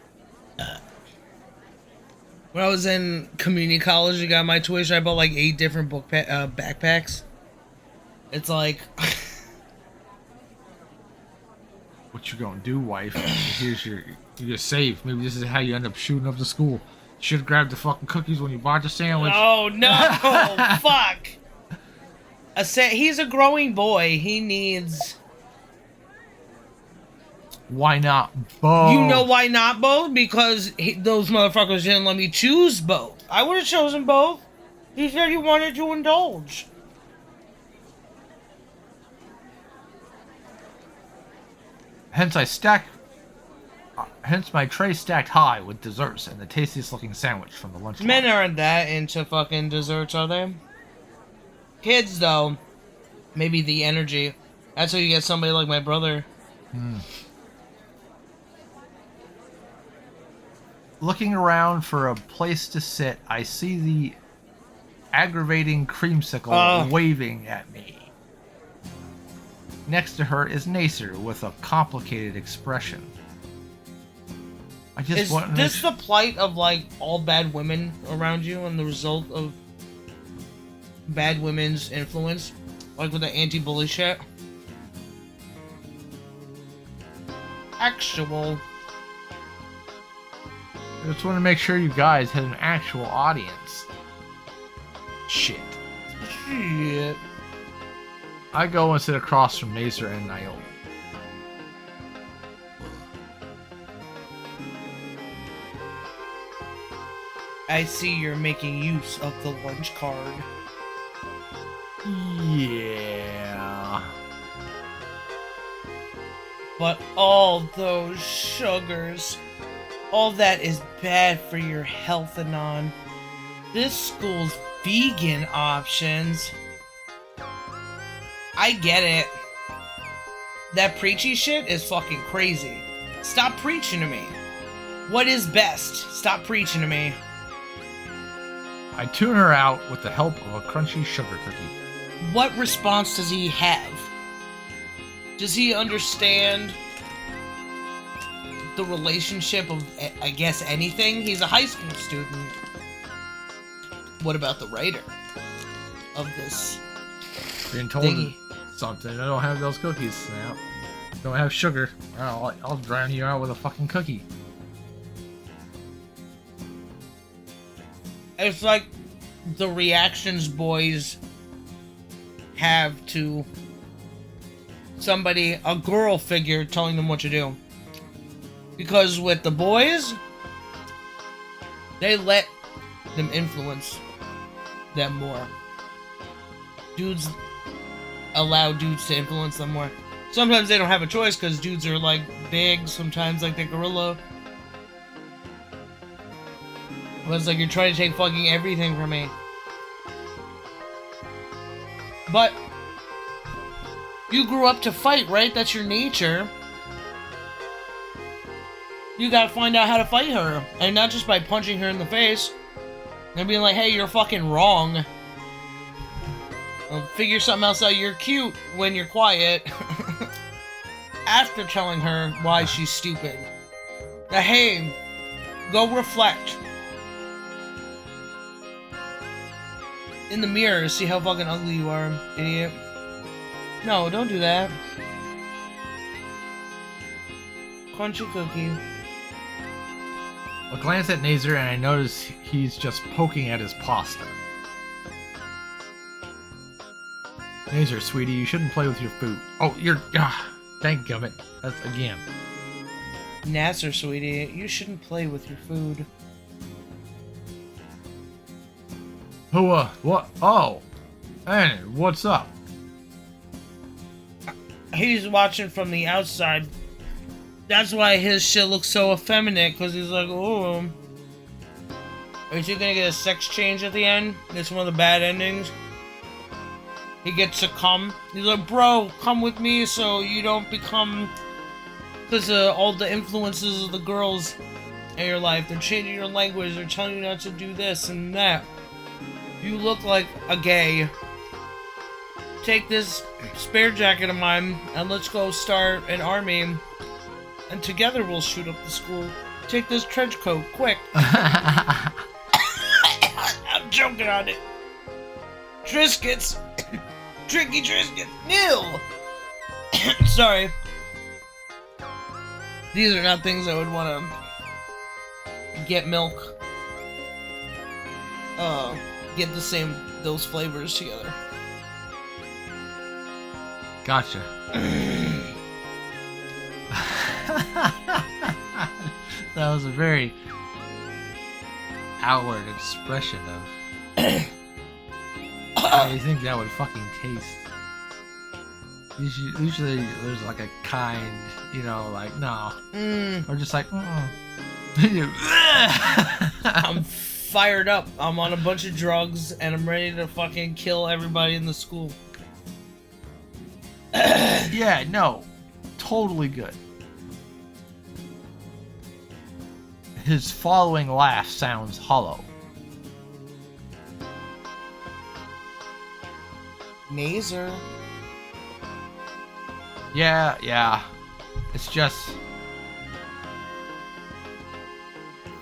When I was in community college and got my tuition, I bought like 8 different backpacks. It's like... What you gonna do, wife? Here's you just save. Maybe this is how you end up shooting up the school. Should have grabbed the fucking cookies when you bought the sandwich. Oh no! Fuck! He's a growing boy. He needs... Why not both? You know why not both? Because those motherfuckers didn't let me choose both. I would have chosen both. He said he wanted to indulge. Hence my tray stacked high with desserts and the tastiest looking sandwich from the lunch. Men aren't that into fucking desserts, are they? Kids, though, maybe the energy. That's how you get somebody like my brother. Looking around for a place to sit, I see the aggravating creamsicle waving at me. Next to her is Nacer with a complicated expression. I just want. Is this the plight of like all bad women around you, and the result of bad women's influence, like with the anti-bully shit? Actual. I just want to make sure you guys had an actual audience. Shit. I go and sit across from Nacer and Naomi. I see you're making use of the lunch card. Yeah. But all those sugars, all that is bad for your health, Anon. This school's vegan options. I get it. That preachy shit is fucking crazy. Stop preaching to me. What is best? Stop preaching to me. I tune her out with the help of a crunchy sugar cookie. What response does he have? Does he understand the relationship of, I guess, anything? He's a high school student. What about the writer of this Being told thingy? Something. I don't have those cookies now. Don't have sugar. I'll drown you out with a fucking cookie. It's like the reactions boys have to somebody, a girl figure, telling them what to do. Because with the boys, they let them influence them more. Dudes allow dudes to influence them more. Sometimes they don't have a choice because dudes are like big, sometimes like the gorilla. But it's like you're trying to take fucking everything from me. But you grew up to fight, right? That's your nature. You gotta find out how to fight her. And not just by punching her in the face. And being like, hey, you're fucking wrong. Figure something else out. You're cute when you're quiet. After telling her why she's stupid. Now, hey, go reflect. in the mirror. See how fucking ugly you are, idiot. No, don't do that. Crunchy cookie. I glance at Nazer and I notice he's just poking at his pasta. Nazer, sweetie, you shouldn't play with your food. Oh, you're... thank gummit. That's again. Nasser, sweetie, you shouldn't play with your food. Oh, what? Oh. Hey, what's up? He's watching from the outside. That's why his shit looks so effeminate, because he's like, oh. Is he gonna get a sex change at the end? It's one of the bad endings. He gets to come. He's like, bro, come with me so you don't become... Because all the influences of the girls in your life, they're changing your language, they're telling you not to do this and that. You look like a gay. Take this spare jacket of mine and let's go start an army. And together we'll shoot up the school. Take this trench coat, quick. I'm joking on it. Triscuits. Tricky Triscuits. Nil. Sorry. These are not things I would want to get milk. Get those flavors together. Gotcha. That was a very outward expression of how you think that would fucking taste. Usually there's like a kind, like, no. Or just like, I'm fired up. I'm on a bunch of drugs and I'm ready to fucking kill everybody in the school. Yeah, no. Totally good. His following laugh sounds hollow. Nazer. Yeah. It's just...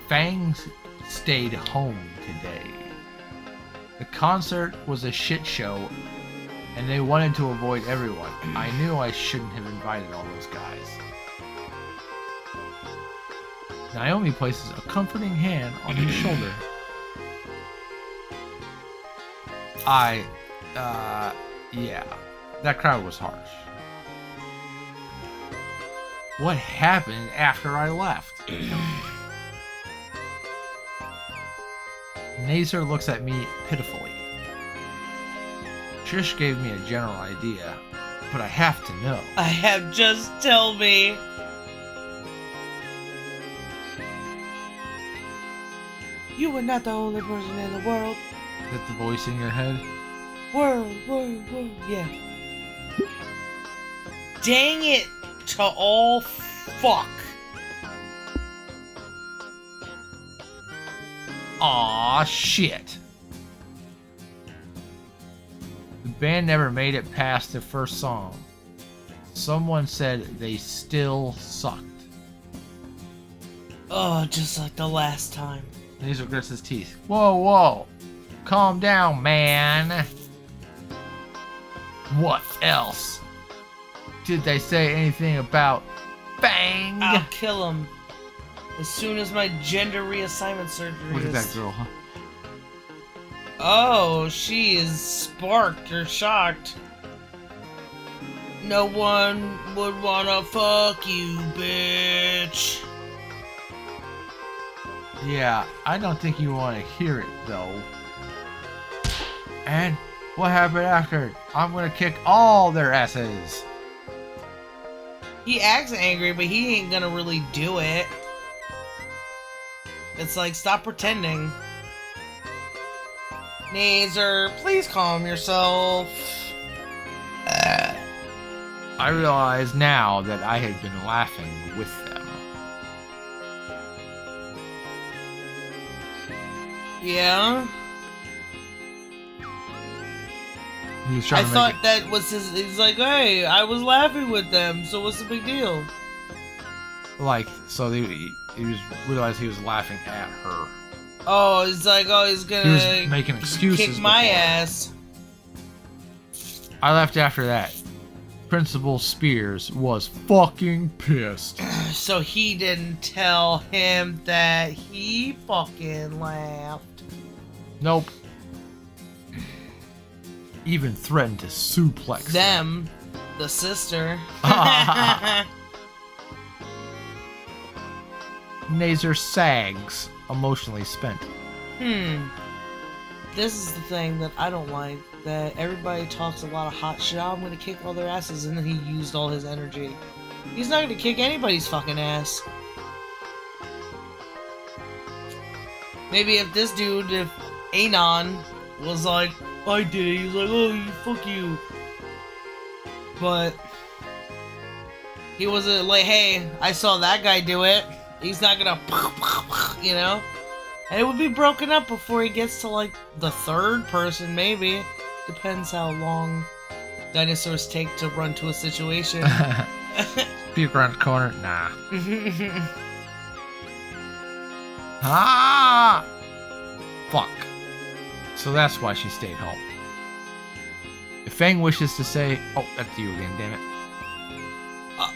Fangs stayed home today. The concert was a shit show, and they wanted to avoid everyone. I knew I shouldn't have invited all those guys. Naomi places a comforting hand on his shoulder. Yeah, that crowd was harsh. What happened after I left? Nazer looks at me pitifully. Trish gave me a general idea, but I have to know. Just tell me. You were not the only person in the world. Is that the voice in your head? World, yeah. Dang it to all fuck. Aw, shit. The band never made it past the first song. Someone said they still sucked. Oh, just like the last time. Nazer grits his teeth. Whoa. Calm down, man. What else? Did they say anything about Fang? I'll kill him as soon as my gender reassignment surgery Look is... at that girl, huh? Oh, she is sparked or shocked. No one would wanna fuck you, bitch. Yeah, I don't think you want to hear it, though. And what happened after? I'm gonna kick all their asses. He acts angry, but he ain't gonna really do it. It's like, stop pretending. Nazer, please calm yourself. I realize now that I had been laughing with them. Yeah? He was trying I to thought make that was his... He's like, hey, I was laughing with them, so what's the big deal? it like, so he was realized he was laughing at her. Oh, it's like, oh, he's He was gonna making excuses kick my before. ass. I left after that. Principal Spears was fucking pissed. So he didn't tell him that he fucking laughed. Nope. Even threatened to suplex Them, the sister. Nazer sags, emotionally spent. This is the thing that I don't like. That everybody talks a lot of hot shit. Oh, I'm gonna kick all their asses, and then he used all his energy. He's not gonna kick anybody's fucking ass. Maybe if this dude, if Anon was like, I did it, he's like, oh, you fuck you. But he wasn't like, hey, I saw that guy do it. He's not gonna, you know? And it would be broken up before he gets to like the third person, maybe. Depends how long dinosaurs take to run to a situation. Peek around the corner. Nah. Ah! Fuck. So that's why she stayed home. If Fang wishes to say, oh, that's you again, damn it.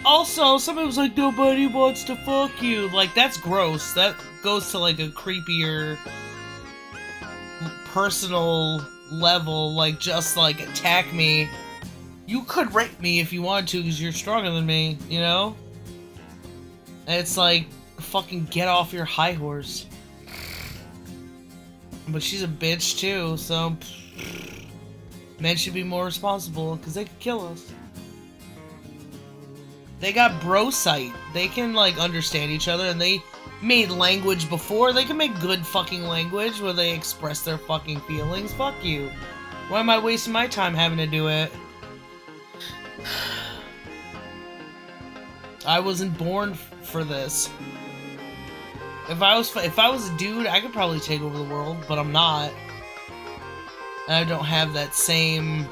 Also, somebody was like, nobody wants to fuck you. Like, that's gross. That goes to like a creepier personal level. Like, just like attack me. You could rape me if you wanted to because you're stronger than me, you know? And it's like, fucking get off your high horse. But she's a bitch too, so men should be more responsible because they could kill us. They got bro sight. They can like understand each other, and they made language before. They can make good fucking language where they express their fucking feelings. Fuck you. Why am I wasting my time having to do it? I wasn't born for this. If I was a dude, I could probably take over the world, but I'm not. And I don't have that same.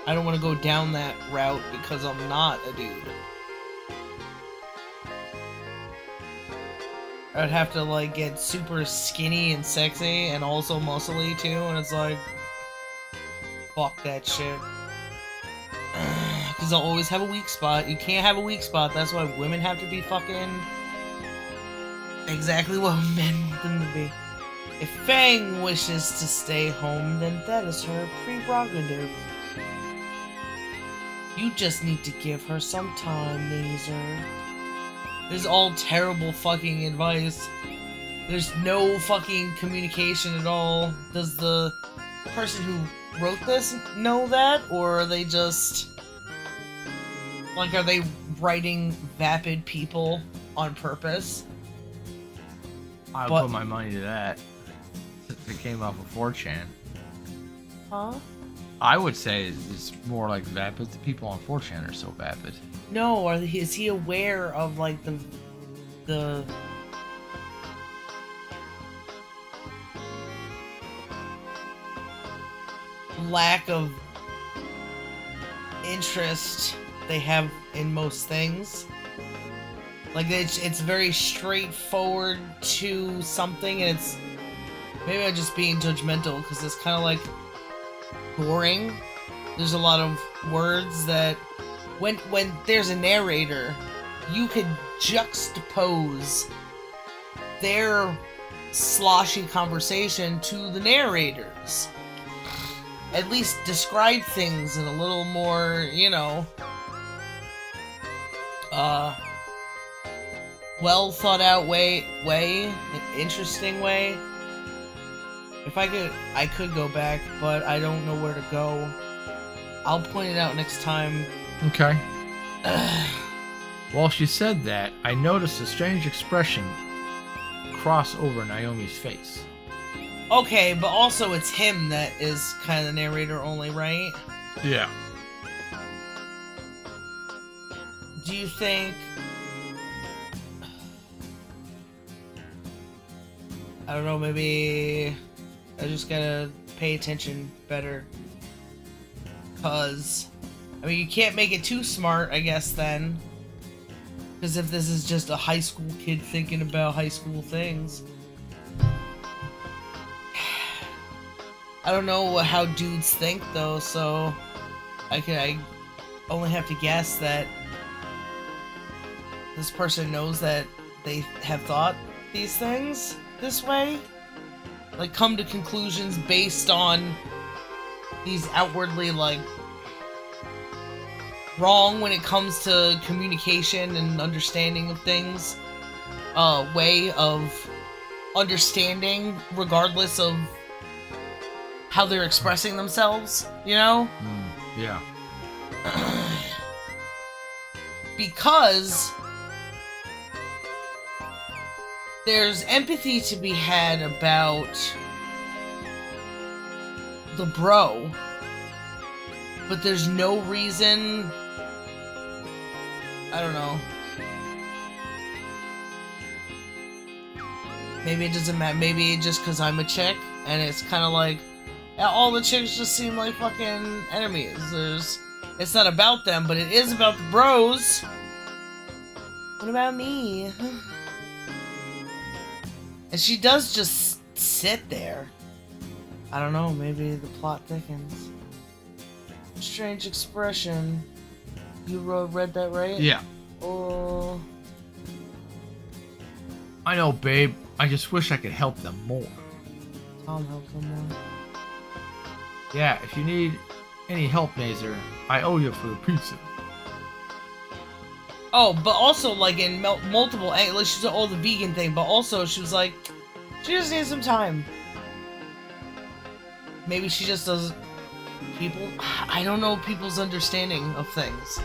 I don't want to go down that route because I'm not a dude. I'd have to like get super skinny and sexy and also muscly too, and it's like, fuck that shit. Because I'll always have a weak spot. You can't have a weak spot. That's why women have to be fucking exactly what men want them to be. If Fang wishes to stay home, then that is her prerogative. You just need to give her some time, Nazer. This is all terrible fucking advice. There's no fucking communication at all. Does the person who wrote this know that? Or are they just... like, are they writing vapid people on purpose? I would put my money to that. If it came off of 4chan. Huh? I would say it's more like vapid. The people on 4chan are so vapid. No, is he aware of like the lack of interest they have in most things? Like it's very straightforward to something, and it's maybe I'm just being judgmental because it's kind of like boring. There's a lot of words that when there's a narrator, you could juxtapose their sloshy conversation to the narrators. At least describe things in a little more, you know, well thought out way, an interesting way. If I could go back, but I don't know where to go. I'll point it out next time. Okay. While she said that, I noticed a strange expression cross over Naomi's face. Okay, but also it's him that is kind of the narrator only, right? Yeah. Do you think... I don't know, maybe I just gotta pay attention better. Cause, I mean, you can't make it too smart, I guess, then. Because if this is just a high school kid thinking about high school things. I don't know how dudes think though, so I only have to guess that this person knows that they have thought these things this way. Like, come to conclusions based on these outwardly, like, wrong when it comes to communication and understanding of things. Way of understanding regardless of how they're expressing themselves, you know? Yeah. Because there's empathy to be had about the bro, but there's no reason. I don't know. Maybe it doesn't matter. Maybe just because I'm a chick, and it's kind of like all the chicks just seem like fucking enemies. It's not about them, but it is about the bros. What about me? And she does just sit there. I don't know, maybe the plot thickens. Strange expression. You read that right? Yeah. Oh. I know, babe. I just wish I could help them more. Tom help them more. Yeah, if you need any help, Nazer, I owe you for the pizza. Oh, but also, like, in multiple... Like, she's all the vegan thing, but also she was like, she just needs some time. Maybe she just does... People... I don't know people's understanding of things.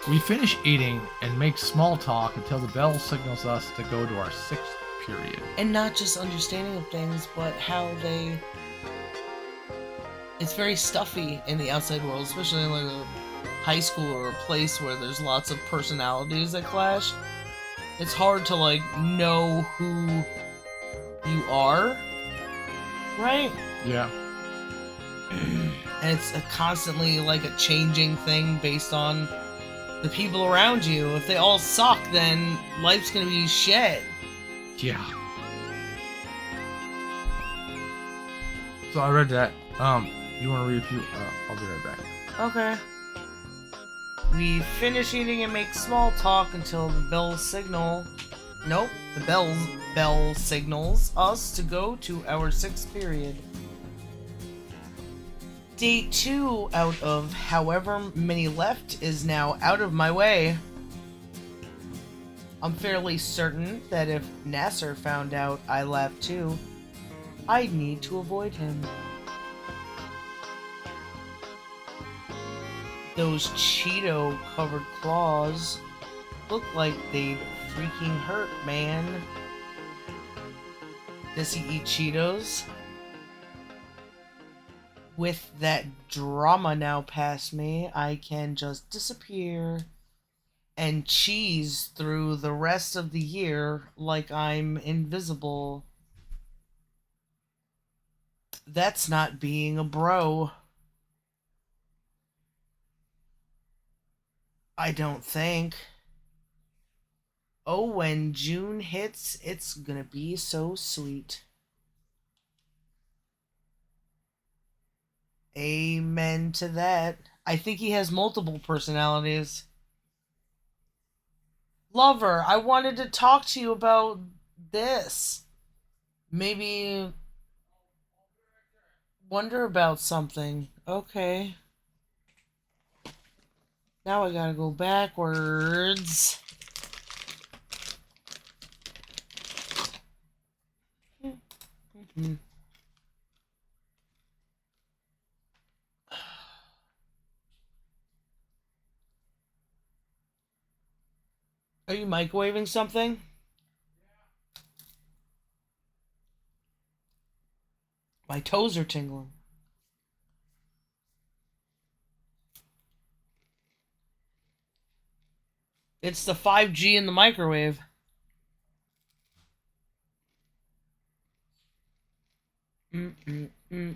We finish eating and make small talk until the bell signals us to go to our 6th period. And not just understanding of things, but how they... It's very stuffy in the outside world, especially in, like, a high school or a place where there's lots of personalities that clash. It's hard to, like, know who you are, right? Yeah. And it's a constantly, like, a changing thing based on the people around you. If they all suck, then life's gonna be shit. Yeah. So I read that. You want to read a few? I'll be right back. Okay. We finish eating and make small talk until the bell signal... Nope, the bell signals us to go to our 6th period. Day 2 out of however many left is now out of my way. I'm fairly certain that if Nasser found out I left too, I'd need to avoid him. Those Cheeto-covered claws look like they'd freaking hurt, man. Does he eat Cheetos? With that drama now past me, I can just disappear and cheese through the rest of the year like I'm invisible. That's not being a bro. I don't think. Oh, when June hits, it's gonna be so sweet. Amen to that. I think he has multiple personalities. Lover, I wanted to talk to you about this. Maybe wonder about something. Okay. Now I gotta go backwards. Mm-hmm. Are you microwaving something? My toes are tingling. It's the 5G in the microwave. Mm-mm-mm.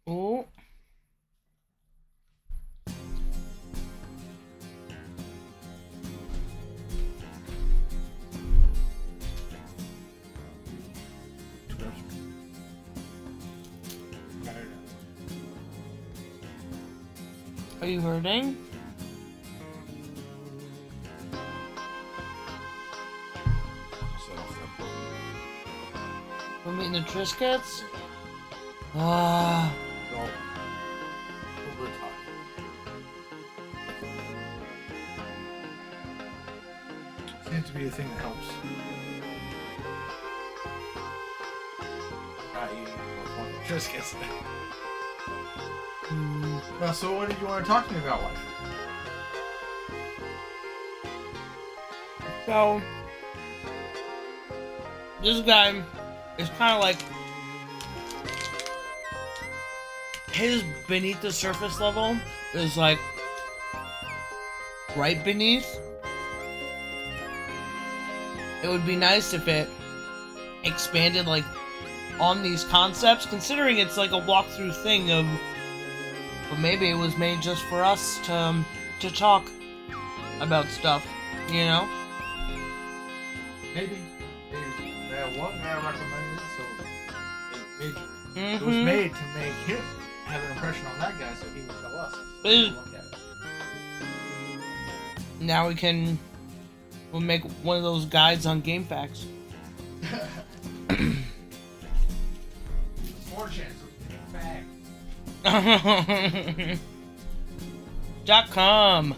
Oh. Are you hurting? We're meeting the Triscuits? Ah. No. Seems to be the thing that helps. Not eating Triscuits. Well, so what did you want to talk to me about, wife? So, this guy is kind of like his beneath the surface level is like right beneath. It would be nice if it expanded like on these concepts, considering it's like a walkthrough thing of, but maybe it was made just for us to talk about stuff, you know? Maybe. One guy recommended it, so it was made to make him have an impression on that guy, so he would tell us. So look at it. Now we'll make one of those guides on game facts. More chance of getting back. .com.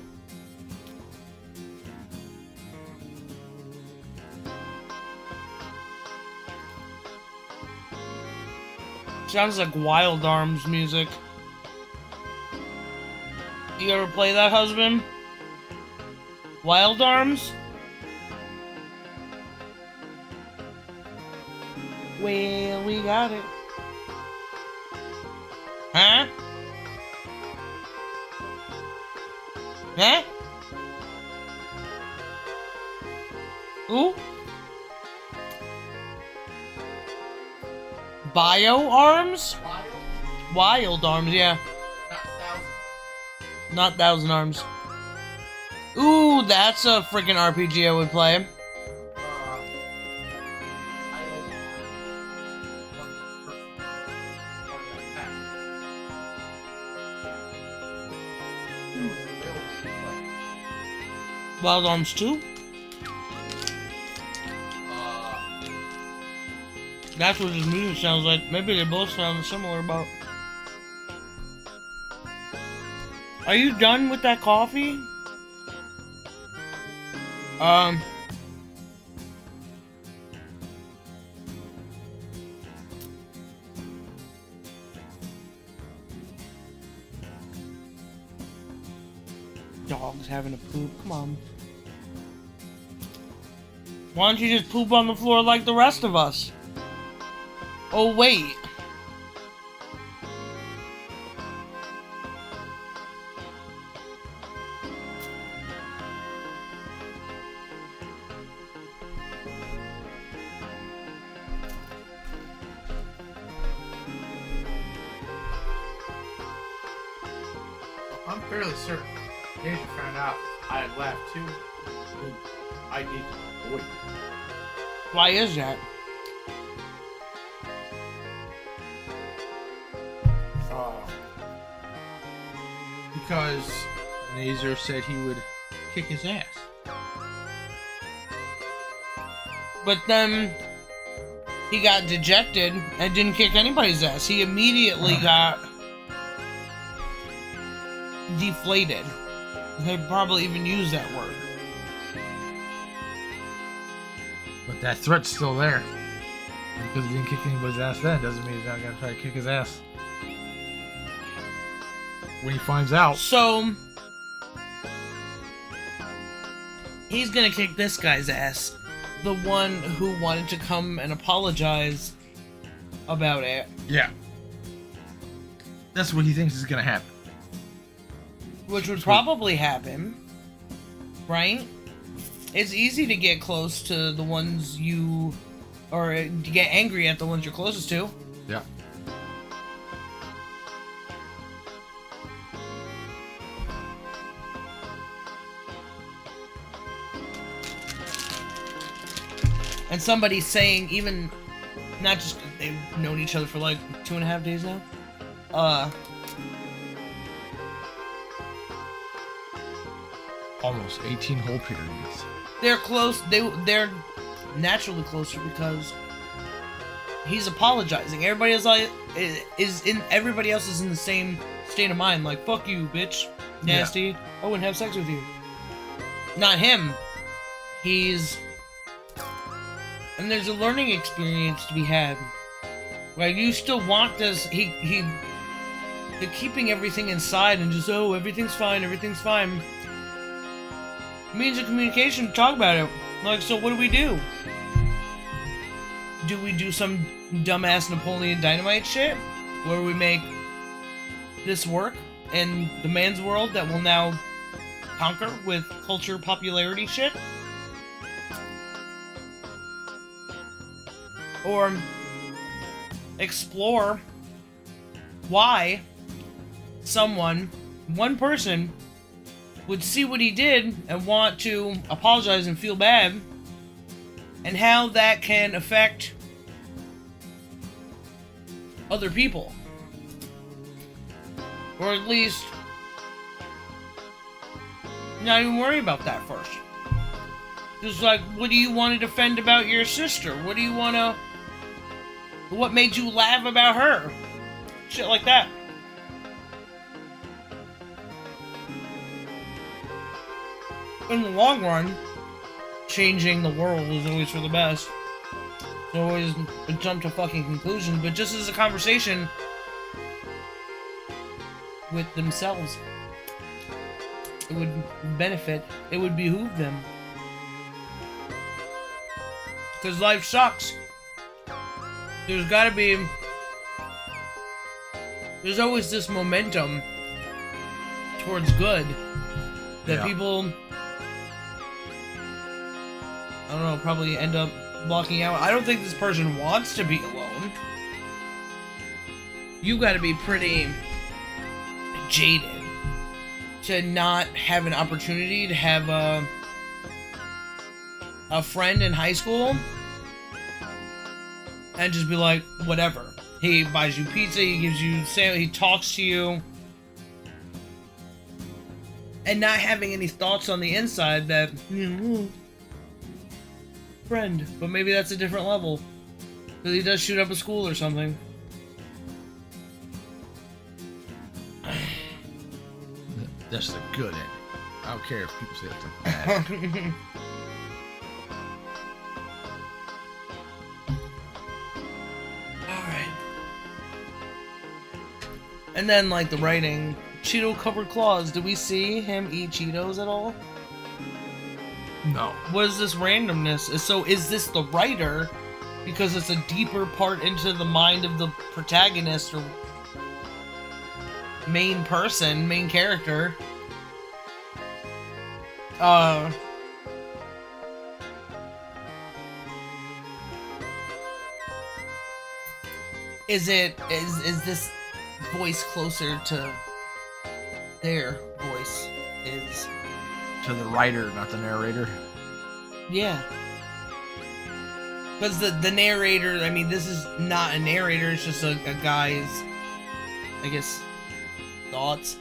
Sounds like Wild Arms music. You ever play that, husband? Wild Arms? Well, we got it. Huh? Huh? Ooh? Bio Arms? Wild Arms, yeah. Not Thousand Arms. Ooh, that's a freaking RPG I would play. Wild Arms 2? That's what his music sounds like. Maybe they both sound similar, but... Are you done with that coffee? Dog's having a poop. Come on. Why don't you just poop on the floor like the rest of us? Oh, wait. I'm fairly certain Deja found out I had left too. I need to avoid it. Why is that? Because Nazer said he would kick his ass. But then he got dejected and didn't kick anybody's ass. He immediately got deflated. They probably even used that word. But that threat's still there. Because he didn't kick anybody's ass then, doesn't mean he's not gonna try to kick his ass when he finds out. So he's gonna kick this guy's ass. The one who wanted to come and apologize about it. Yeah. That's what he thinks is gonna happen. Which would probably happen. Right? It's easy to get close to the ones you... or to get angry at the ones you're closest to. Yeah. And somebody saying, even, not just, they've known each other for like 2.5 days now. almost 18 whole periods. They're close. They're naturally closer because he's apologizing. Everybody everybody else is in the same state of mind. Like, fuck you, bitch, nasty. Yeah. I wouldn't have sex with you. Not him. And there's a learning experience to be had. Like, you still want this. They're keeping everything inside and just, oh, everything's fine. Means of communication, talk about it. Like, so what do we do? Do we do some dumbass Napoleon Dynamite shit? Where we make this work in the man's world that will now conquer with culture popularity shit? Or explore why one person would see what he did and want to apologize and feel bad, and how that can affect other people. Or at least not even worry about that first. Just like, what do you want to defend about your sister? What made you laugh about her? Shit like that. In the long run, changing the world is always for the best. It's always a jump to fucking conclusions, but just as a conversation with themselves, it would behoove them. Because life sucks. There's always this momentum towards good that people, I don't know, probably end up blocking out. I don't think this person wants to be alone. You gotta be pretty jaded to not have an opportunity to have a friend in high school and just be like, whatever. He buys you pizza, he gives you sandwich, he talks to you, and not having any thoughts on the inside that, friend, but maybe that's a different level, because he does shoot up a school or something. That's the good end. I don't care if people say it's a bad end. And then, like, the writing, Cheeto-covered claws. Did we see him eat Cheetos at all? No. What is this randomness? So, is this the writer? Because it's a deeper part into the mind of the protagonist or main character. Is this voice closer to their voice? Is to the writer, not the narrator? Yeah. Because the narrator, I mean, this is not a narrator, it's just a guy's, I guess, thoughts.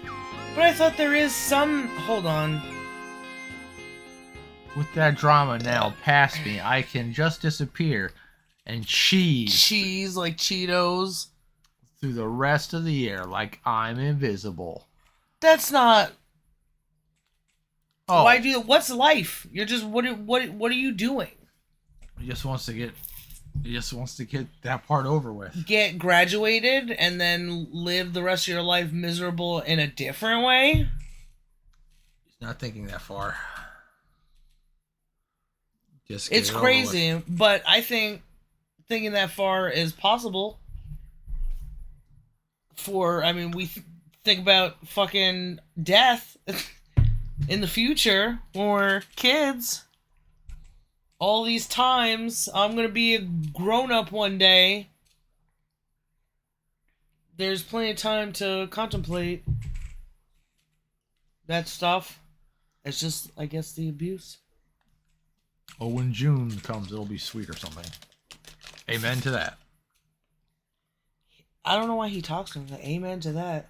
But I thought there is some... Hold on. With that drama now past me, I can just disappear and cheese like Cheetos through the rest of the year like I'm invisible. That's not... Oh. Why do... What's life? You're just... What are you doing? He just wants to get that part over with. Get graduated and then live the rest of your life miserable in a different way? He's not thinking that far. Just it's crazy, but I think thinking that far is possible. We think about fucking death in the future when we're kids. All these times, I'm gonna be a grown-up one day. There's plenty of time to contemplate that stuff. It's just, I guess, the abuse. Oh, when June comes, it'll be sweet or something. Amen to that. I don't know why he talks to him. Like, amen to that.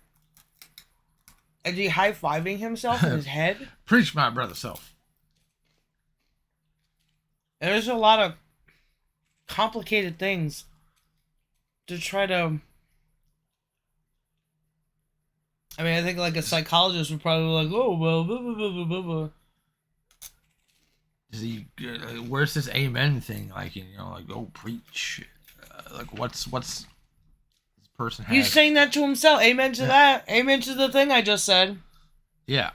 Is he high-fiving himself in his head? Preach, my brother self. There's a lot of complicated things to try to... I mean, I think like a psychologist would probably be like, oh, well, blah, blah, blah, blah, blah, blah. Is he? Where's this amen thing? Like, you know, like, oh, preach. Like, what's this person has? He's saying that to himself. Amen to that. Amen to the thing I just said. Yeah.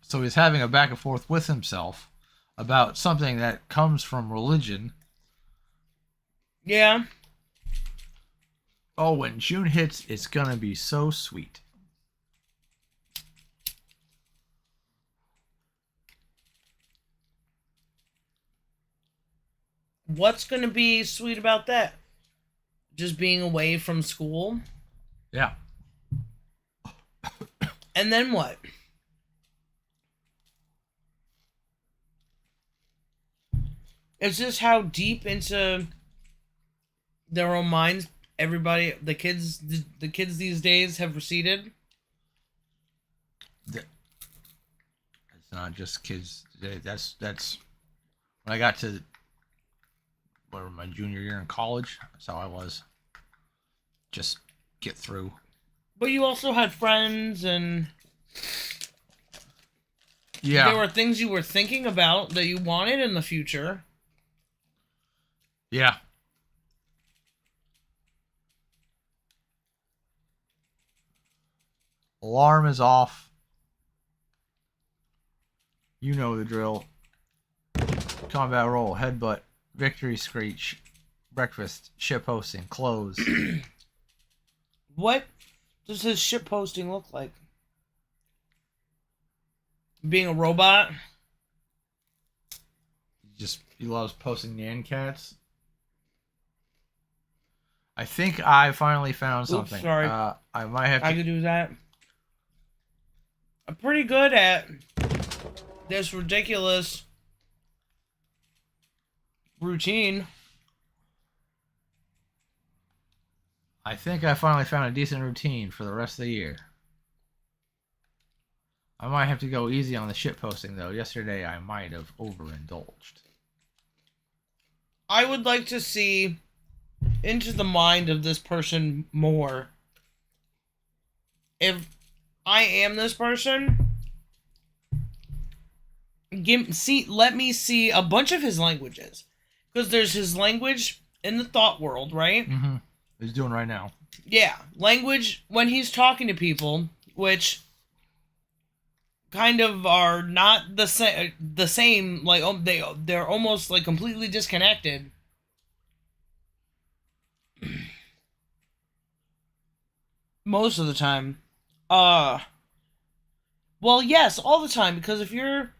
So he's having a back and forth with himself about something that comes from religion. Yeah. Oh, when June hits, it's gonna be so sweet. What's going to be sweet about that? Just being away from school? Yeah. And then what? It's just how deep into their own minds everybody, the kids these days have receded. It's not just kids today. That's when I got to my junior year in college. That's how I was. Just get through. But you also had friends, and yeah, there were things you were thinking about that you wanted in the future. Yeah. Alarm is off. You know the drill. Combat roll, headbutt, victory screech, breakfast, ship posting, close. What does his ship posting look like? Being a robot? He loves posting Nyan cats. I think I finally found something. Oops, sorry. I might have to... I could do that. I'm pretty good at this ridiculous routine. I think I finally found a decent routine for the rest of the year. I might have to go easy on the shit posting, though. Yesterday, I might have overindulged. I would like to see into the mind of this person more. If I am this person, let me see a bunch of his languages. Because there's his language in the thought world, right? Mm-hmm. He's doing right now. Yeah, language when he's talking to people, which kind of are not the same. Like they're almost like completely disconnected. Most of the time. Well, yes, all the time, because if you're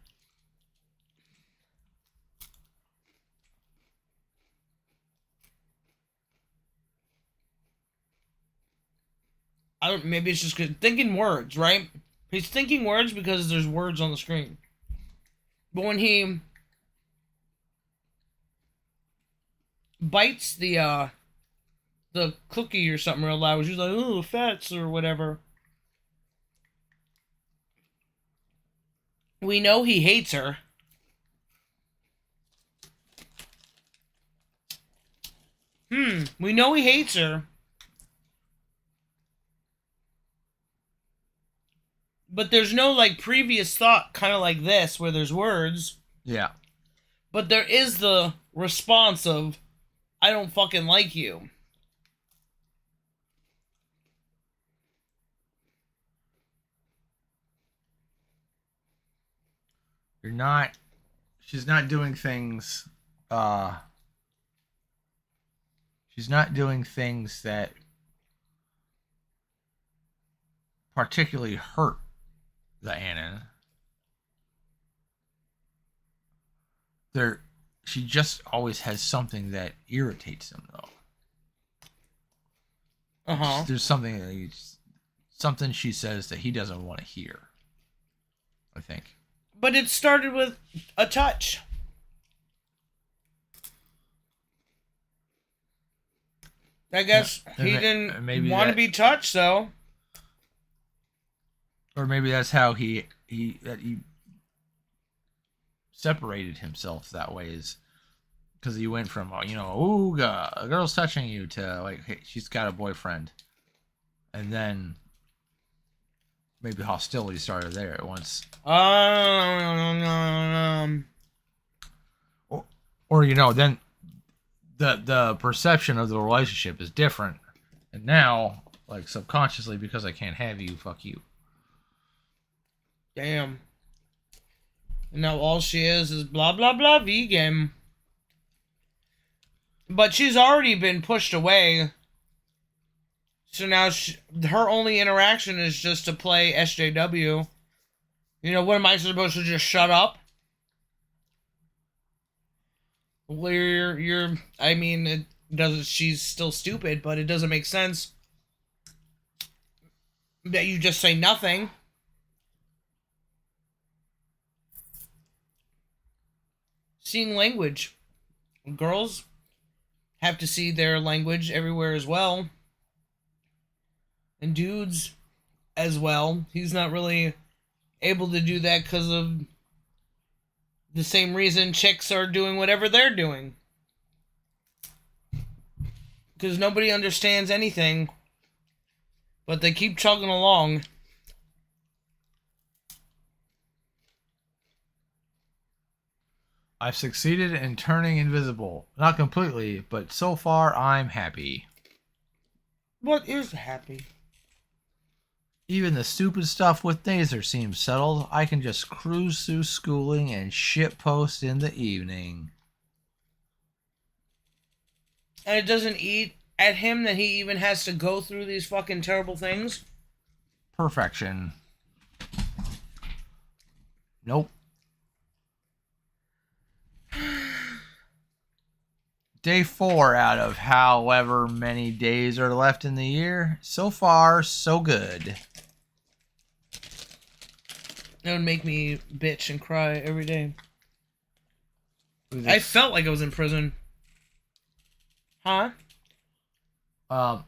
maybe it's just good thinking words, right? He's thinking words because there's words on the screen. But when he bites the cookie or something real loud, she's like, "Ooh, fats" or whatever. We know he hates her. We know he hates her. But there's no, like, previous thought kind of like this where there's words. Yeah. But there is the response of, I don't fucking like you. She's not doing things, she's not doing things that particularly hurt the Annan. She just always has something that irritates him, though. Uh-huh. There's something she says that he doesn't want to hear, I think. But it started with a touch. I guess he didn't want to be touched, though. Or maybe that's how he separated himself that way, is because he went from ooh, a girl's touching you to like, hey, she's got a boyfriend, and then maybe hostility started there at once. Or then the perception of the relationship is different, and now like subconsciously, because I can't have you, fuck you. Damn. And now all she is blah blah blah vegan. But she's already been pushed away. So now her only interaction is just to play SJW. What am I supposed to just shut up? I mean, it doesn't. She's still stupid, but it doesn't make sense that you just say nothing. Seeing language. Girls have to see their language everywhere as well. And dudes as well. He's not really able to do that because of the same reason chicks are doing whatever they're doing. Because nobody understands anything, but they keep chugging along. I've succeeded in turning invisible. Not completely, but so far I'm happy. What is happy? Even the stupid stuff with Naser seems settled. I can just cruise through schooling and shitpost in the evening. And it doesn't eat at him that he even has to go through these fucking terrible things? Perfection. Nope. Day 4 out of however many days are left in the year. So far, so good. It would make me bitch and cry every day. I felt like I was in prison. Huh? Oh,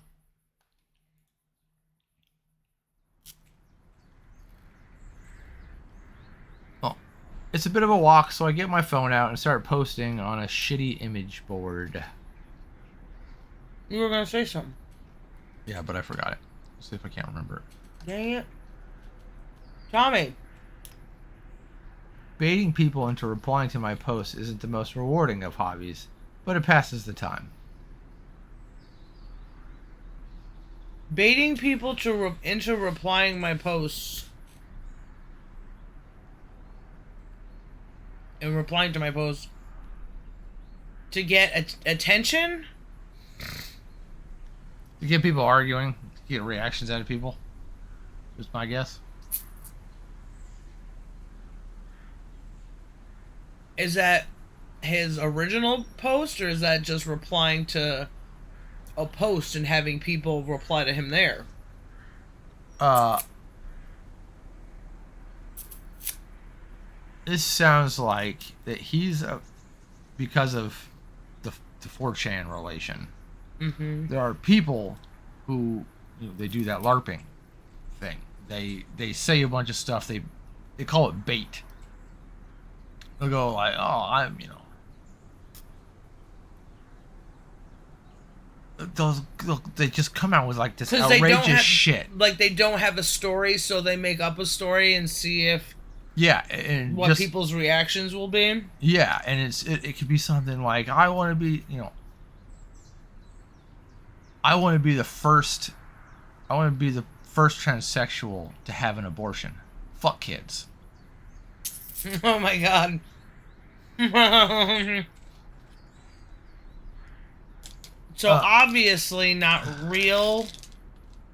it's a bit of a walk, so I get my phone out and start posting on a shitty image board. You were gonna say something. Yeah, but I forgot it. Let's see if I can't remember it. Dang it. Tommy. Baiting people into replying to my posts isn't the most rewarding of hobbies, but it passes the time. Baiting people into replying my posts. And replying to my posts. To get attention? To get people arguing, to get reactions out of people. Just my guess. Is that his original post, or is that just replying to a post and having people reply to him there? This sounds like that he's because of the 4chan relation. Mm-hmm. There are people who they do that LARPing thing. They say a bunch of stuff. They call it bait. They'll go like, "Oh, I'm they just come out with like this outrageous shit. Like they don't have a story, so they make up a story and see if and what people's reactions will be. Yeah, and it could be something like, I want to be the first transsexual to have an abortion. Fuck kids. Oh my god. So obviously not real.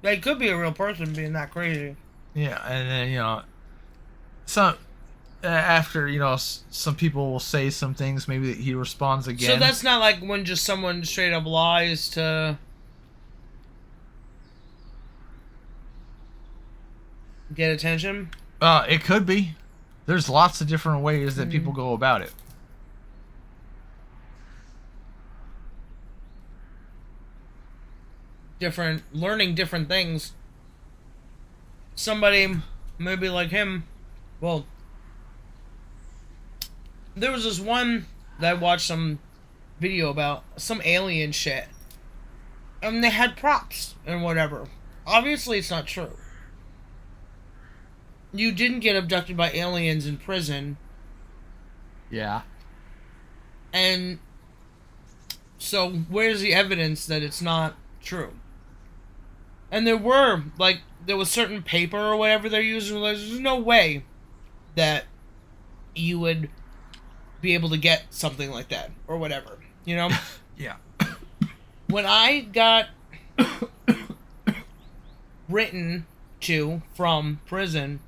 They could be a real person being that crazy. Yeah, and then some after some people will say some things, maybe he responds again. So that's not like when just someone straight up lies to get attention. It could be. There's lots of different ways that people go about it. Learning different things. Somebody maybe like him. Well, there was this one that I watched some video about some alien shit, and they had props and whatever. Obviously, it's not true. You didn't get abducted by aliens in prison, Yeah. and so where's the evidence that it's not true? And there was certain paper or whatever they're using. There's no way that you would be able to get something like that or whatever, you know? Yeah. When I got written to from prison,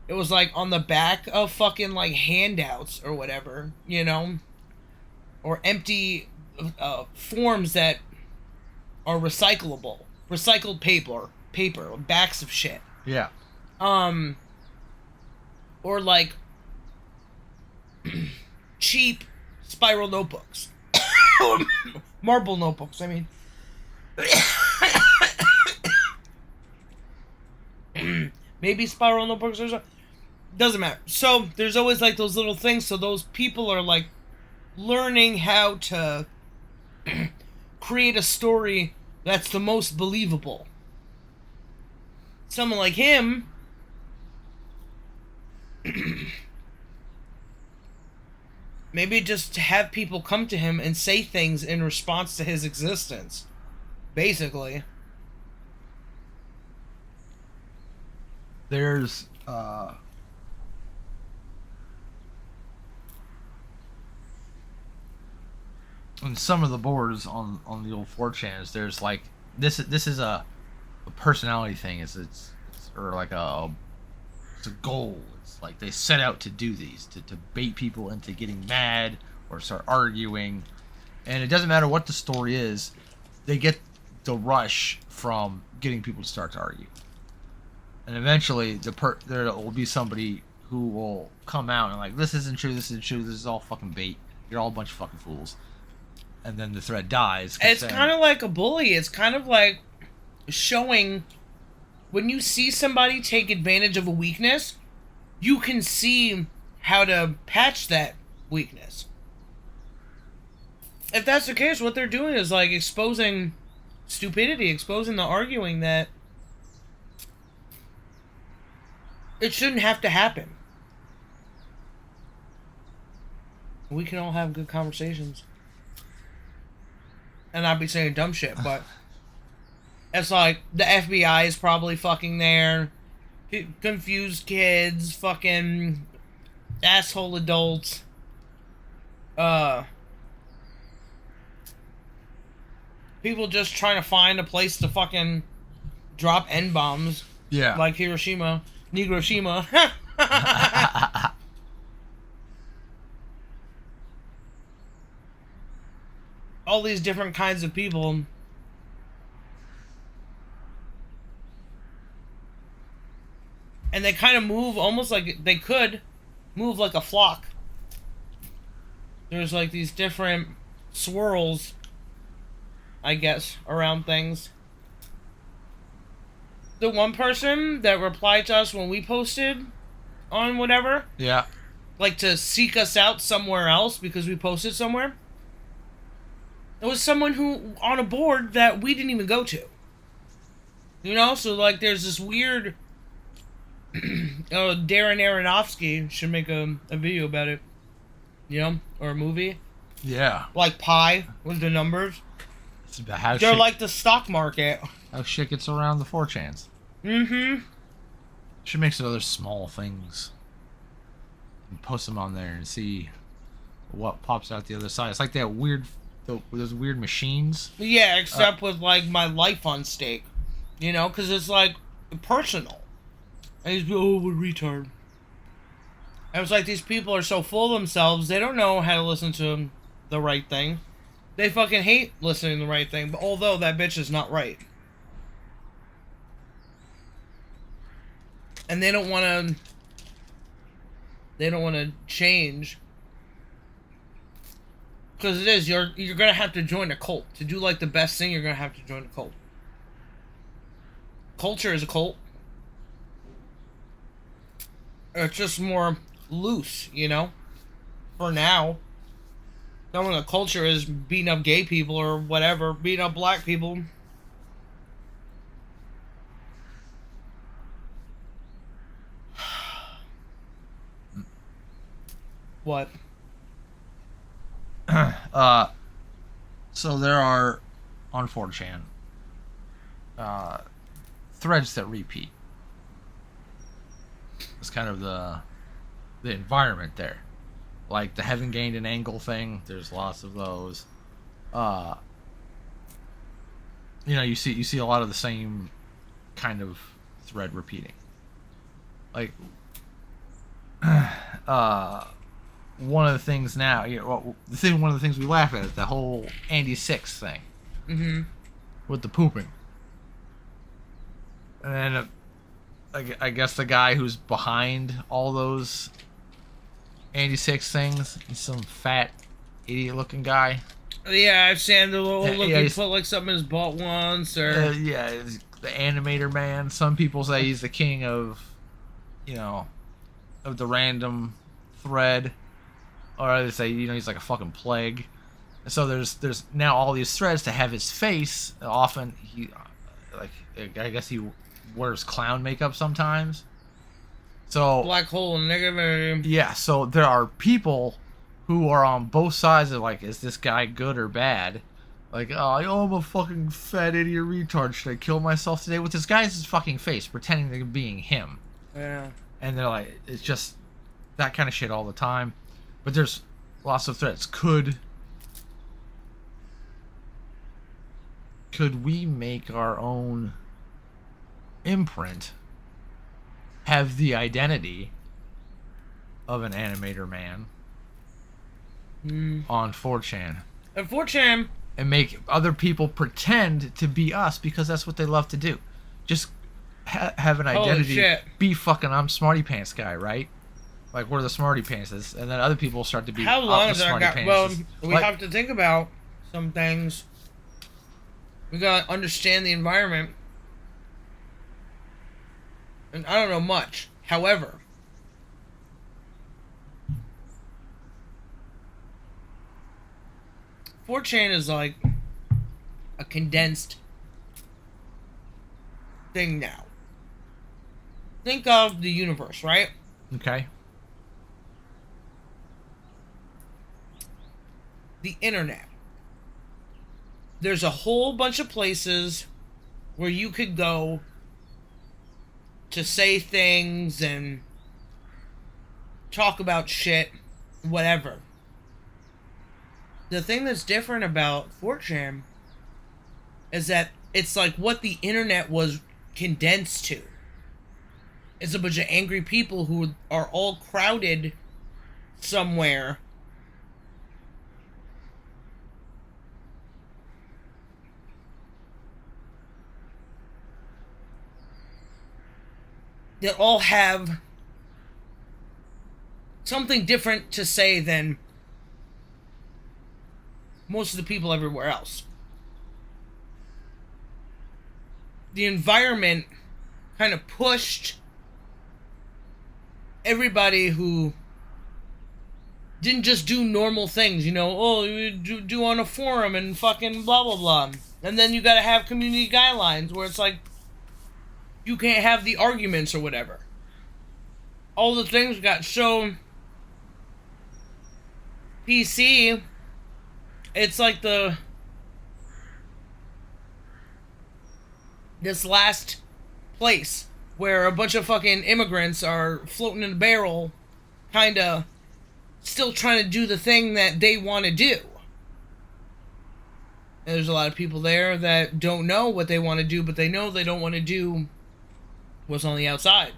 it was like on the back of fucking like handouts or whatever, you know? Or empty forms that are recyclable. Recycled paper, backs of shit. Yeah. Or like cheap spiral notebooks. Marble notebooks, I mean. Maybe spiral notebooks or something. Doesn't matter. So there's always like those little things, so those people are like learning how to create a story that's the most believable. Someone like him maybe just to have people come to him and say things in response to his existence. Basically. There's on some of the boards on the old 4chans, there's like this is a personality thing. It's or like it's a goal. It's like they set out to do these to bait people into getting mad or start arguing, and it doesn't matter what the story is, they get the rush from getting people to start to argue, and eventually there will be somebody who will come out and like, this isn't true, this is all fucking bait, you're all a bunch of fucking fools. And then the thread dies. It's kind of like a bully. It's kind of like showing when you see somebody take advantage of a weakness, you can see how to patch that weakness. If that's the case, what they're doing is like exposing stupidity, exposing the arguing that it shouldn't have to happen. We can all have good conversations. And not be saying dumb shit, but it's like the FBI is probably fucking there, confused kids, fucking asshole adults, people just trying to find a place to fucking drop N-bombs. Yeah. Like Hiroshima, Negroshima. All these different kinds of people. And they kind of move almost like they could move like a flock. There's like these different swirls, I guess, around things. The one person that replied to us when we posted on whatever, Yeah. like to seek us out somewhere else because we posted somewhere, it was someone who on a board that we didn't even go to. You know, so like there's this weird Darren Aronofsky should make a video about it. You know? Or a movie. Yeah. Like Pi with the numbers. It's about how They're shit, like the stock market. how shit gets around the 4chans. Mm-hmm. Should make some other small things and post them on there and see what pops out the other side. It's like that weird, those weird machines. Yeah, except with like my life on stake. You know, because it's like personal. And he's oh, what a retard. And it's like these people are so full of themselves, they don't know how to listen to the right thing. They fucking hate listening to the right thing, but although that bitch is not right. And they don't want to change. Because it is, you're going to have to join a cult. To do like the best thing, you're going to have to join a cult. Culture is a cult. It's just more loose, for now. Some of the culture is beating up gay people or whatever, beating up black people. What? So there are, on 4chan, threads that repeat. It's kind of the environment there. Like the haven't gained an angle thing, there's lots of those. You see a lot of the same kind of thread repeating. Like one of the things now, one of the things we laugh at is the whole Andy Six thing. Mm-hmm. With the pooping. And then I guess the guy who's behind all those Andy Six things, he's some fat, idiot-looking guy. Yeah, I've seen the little look. Yeah, He put like something in his butt once, or yeah, the animator man. Some people say he's the king of, of the random thread, or others say he's like a fucking plague. And so there's now all these threads to have his face. Often I guess he wears clown makeup sometimes. So black hole and negative. Yeah, so there are people who are on both sides of like, is this guy good or bad? Like, oh, I'm a fucking fat idiot retard. Should I kill myself today? With this guy's fucking face, pretending they're being him. Yeah. And they're like, it's just that kind of shit all the time. But there's lots of threats. Could we make our own imprint, have the identity of an animator man on 4chan? And 4chan. And make other people pretend to be us because that's what they love to do. Just have an identity. Holy shit. Be fucking I'm Smarty Pants guy, right? Like we're the Smarty Pantses, and then other people start to be. How long is that got? Well, we have to think about some things. We gotta understand the environment, and I don't know much. However, .4chan is like a condensed thing now. Think of the universe, right? Okay. The internet. There's a whole bunch of places where you could go to say things and talk about shit, whatever. The thing that's different about 4chan is that it's like what the internet was condensed to. It's a bunch of angry people who are all crowded somewhere. That all have something different to say than most of the people everywhere else. The environment kind of pushed everybody who didn't just do normal things, you do on a forum and fucking blah blah blah. And then you gotta have community guidelines where it's like, you can't have the arguments or whatever. All the things got so PC. It's like this last place where a bunch of fucking immigrants are floating in a barrel, kinda still trying to do the thing that they want to do. And there's a lot of people there that don't know what they want to do, but they know they don't want to do what's on the outside.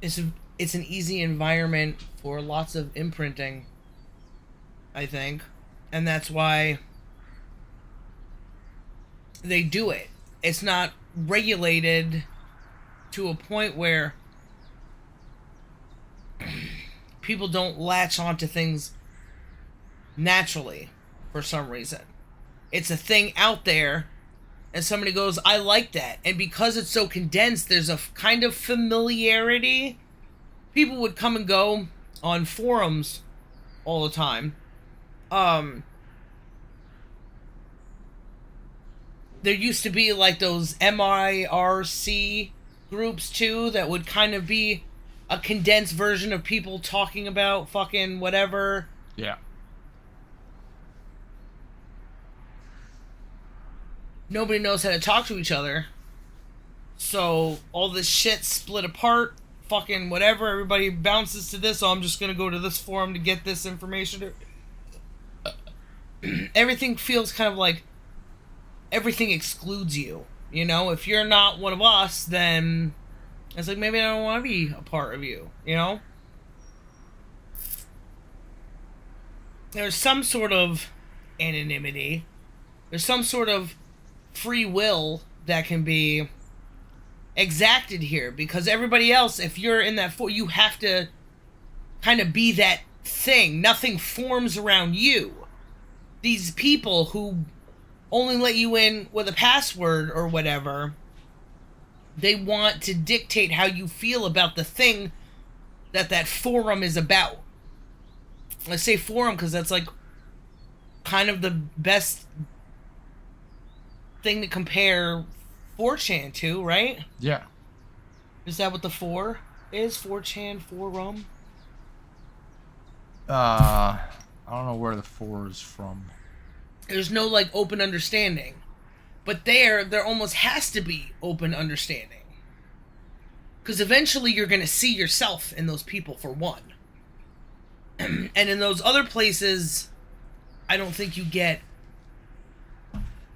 It's an easy environment for lots of imprinting, I think. And that's why they do it. It's not regulated to a point where people don't latch onto things naturally for some reason. It's a thing out there, and somebody goes, I like that. And because it's so condensed, there's a kind of familiarity. People would come and go on forums all the time. There used to be like those MIRC groups too that would kind of be a condensed version of people talking about fucking whatever. Yeah. Nobody knows how to talk to each other. So all this shit split apart, fucking whatever, everybody bounces to this, oh, I'm just gonna go to this forum to get this information. Everything feels kind of like everything excludes you. You know, if you're not one of us, then it's like, maybe I don't want to be a part of you, you know? There's some sort of anonymity. There's some sort of free will that can be exacted here, because everybody else, if you're in that you have to kind of be that thing. Nothing forms around you. These people who only let you in with a password or whatever, they want to dictate how you feel about the thing that forum is about. I say forum because that's like kind of the best thing to compare 4chan to, right? Yeah. Is that what the 4 is? 4chan, forum? I don't know where the 4 is from. There's no like open understanding. But there almost has to be open understanding. Because eventually you're going to see yourself in those people, for one. And in those other places, I don't think you get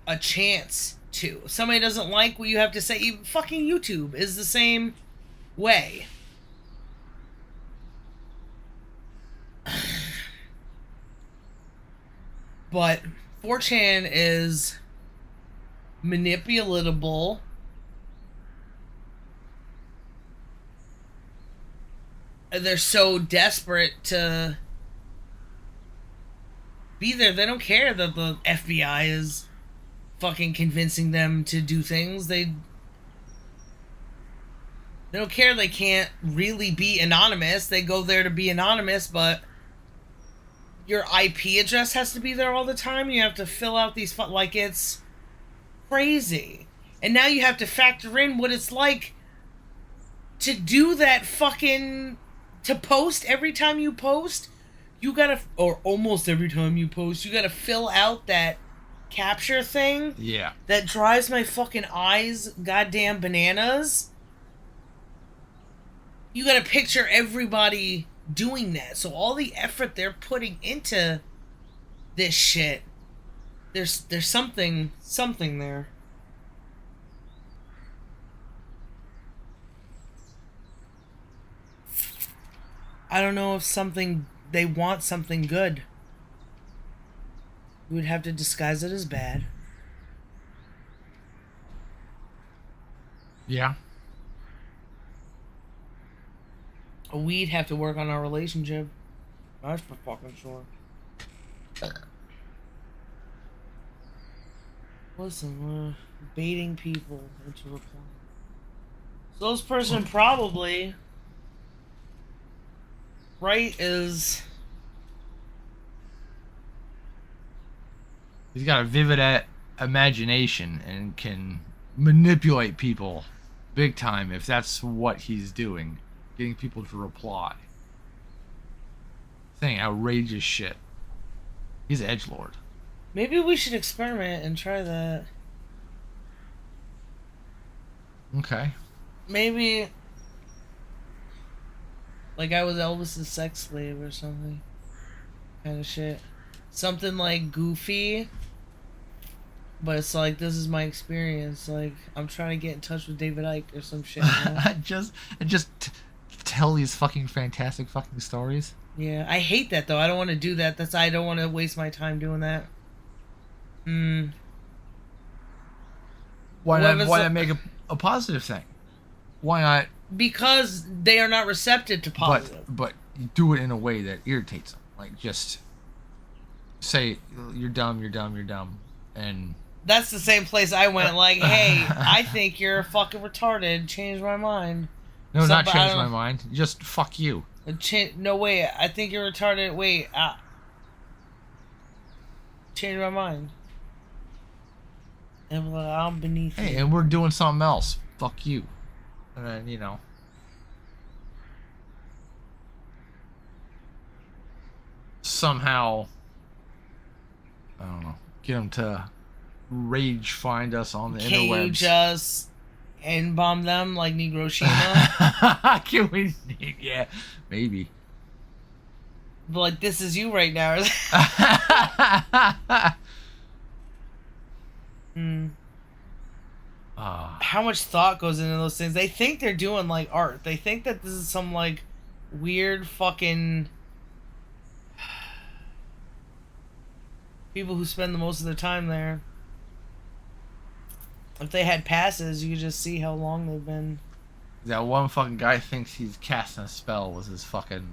a chance to. If somebody doesn't like what you have to say, even fucking YouTube is the same way. But 4chan is manipulatable. They're so desperate to be there. They don't care that the FBI is fucking convincing them to do things. They don't care. They can't really be anonymous. They go there to be anonymous, but your IP address has to be there all the time. You have to fill out these like, it's crazy. And now you have to factor in what it's like to do that fucking, to post every time you post. You gotta, or almost every time you post, you gotta fill out that capture thing. Yeah. That drives my fucking eyes goddamn bananas. You gotta picture everybody doing that. So all the effort they're putting into this shit, there's something there. I don't know if they want something good. We would have to disguise it as bad. Yeah. We'd have to work on our relationship. That's for fucking sure. Listen, we're baiting people into replying. So this person probably, right, is... He's got a vivid imagination and can manipulate people big time if that's what he's doing. Getting people to reply. Saying outrageous shit. He's an edgelord. Maybe we should experiment and try that. Okay. Maybe like I was Elvis's sex slave or something. Kind of shit. Something like goofy. But it's like, this is my experience. Like, I'm trying to get in touch with David Icke or some shit. You know? just tell these fucking fantastic fucking stories. Yeah, I hate that though. I don't want to do that. I don't want to waste my time doing that. Why not make a positive thing? Why not? Because they are not receptive to positive. But do it in a way that irritates them. Like, just say you're dumb, you're dumb, you're dumb, and That's the same place I went. Like, hey, I think you're fucking retarded. Change my mind. no, not change my mind. Just fuck you. No, wait. I think you're retarded. Wait. Change my mind. And I'm beneath Hey, you. and we're doing something else. Fuck you. And then, you know. Somehow, I don't know, get them to rage find us on the Can you interwebs. just N-bomb them like Negroshima? Can we? Yeah, maybe. But like, this is you right now. How much thought goes into those things? They think they're doing like art. They think that this is some like weird fucking people who spend the most of their time there. If they had passes, you could just see how long they've been. That one fucking guy thinks he's casting a spell with his fucking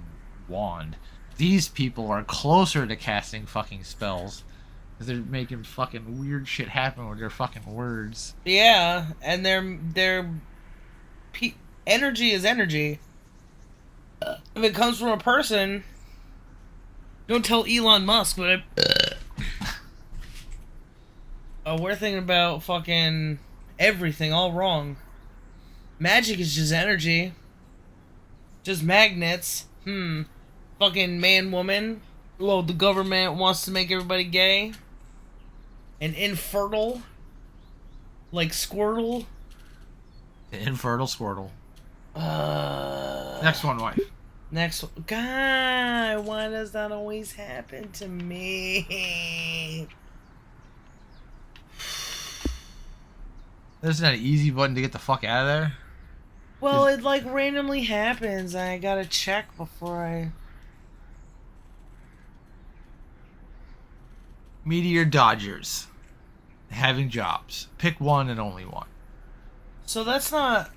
wand. These people are closer to casting fucking spells. Because they're making fucking weird shit happen with their fucking words. Yeah, and their energy is energy. If it comes from a person, don't tell Elon Musk, but we're thinking about fucking everything all wrong. Magic is just energy. Just magnets. Fucking man, woman. Well, the government wants to make everybody gay. And infertile. Like Squirtle. The infertile Squirtle. Next one, wife. Next one. God, why does that always happen to me? Isn't that an easy button to get the fuck out of there? Well, it like randomly happens. I gotta check before I... Meteor Dodgers. Having jobs. Pick one and only one. So that's not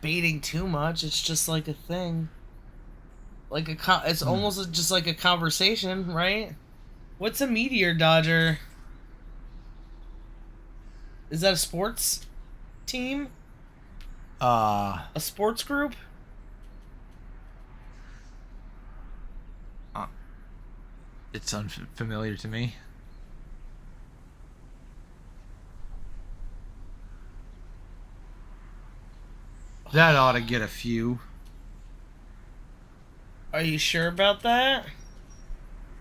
baiting too much. It's just like a thing. Like it's almost just like a conversation, right? What's a meteor dodger? Is that a sports team? A sports group? It's unfamiliar to me. That ought to get a few. Are you sure about that?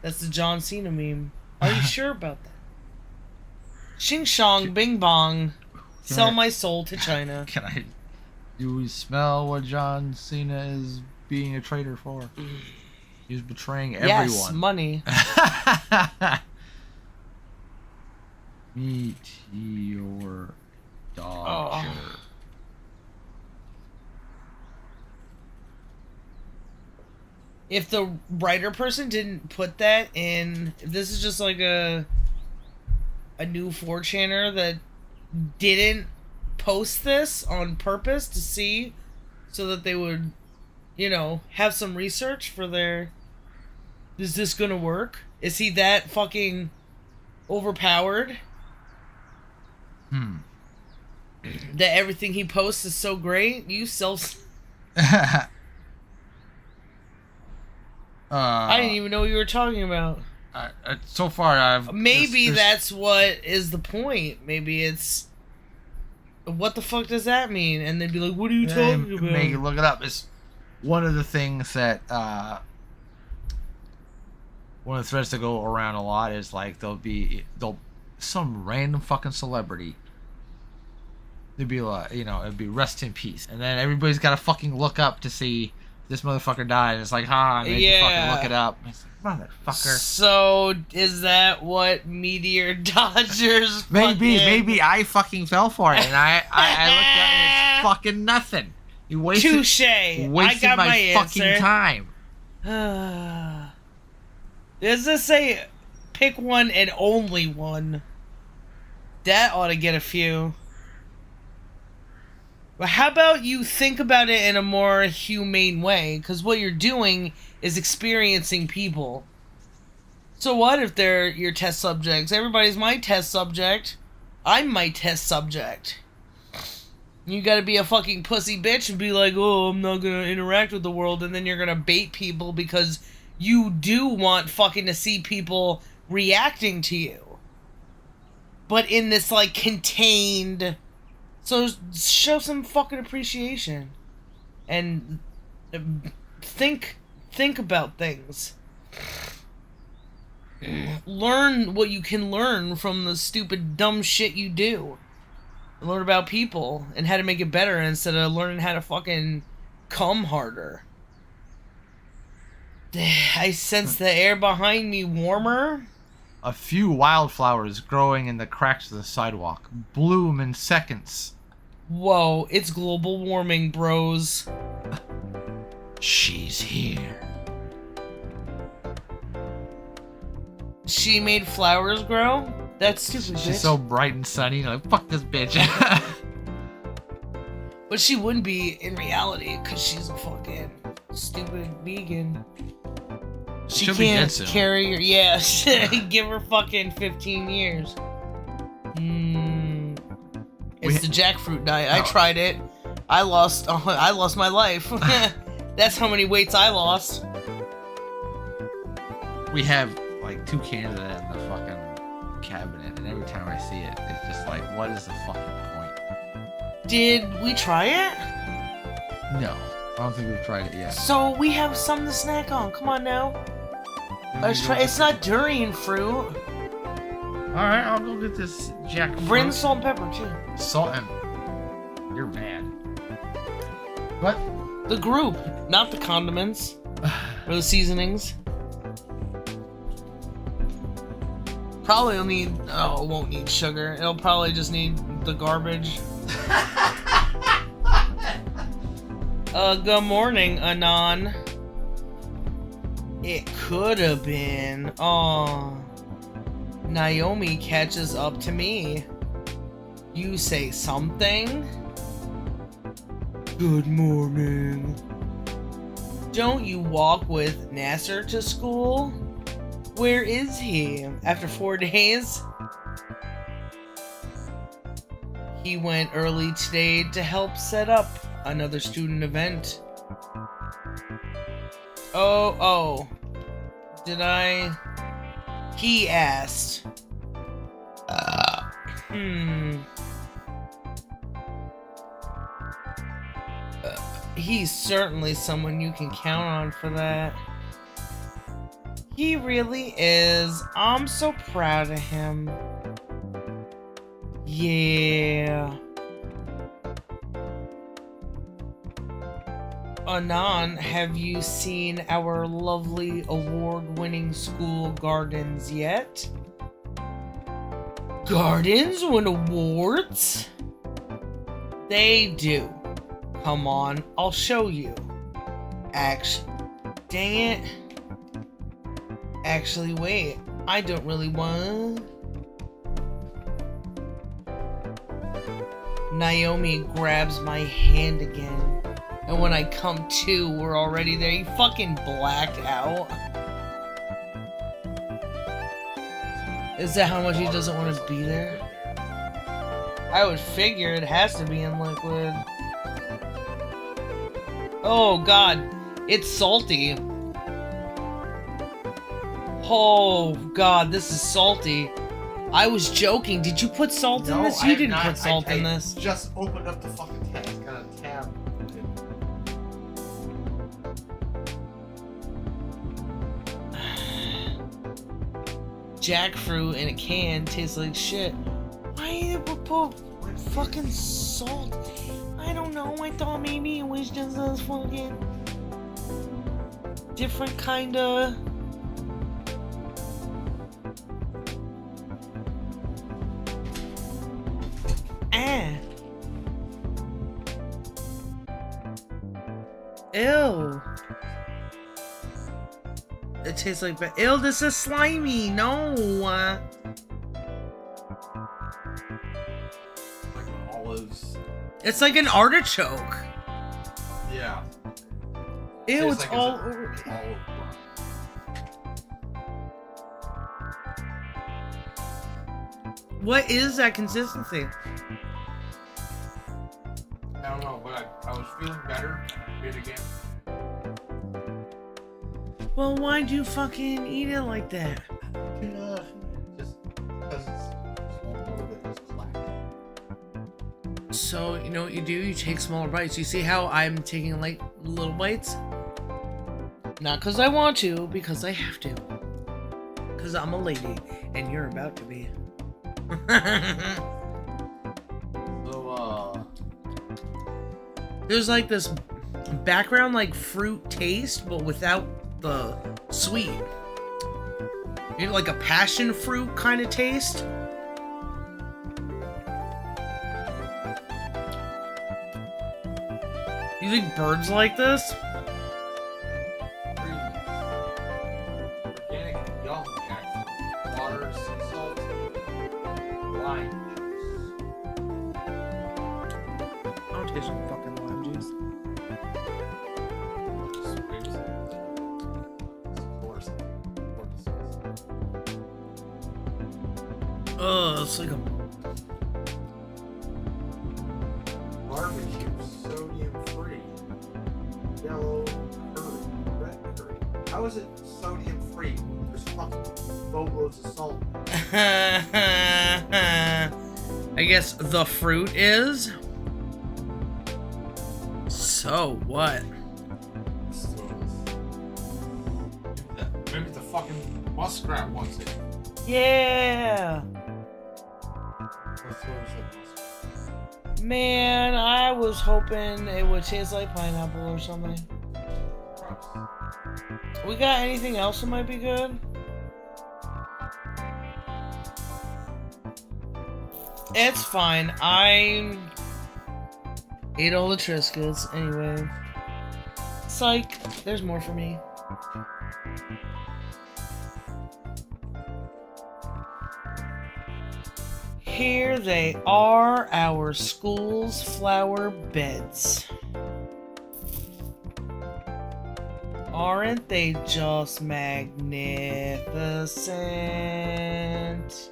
That's the John Cena meme. Are you sure about that? Shing shong, bing bong. Sell my soul to China. Do we smell what John Cena is being a traitor for? He's betraying everyone. Yes, money. Meteor Dodger. If the writer person didn't put that in, if this is just like a new 4chaner that didn't post this on purpose to see, so that they would, you know, have some research for their, is this gonna work? Is he that fucking overpowered? That everything he posts is so great? You self... I didn't even know what you were talking about. So far, I've... Maybe that's what is the point. Maybe it's... What the fuck does that mean? And they'd be like, what are you talking about? Make it look it up. It's one of the things that... one of the threads that go around a lot is like some random fucking celebrity. They'd be like, you know, it'd be rest in peace. And then everybody's got to fucking look up to see... This motherfucker died. And it's like, I made you fucking look it up. It's like, motherfucker. So, is that what Meteor Dodgers Maybe I fucking fell for it. And I looked at it and it's fucking nothing. You wasted I got my fucking answer. time. Does this say pick one and only one? That ought to get a few. But how about you think about it in a more humane way? Because what you're doing is experiencing people. So what if they're your test subjects? Everybody's my test subject. I'm my test subject. You gotta be a fucking pussy bitch and be like, oh, I'm not gonna interact with the world, and then you're gonna bait people because you do want fucking to see people reacting to you. But in this, like, contained... So, show some fucking appreciation. And think about things. Learn what you can learn from the stupid, dumb shit you do. Learn about people and how to make it better instead of learning how to fucking come harder. I sense the air behind me warmer. A few wildflowers growing in the cracks of the sidewalk bloom in seconds. Whoa, it's global warming, bros. She's here. She made flowers grow? That's stupid, She's bitch. so bright and sunny. Like, fuck this bitch. But she wouldn't be in reality because she's a fucking stupid vegan. She She'll be dead can't soon. carry her. Yeah, give her fucking 15 years. It's the jackfruit diet. I tried it. I lost my life. That's how many weights I lost. We have like 2 cans of that in the fucking cabinet, and every time I see it, it's just like, what is the fucking point? Did we try it? No, I don't think we've tried it yet. So we have something to snack on. Come on now. Let's try. It's not durian fruit. Alright, I'll go get this jackfruit. Bring salt and pepper too. Salt and... You're bad. What? The group, not the condiments or the seasonings. Probably will need. Oh, it won't need sugar. It'll probably just need the garbage. Good morning, Anon. It could have been. Oh. Naomi catches up to me. You say something? Good morning. Don't you walk with Nasser to school? Where is he? After 4 days? He went early today to help set up another student event. Oh. Did I? He asked. He's certainly someone you can count on for that. He really is. I'm so proud of him. Yeah. Anon, have you seen our lovely award-winning school gardens yet? Gardens win awards? They do. Come on, I'll show you. Dang it. Actually, wait. I don't really want. Naomi grabs my hand again. And when I come to, we're already there. You fucking blacked out. Is that how much he doesn't want to be there? I would figure it has to be in liquid. Oh god, it's salty. Oh god, this is salty. I was joking. Did you put salt in this? You didn't put salt in this. Just opened up the fucking tab. It's got a tab. Jackfruit in a can tastes like shit. Why did we put fucking salt? I don't know. I thought maybe it was just a fucking different kind of. Ew. It tastes like bad. Ew, this is slimy. No. Like olives. It's like an artichoke. Yeah. Ew, Tastes it's like all it's over. olive What is that consistency? I don't know, but I was feeling better and I did it again. Well, why'd you fucking eat it like that? Just because it's small a little bit, just clack. So, you know what you do? You take smaller bites. You see how I'm taking like little bites? Not because I want to, because I have to. Because I'm a lady, and you're about to be. So, There's like this background like fruit taste, but without the sweet. You know, like a passion fruit kind of taste. You think birds like this? organic young jackfruit, water, sea salt, lime juice. I don't taste some fucking lime juice. Oh, it's like a Barbecue, sodium free, yellow curry, red curry. How is it sodium free? There's fucking boatloads of salt. I guess the fruit is. So what? Maybe the fucking muskrat wants it. Yeah. Man, I was hoping it would taste like pineapple or something. We got anything else that might be good? It's fine. I ate all the Triscuits anyway. Psych. There's more for me. Here they are, our school's flower beds. Aren't they just magnificent?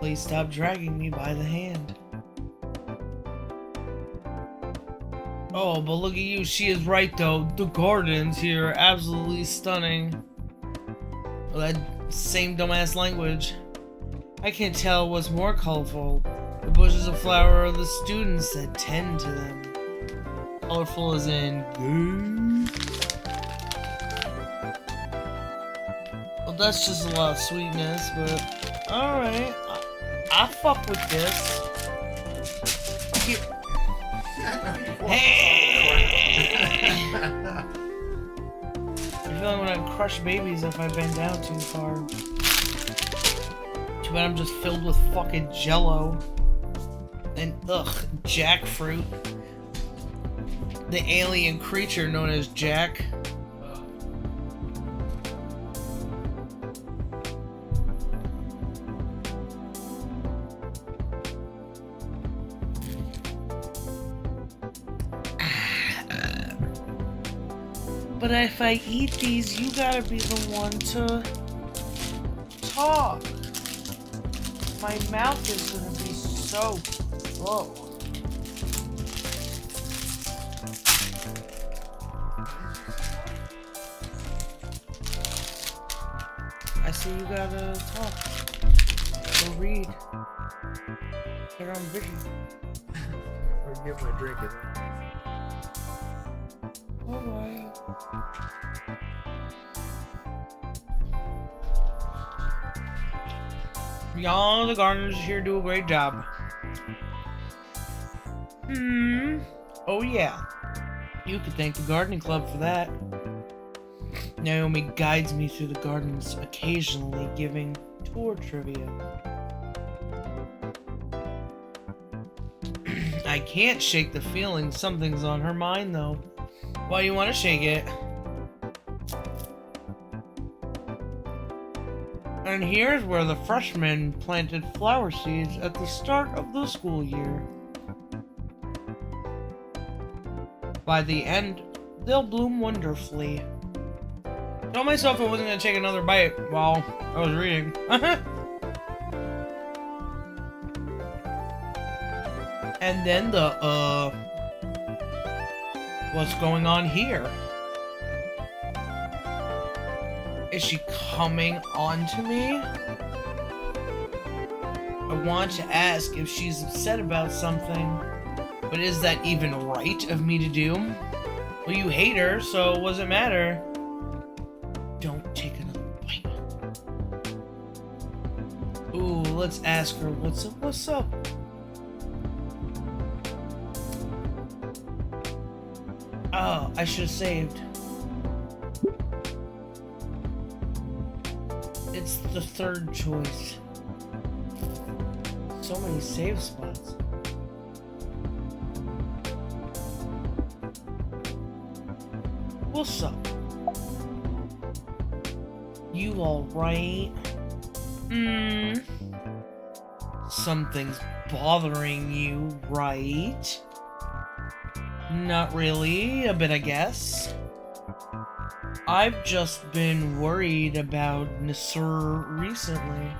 Please stop dragging me by the hand. Oh, but look at you, she is right though. The gardens here are absolutely stunning. Well, that same dumbass language. I can't tell what's more colorful. The bushes of flower or the students that tend to them. Colorful as in good. Well, that's just a lot of sweetness, but alright. I fuck with this. Here. Hey! I feel like when I crush babies if I bend down too far. Too bad I'm just filled with fucking jello. And ugh, jackfruit. The alien creature known as Jack. But if I eat these, you gotta be the one to talk. My mouth is gonna be so slow. I see you gotta talk. Or read. Get on vision. Or get my drink in. Alright. Y'all, the gardeners here do a great job. Oh yeah. You could thank the gardening club for that. Naomi guides me through the gardens, occasionally giving tour trivia. I can't shake the feeling something's on her mind though. Why do you want to shake it? And here's where the freshmen planted flower seeds at the start of the school year. By the end, they'll bloom wonderfully. Told myself I wasn't gonna take another bite while I was reading. And then what's going on here? Is she coming on to me? I want to ask if she's upset about something, but is that even right of me to do? Well, you hate her, so what does it matter? Don't take another bite. Ooh, let's ask her what's up, what's up? Oh, I should have saved. It's the third choice. So many save spots. What's up? You alright? Something's bothering you, right? Not really, a bit I guess. I've just been worried about Nasur recently.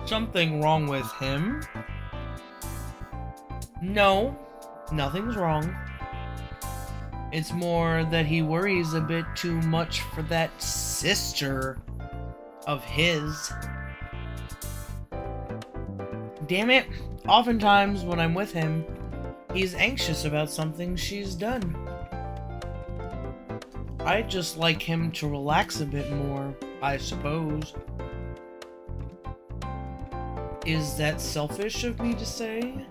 Something wrong with him? No, nothing's wrong. It's more that he worries a bit too much for that sister of his. Damn it, oftentimes when I'm with him, he's anxious about something she's done. I'd just like him to relax a bit more, I suppose. Is that selfish of me to say?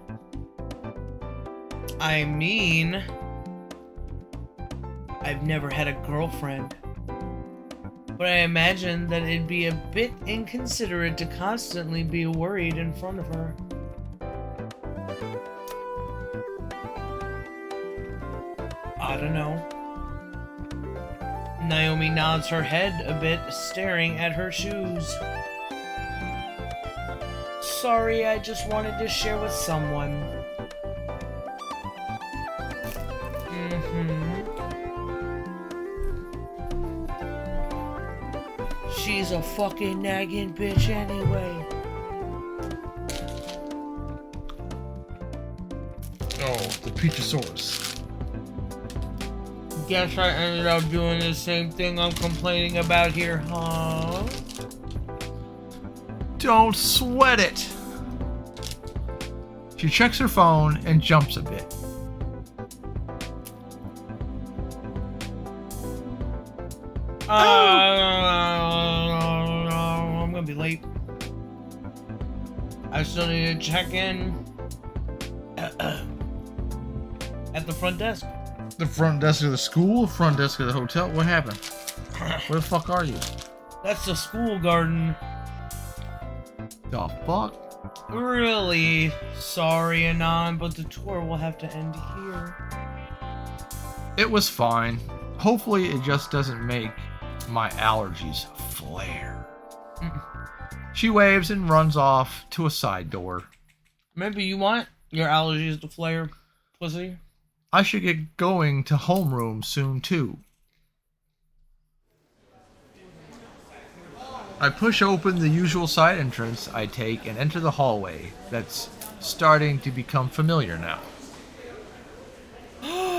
I mean, I've never had a girlfriend, but I imagine that it'd be a bit inconsiderate to constantly be worried in front of her. I don't know. Naomi nods her head a bit, staring at her shoes. Sorry, I just wanted to share with someone. She's a fucking nagging bitch anyway. Oh, the Petrosaurus. Guess I ended up doing the same thing I'm complaining about here, huh? Don't sweat it. She checks her phone and jumps a bit. I'm gonna be late. I still need to check in at the front desk. The front desk of the school, front desk of the hotel. What happened? Where the fuck are you? That's the school garden. The fuck? Really sorry, Anon, but the tour will have to end here. It was fine. Hopefully it just doesn't make my allergies flare. She waves and runs off to a side door. Maybe you want your allergies to flare, pussy? I should get going to homeroom soon too. I push open the usual side entrance I take and enter the hallway that's starting to become familiar now.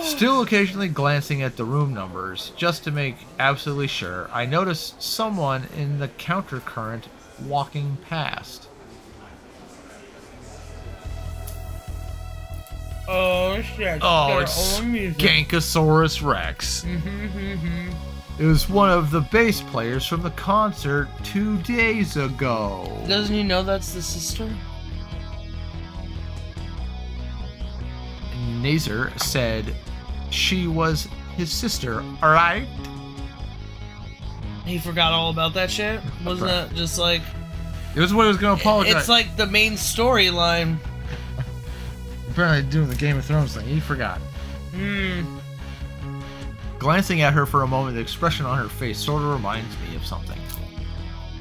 Still occasionally glancing at the room numbers just to make absolutely sure, I notice someone in the counter current walking past. Oh shit. Oh, it's Gankosaurus Rex. It was one of the bass players from the concert 2 days ago. Doesn't he know that's the sister? Nazer said she was his sister, alright? He forgot all about that shit? Wasn't that just like... It was what he was going to apologize. It's like the main storyline. Apparently doing the Game of Thrones thing. He forgot. Glancing at her for a moment, the expression on her face sort of reminds me of something.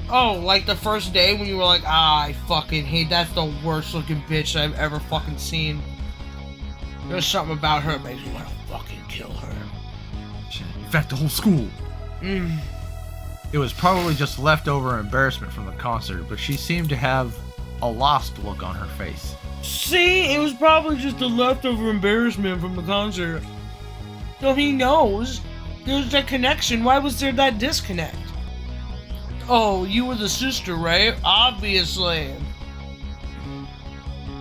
Oh, like the first day when you were like, I fucking hate, that's the worst looking bitch I've ever fucking seen. There's something about her that makes me want to fucking kill her. In fact, the whole school. It was probably just leftover embarrassment from the concert, but she seemed to have a lost look on her face. See, it was probably just a leftover embarrassment from the concert. So he knows there's that connection. Why was there that disconnect? Oh, you were the sister, right? Obviously.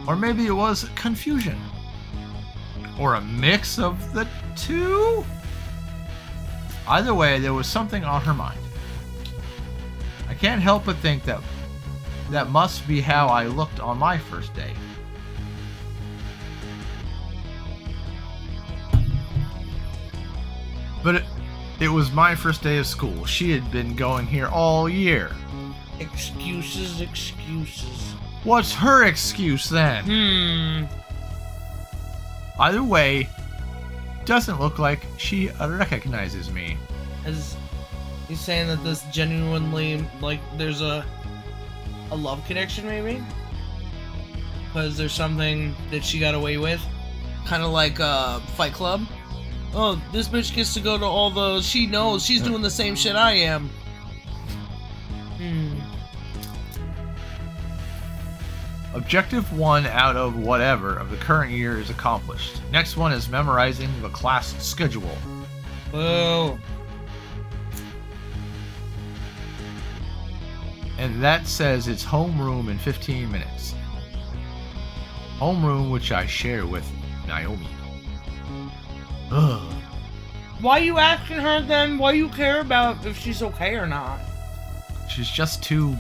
Or maybe it was confusion. Or a mix of the two? Either way, there was something on her mind. I can't help but think that must be how I looked on my first day. But it was my first day of school. She had been going here all year. Excuses. What's her excuse then? Either way, doesn't look like she recognizes me. Is he saying that this genuinely, like, there's a love connection, maybe? Because there's something that she got away with? Kind of like Fight Club? Oh, this bitch gets to go to all those. She knows she's doing the same shit I am. Objective 1 out of whatever of the current year is accomplished. Next one is memorizing the class schedule. Whoa. And that says it's homeroom in 15 minutes. Homeroom which I share with Naomi. Ugh. Why you asking her then? Why you care about if she's okay or not? She's just too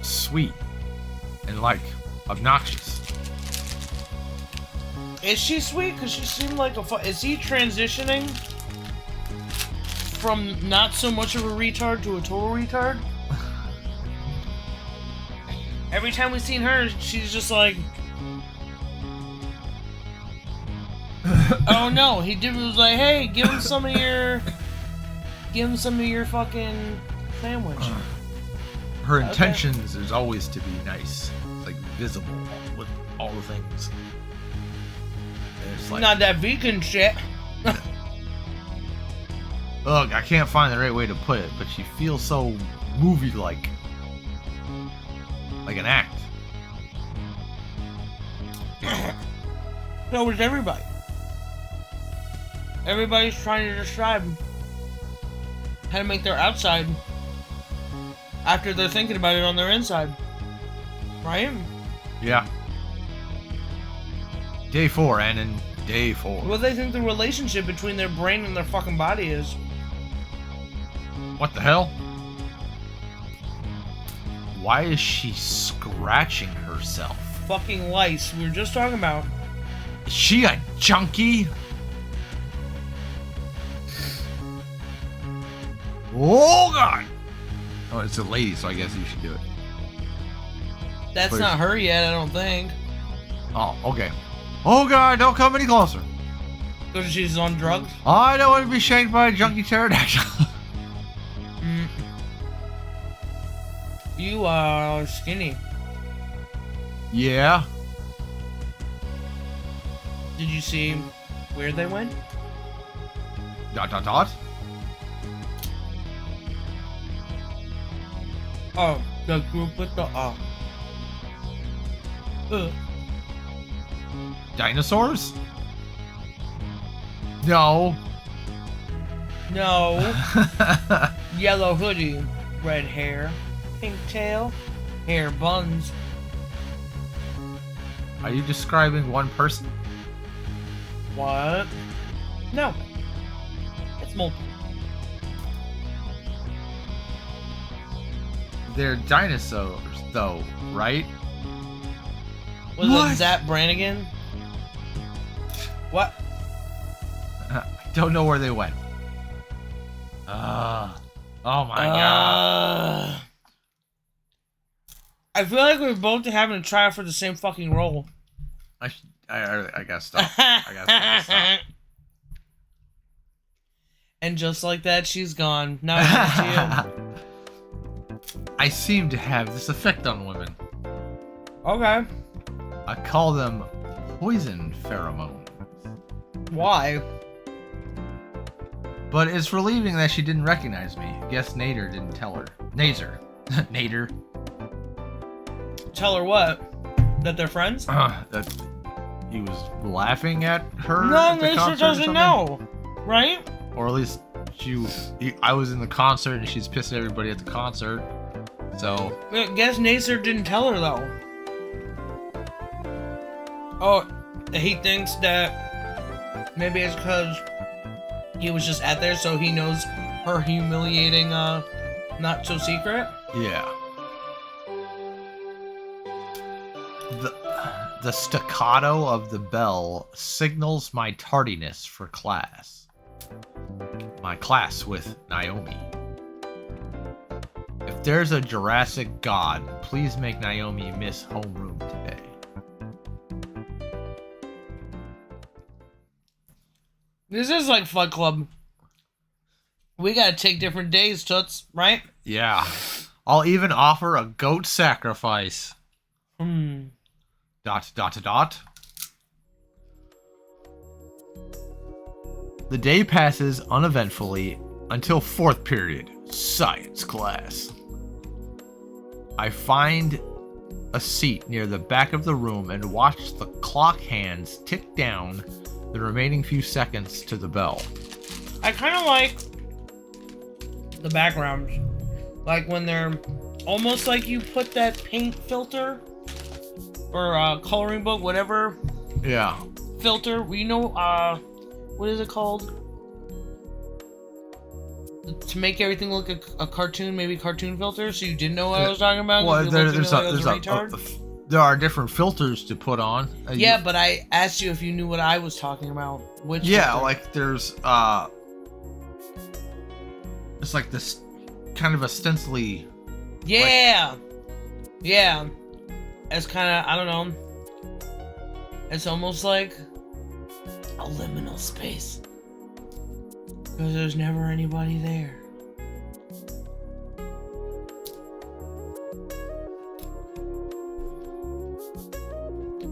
sweet and like obnoxious. Is she sweet? Because she seemed like is he transitioning from not so much of a retard to a total retard? Every time we've seen her, she's just like, oh no, was like, hey, give him some of your fucking sandwich. Her intentions is always to be nice, like visible with all the things. And it's like, not that vegan shit. Ugh, I can't find the right way to put it, but she feels so movie-like. Like an act. So is everybody. Everybody's trying to describe how to make their outside after they're thinking about it on their inside. Right? Yeah. Day 4, Annan. Day 4. What do they think the relationship between their brain and their fucking body is? What the hell? Why is she scratching herself? Fucking lice. We were just talking about. Is she a junkie? Oh god! Oh, it's a lady, so I guess you should do it. That's Please. not her yet, I don't think. Oh, okay. Oh god, don't come any closer. Because she's on drugs? I don't want to be shanked by a junkie pterodactyl. You are skinny. Yeah. Did you see where they went? ... Oh, the group with the Dinosaurs? No. No. Yellow hoodie, red hair, pink tail, hair buns. Are you describing one person? What? No. It's multiple. They're dinosaurs, though, right? Was What? it Zap Brannigan? What? I don't know where they went. Oh my god. I feel like we're both having to try for the same fucking role. I gotta stop. I gotta stop. And just like that, she's gone. Now it's you. I seem to have this effect on women. Okay. I call them poison pheromones. Why? But it's relieving that she didn't recognize me. I guess Nader didn't tell her. Nader. Nader. Tell her what? That they're friends? That he was laughing at her. No, at the Nature concert or doesn't something? know, right? Or at least I was in the concert and she's pissing everybody at the concert. So I guess Nacer didn't tell her though. Oh, he thinks that maybe it's because he was just at there, so he knows her humiliating, not so secret. yeah. The staccato of the bell signals my tardiness for class. My class with Naomi. If there's a Jurassic god, please make Naomi miss homeroom today. This is like Fight Club. We gotta take different days, Toots, right? Yeah. I'll even offer a goat sacrifice. Dot, dot, dot. The day passes uneventfully until fourth period, science class. I find a seat near the back of the room and watch the clock hands tick down the remaining few seconds to the bell. I kind of like the background. Like when they're almost like you put that paint filter or coloring book, whatever Yeah. filter. You know, what is it called? To make everything look a cartoon, maybe cartoon filter. So you didn't know what I was talking about. Well, You there, looked at there's me a, like I was there's retard? there are different filters to put on. Yeah, but I asked you if you knew what I was talking about. Which Yeah, filter? like there's it's like this kind of ostensibly. Yeah, yeah. It's kind of, I don't know. It's almost like a liminal space because there's never anybody there.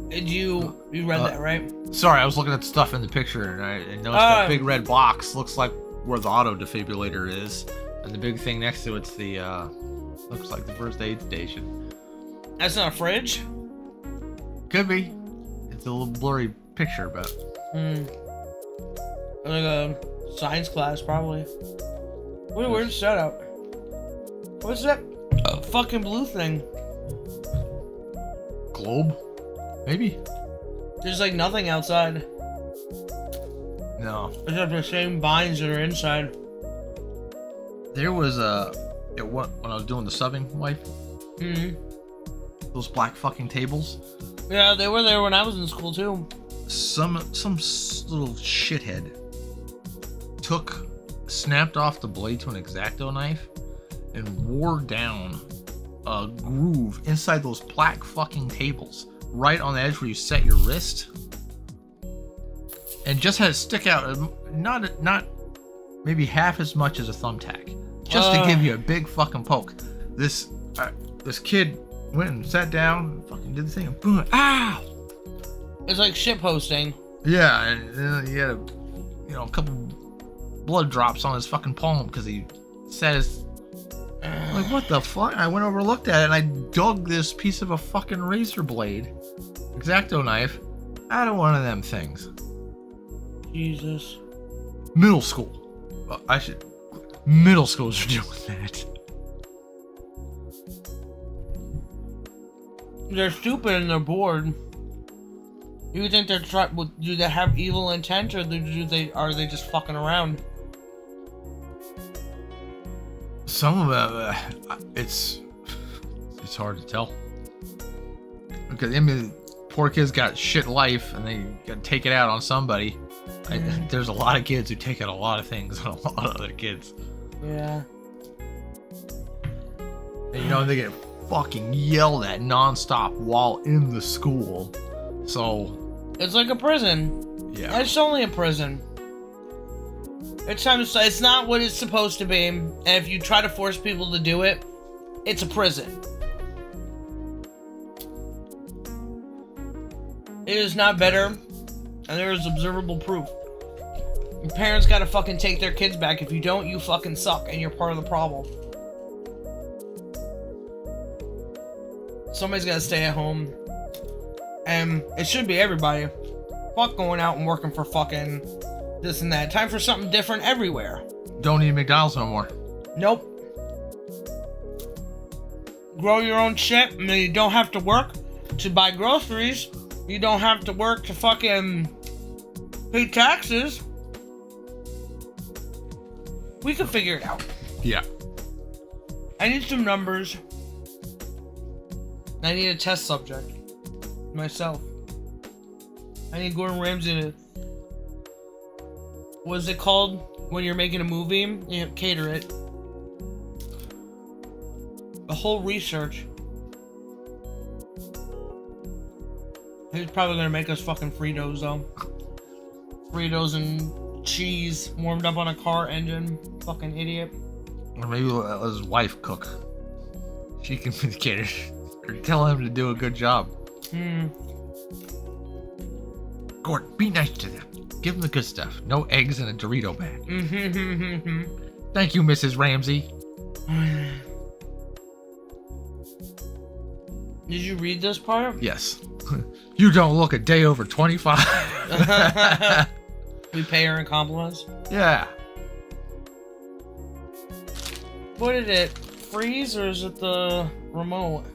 Did you read that, right? Sorry, I was looking at stuff in the picture and I noticed that big red box looks like where the auto defibrillator is, and the big thing next to it's the looks like the first aid station. That's not a fridge. Could be. It's a little blurry picture, but Like a science class, probably. What a weird setup. What's that fucking blue thing? globe, maybe. There's like nothing outside. No, Except the same vines that are inside. there was when I was doing the subbing wife. Those black fucking tables. Yeah, they were there when I was in school too. Some little shithead snapped off the blade to an X-Acto knife and wore down a groove inside those black fucking tables, right on the edge where you set your wrist, and just had it stick out, not maybe half as much as a thumbtack, just to give you a big fucking poke. This kid went and sat down and fucking did the thing and boom, ow! It's like shit posting. Yeah, and then he had a couple blood drops on his fucking palm because he says, like, what the fuck? I went over and looked at it and I dug this piece of a fucking razor blade, X-Acto knife, out of one of them things. Jesus. Middle school. Middle schools are doing that. They're stupid and they're bored. You think they're do they have evil intent, or are they just fucking around? Some of them, it's hard to tell. Because I mean, poor kids got shit life, and they got to take it out on somebody. There's a lot of kids who take out a lot of things on a lot of other kids. Yeah. And they get fucking yelled at nonstop while in the school. So It's like a prison. yeah, It's only a prison. It's not what it's supposed to be, and if you try to force people to do it, it's a prison. It is not better, and there is observable proof. Your parents gotta fucking take their kids back. If you don't, you fucking suck, and you're part of the problem. Somebody's gotta stay at home. And it should be everybody. Fuck going out and working for fucking this and that. Time for something different everywhere. Don't need McDonald's no more. Nope. Grow your own shit, and then you don't have to work to buy groceries. You don't have to work to fucking pay taxes. We can figure it out. Yeah. I need some numbers. I need a test subject. Myself. I need Gordon Ramsay to... What is it called? When you're making a movie, you cater it. The whole research. He's probably gonna make us fucking Fritos though. Fritos and cheese warmed up on a car engine. Fucking idiot. Or maybe let his wife cook. She can be the caterer. Or tell him to do a good job. Gordon, be nice to them. Give them the good stuff. No eggs in a Dorito bag. Thank you, Mrs. Ramsey. Did you read this part? Yes. You don't look a day over 25. We pay her in compliments? Yeah. What did it freeze or is it the remote?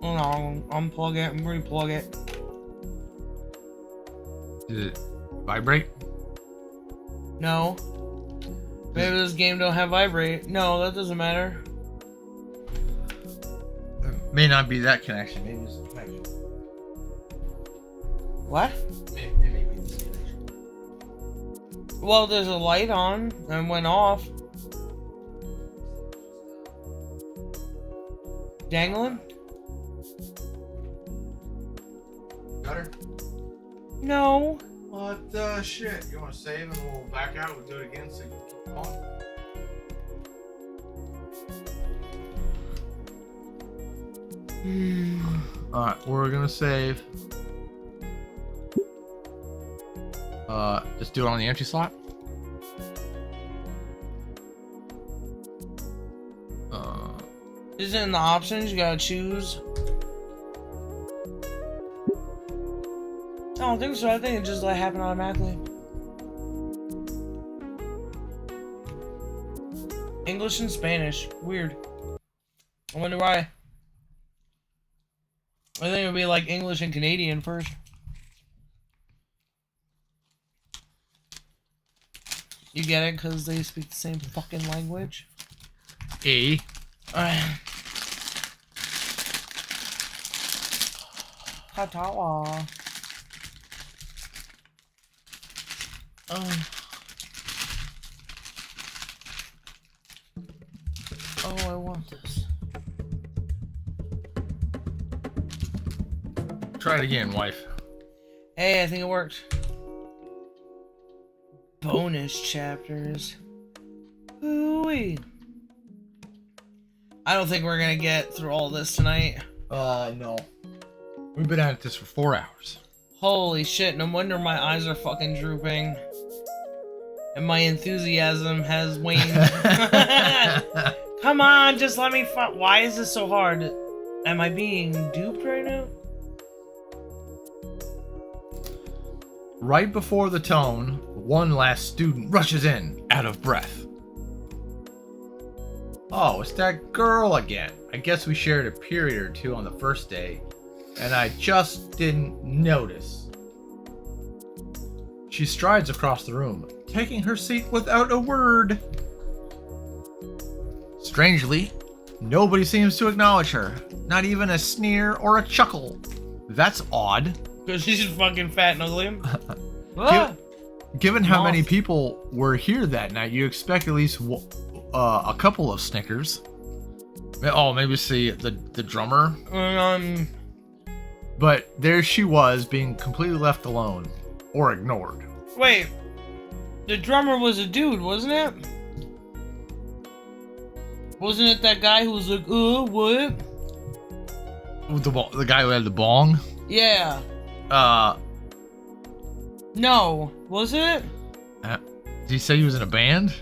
Hold on, unplug it and replug it. Did it vibrate? No. Maybe this game don't have vibrate. No, that doesn't matter. It may not be that connection. Maybe it's the connection. What? It may be this connection. Well, there's a light on and went off. Dangling? Got her? No. What the shit? You want to save and we'll back out? We'll do it again so you can keep going? Alright, we're gonna save. Just do it on the empty slot. Is it in the options? You gotta choose. I don't think so. I think it just happened automatically. English and Spanish. Weird. I wonder why. I think it would be like English and Canadian first. You get it? Because they speak the same fucking language? E. Katawa. Oh, I want this. Try it again, wife. Hey, I think it worked. Bonus chapters. Ooh-wee. I don't think we're gonna get through all this tonight. No. We've been at this for 4 hours. Holy shit, no wonder my eyes are fucking drooping. And my enthusiasm has waned. Come on, just let me Why is this so hard? Am I being duped right now? Right before the tone, one last student rushes in, out of breath. Oh, it's that girl again. I guess we shared a period or two on the first day, and I just didn't notice. She strides across the room, taking her seat without a word. Strangely, nobody seems to acknowledge her, not even a sneer or a chuckle. That's odd. Because she's fucking fat and ugly. Ah! Given how many people were here that night, you expect at least a couple of Snickers. Oh, maybe see the drummer. But there she was, being completely left alone or ignored. Wait, the drummer was a dude, wasn't it? Wasn't it that guy who was like, what? The guy who had the bong? Yeah. No. Was it? Did he say he was in a band?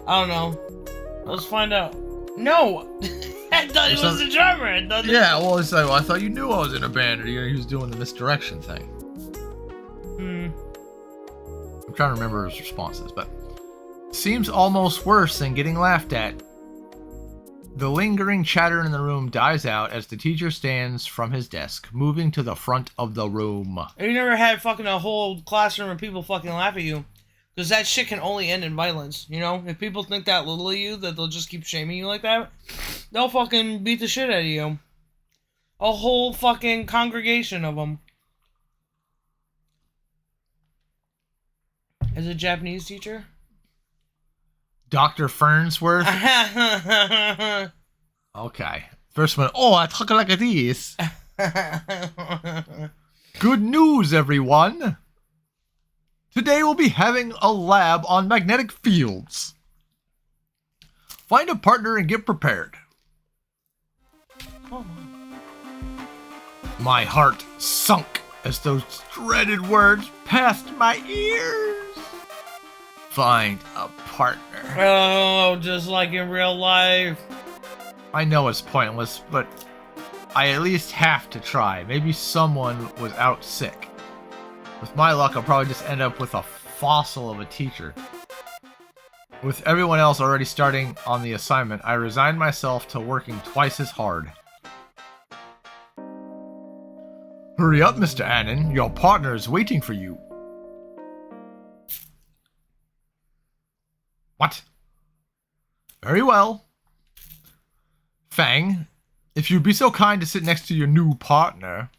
I don't know. Let's find out. No! I thought he was the drummer. Yeah, well, it's like, well, I thought you knew I was in a band, or he was doing the misdirection thing. I'm trying to remember his responses, but seems almost worse than getting laughed at. The lingering chatter in the room dies out as the teacher stands from his desk, moving to the front of the room. You never had fucking a whole classroom of people fucking laugh at you. Because that shit can only end in violence, you know? If people think that little of you, that they'll just keep shaming you like that, they'll fucking beat the shit out of you. A whole fucking congregation of them. As a Japanese teacher? Dr. Fernsworth? Okay. First one, oh, I talk like this. Good news, everyone. Today we'll be having a lab on magnetic fields. Find a partner and get prepared. Oh. My heart sunk as those dreaded words passed my ears. Find a partner. Oh, just like in real life. I know it's pointless, but I at least have to try. Maybe someone was out sick. With my luck, I'll probably just end up with a fossil of a teacher. With everyone else already starting on the assignment, I resigned myself to working twice as hard. Hurry up, Mr. Annan. Your partner is waiting for you. What? Very well. Fang, if you'd be so kind to sit next to your new partner.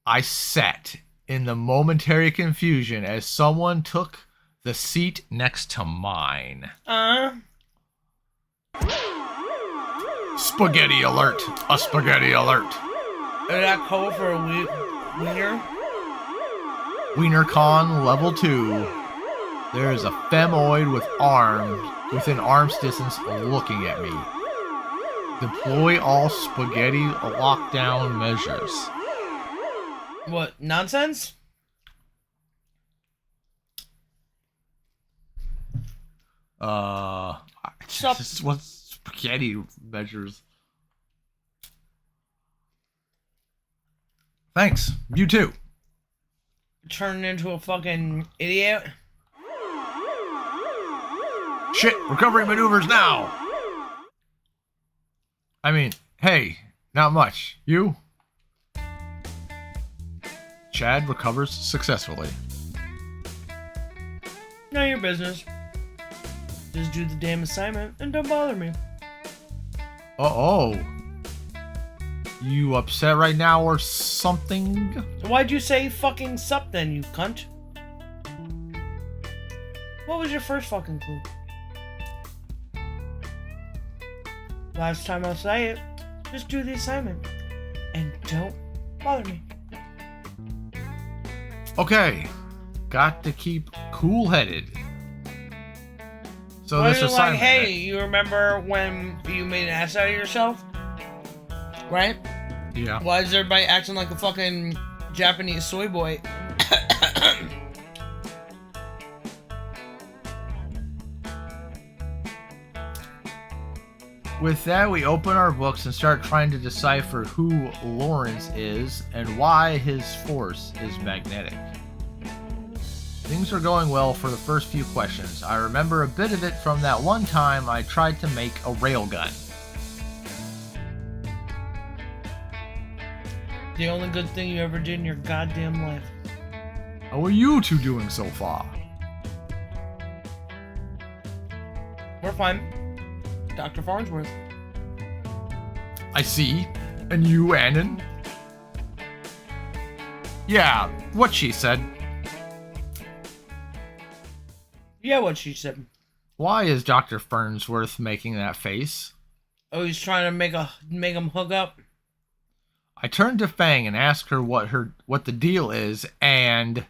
I sat in the momentary confusion as someone took the seat next to mine. Spaghetti alert! A spaghetti alert! Is that code for a wiener? WienerCon level 2. There is a femoid with arms within arm's distance looking at me. Deploy all spaghetti lockdown measures. What, nonsense? Just what spaghetti measures? Thanks. You too. Turning into a fucking idiot. Shit, recovery maneuvers now. I mean, hey, not much. You? Chad recovers successfully. None of your business. Just do the damn assignment and don't bother me. Uh-oh. You upset right now or something? Why'd you say fucking sup then, you cunt? What was your first fucking clue? Last time I'll say it, just do the assignment. And don't bother me. Okay. Got to keep cool-headed. So Well, this you're assignment... like, hey, you remember when you made an ass out of yourself? Right? Yeah. Why is everybody acting like a fucking Japanese soy boy? With that, we open our books and start trying to decipher who Lawrence is and why his force is magnetic. Things are going well for the first few questions. I remember a bit of it from that one time I tried to make a railgun. The only good thing you ever did in your goddamn life. How are you two doing so far? We're fine. Dr. Farnsworth. I see. And you, Annan? Yeah, what she said. Yeah, what she said. Why is Dr. Farnsworth making that face? Oh, he's trying to make him hook up. I turned to Fang and asked her what the deal is, and...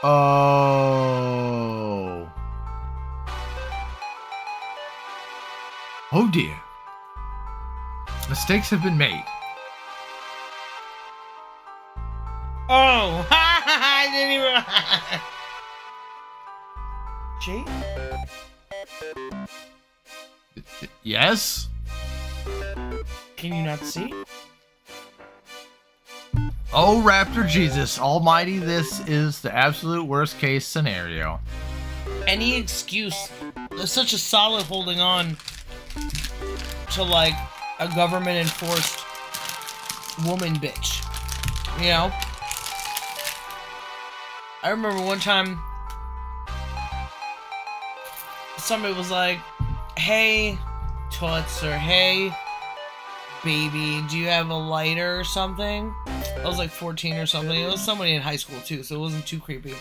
Oh... Oh dear. Mistakes have been made. didn't even. She? Yes? Can you not see? Oh, Raptor Jesus Almighty, this is the absolute worst case scenario. Any excuse. There's such a solid holding on to, like, a government enforced woman bitch. You know? I remember one time somebody was like, hey, Toots, or hey, baby, do you have a lighter or something? I was like 14 or something. It was somebody in high school too, so it wasn't too creepy.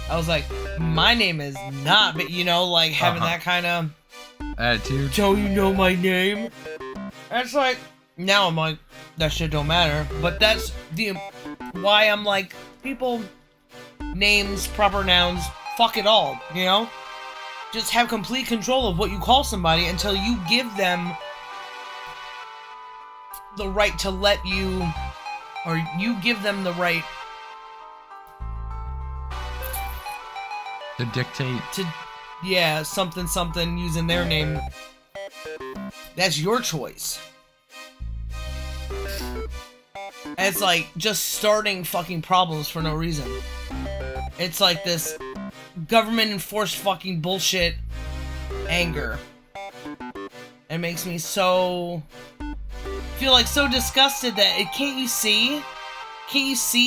I was like, my name is not, but you know, like having that kind of attitude. So you know my name? That's like, now I'm like, that shit don't matter. But that's the why I'm like, people, names, proper nouns, fuck it all, you know? Just have complete control of what you call somebody until you give them the right to let you, or you give them the right to dictate. To, yeah, something using their name. That's your choice. And it's like just starting fucking problems for no reason. It's like this government enforced fucking bullshit anger. It makes me so feel like so disgusted that can't you see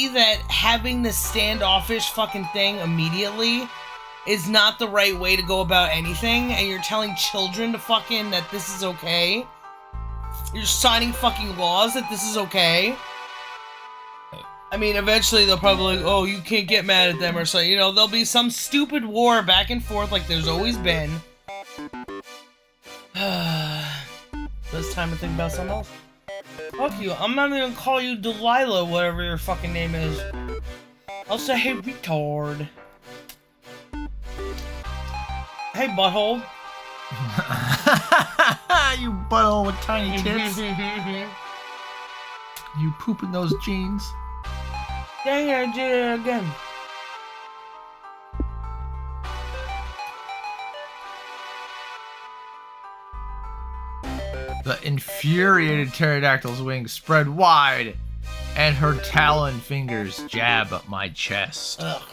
that having this standoffish fucking thing immediately is not the right way to go about anything, and you're telling children to fucking that this is okay? You're signing fucking laws that this is okay? I mean, eventually they'll probably like, oh, you can't get mad at them or something. You know, there'll be some stupid war back and forth like there's always been. It's time to think about something else. Fuck you. I'm not even gonna call you Delilah, whatever your fucking name is. I'll say, hey, retard. Hey, butthole. You butthole with tiny tits. You pooping those jeans. Dang it, I did it again. The infuriated pterodactyl's wings spread wide, and her talon fingers jab at my chest. Ugh.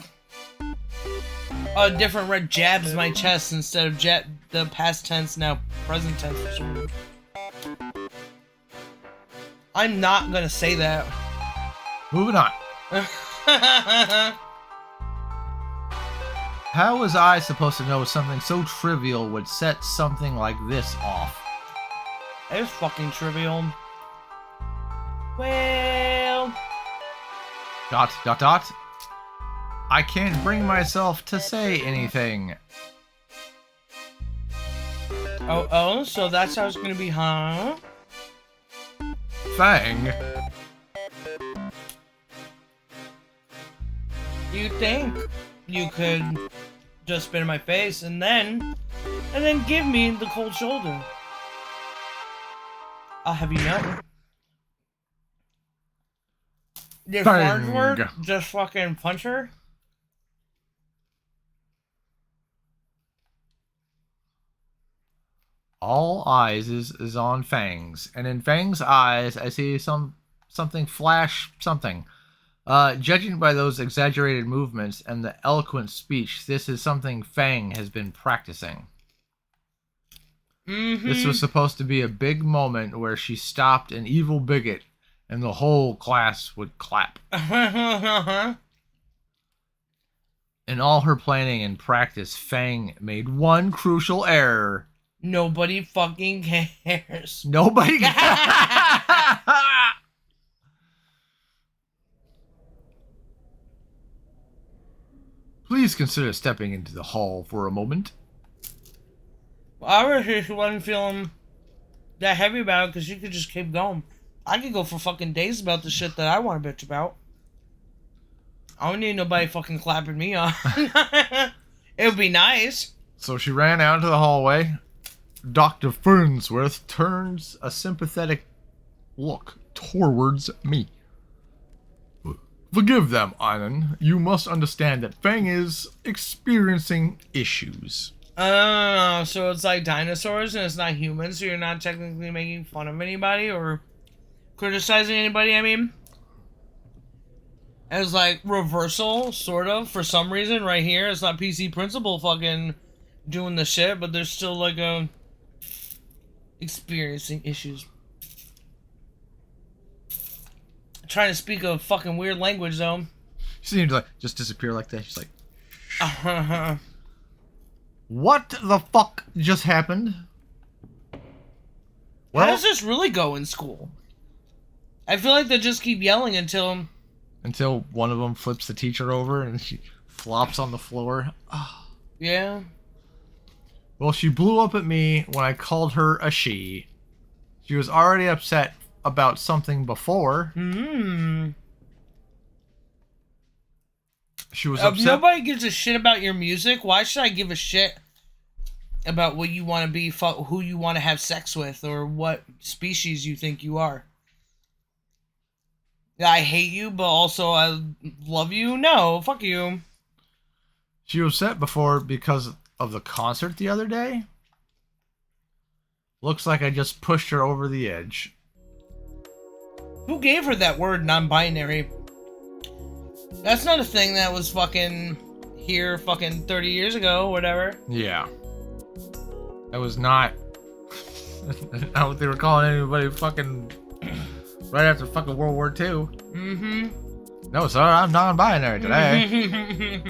Oh, different red jabs my chest instead of the past tense, now present tense for some reason. I'm not gonna say that. Moving on. How was I supposed to know something so trivial would set something like this off? It's fucking trivial. Well... ... I can't bring myself to say anything. Oh, so that's how it's gonna be, huh? Fang? You think you could just spit in my face and then give me the cold shoulder. I'll have you know. If Farnsworth just fucking punch her? All eyes is on Fang's, and in Fang's eyes, I see something flash something. Judging by those exaggerated movements and the eloquent speech, this is something Fang has been practicing. Mm-hmm. This was supposed to be a big moment where she stopped an evil bigot, and the whole class would clap. In all her planning and practice, Fang made one crucial error. Nobody fucking cares. Nobody Please consider stepping into the hall for a moment. Well, I wish she wasn't feeling that heavy about it, because she could just keep going. I could go for fucking days about the shit that I want to bitch about. I don't need nobody fucking clapping me on. It would be nice. So she ran out into the hallway. Dr. Farnsworth turns a sympathetic look towards me. Forgive them, Inan. You must understand that Fang is experiencing issues. So it's like dinosaurs and it's not humans, so you're not technically making fun of anybody or criticizing anybody, I mean? As like reversal, sort of, for some reason, right here. It's not PC Principal fucking doing the shit, but there's still like a experiencing issues. Trying to speak a fucking weird language though. She seemed to like just disappear like that. She's like, what the fuck just happened? How does this really go in school? I feel like they just keep yelling until one of them flips the teacher over and she flops on the floor. Oh. Yeah. Well, she blew up at me when I called her a she. She was already upset about something before. She was upset. Nobody gives a shit about your music. Why should I give a shit about what you want to be, who you want to have sex with, or what species you think you are? I hate you, but also I love you? No, fuck you. She was upset before because of the concert the other day. Looks like I just pushed her over the edge. Who gave her that word, non-binary? That's not a thing that was fucking here fucking 30 years ago, whatever. Yeah. That was not... not what they were calling anybody fucking... right after fucking World War II. No, sir, I'm non-binary today.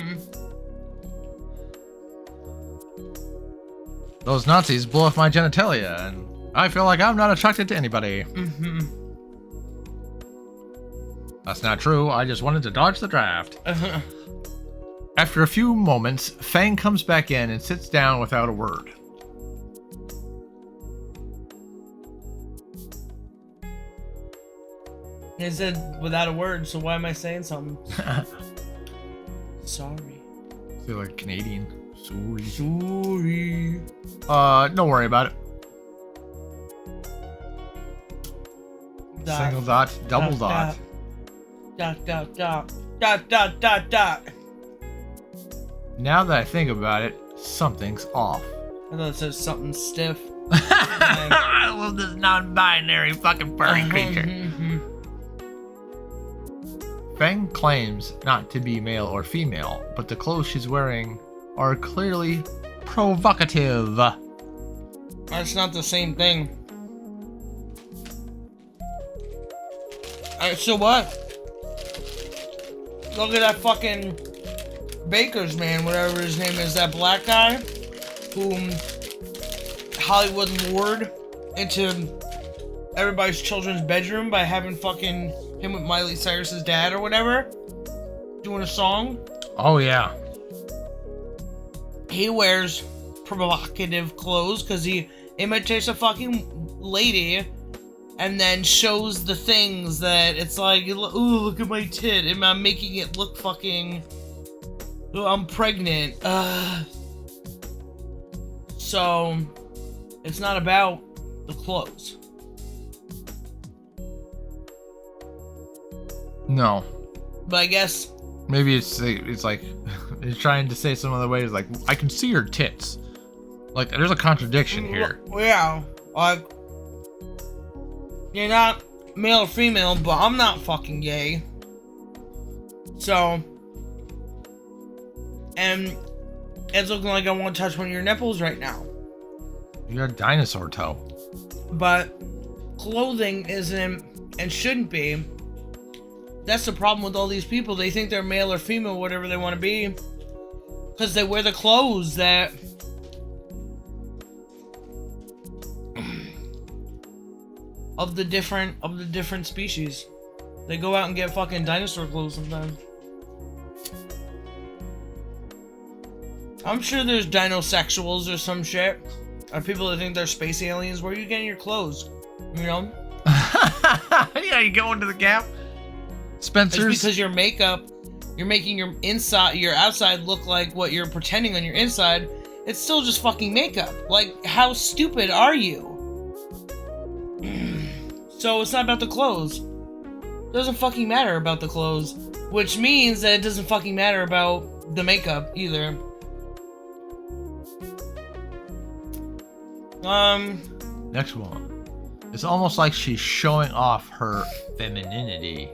Those Nazis blew off my genitalia, and I feel like I'm not attracted to anybody. That's not true. I just wanted to dodge the draft. After a few moments, Fang comes back in and sits down without a word. He said without a word, so why am I saying something? Sorry. Feel like Canadian. Sorry. Sorry. Don't worry about it. Dot. Single dot, double dot. Dot, dot, dot. Dot, dot, dot, dot. Now that I think about it, something's off. I thought it said something stiff. I love this non-binary fucking furry creature. Fang claims not to be male or female, but the clothes she's wearing are clearly provocative. That's not the same thing. Alright, so what? Look at that fucking Baker's man, whatever his name is, that black guy whom Hollywood lured into everybody's children's bedroom by having fucking him with Miley Cyrus's dad or whatever, doing a song. Oh yeah. He wears provocative clothes because he imitates a fucking lady and then shows the things that it's like, ooh, look at my tit, and I'm making it look fucking, ooh, I'm pregnant. So, it's not about the clothes. No. But I guess maybe it's like it's trying to say some other ways, like I can see her tits. Like there's a contradiction here. Yeah, like you're not male or female, but I'm not fucking gay. So, and it's looking like I want to touch one of your nipples right now. You got a dinosaur toe. But clothing isn't and shouldn't be. That's the problem with all these people. They think they're male or female, whatever they want to be, because they wear the clothes that of the different species. They go out and get fucking dinosaur clothes sometimes. I'm sure there's dinosexuals or some shit, or people that think they're space aliens. Where are you getting your clothes? You know? Yeah, you go into the Gap. Spencer's. It's because your makeup, you're making your outside look like what you're pretending on your inside. It's still just fucking makeup. Like, how stupid are you? So it's not about the clothes. doesn't fucking matter about the clothes, which means that it doesn't fucking matter about the makeup either. Next one. It's almost like she's showing off her femininity.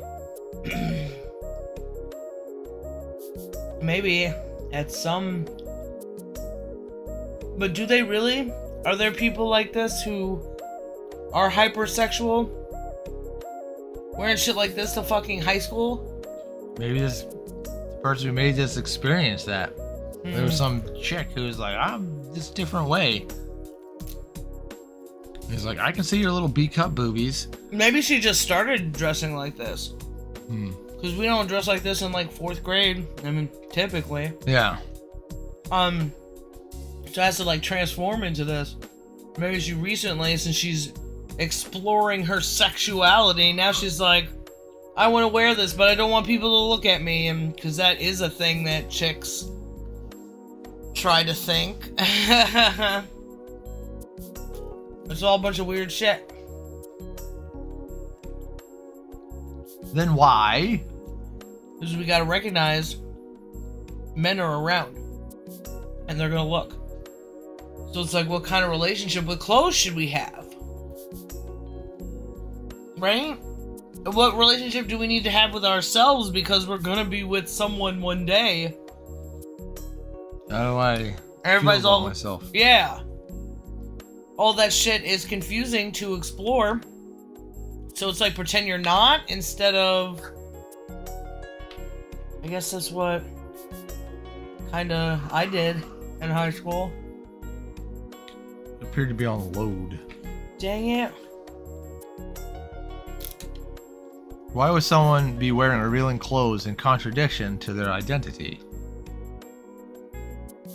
Maybe at some, but do they really? Are there people like this who are hypersexual, wearing shit like this to fucking high school? Maybe this person who made this experienced that. There was some chick who was like, I'm this different way. He's like, I can see your little B-cup boobies. Maybe she just started dressing like this. Because we don't dress like this in like 4th grade. I mean, typically. Yeah. So has to like transform into this. Maybe she recently, since she's exploring her sexuality, now she's like, I want to wear this, but I don't want people to look at me. And because that is a thing that chicks try to think. It's all a bunch of weird shit. Then why? Because we gotta recognize men are around and they're gonna look. So it's like, what kind of relationship with clothes should we have? Right? What relationship do we need to have with ourselves, because we're gonna be with someone one day? How do I Everybody's feel about all myself? Yeah. All that shit is confusing to explore. So it's like, pretend you're not, instead of, I guess that's what kinda I did in high school. It appeared to be on load. Dang it. Why would someone be wearing revealing clothes in contradiction to their identity?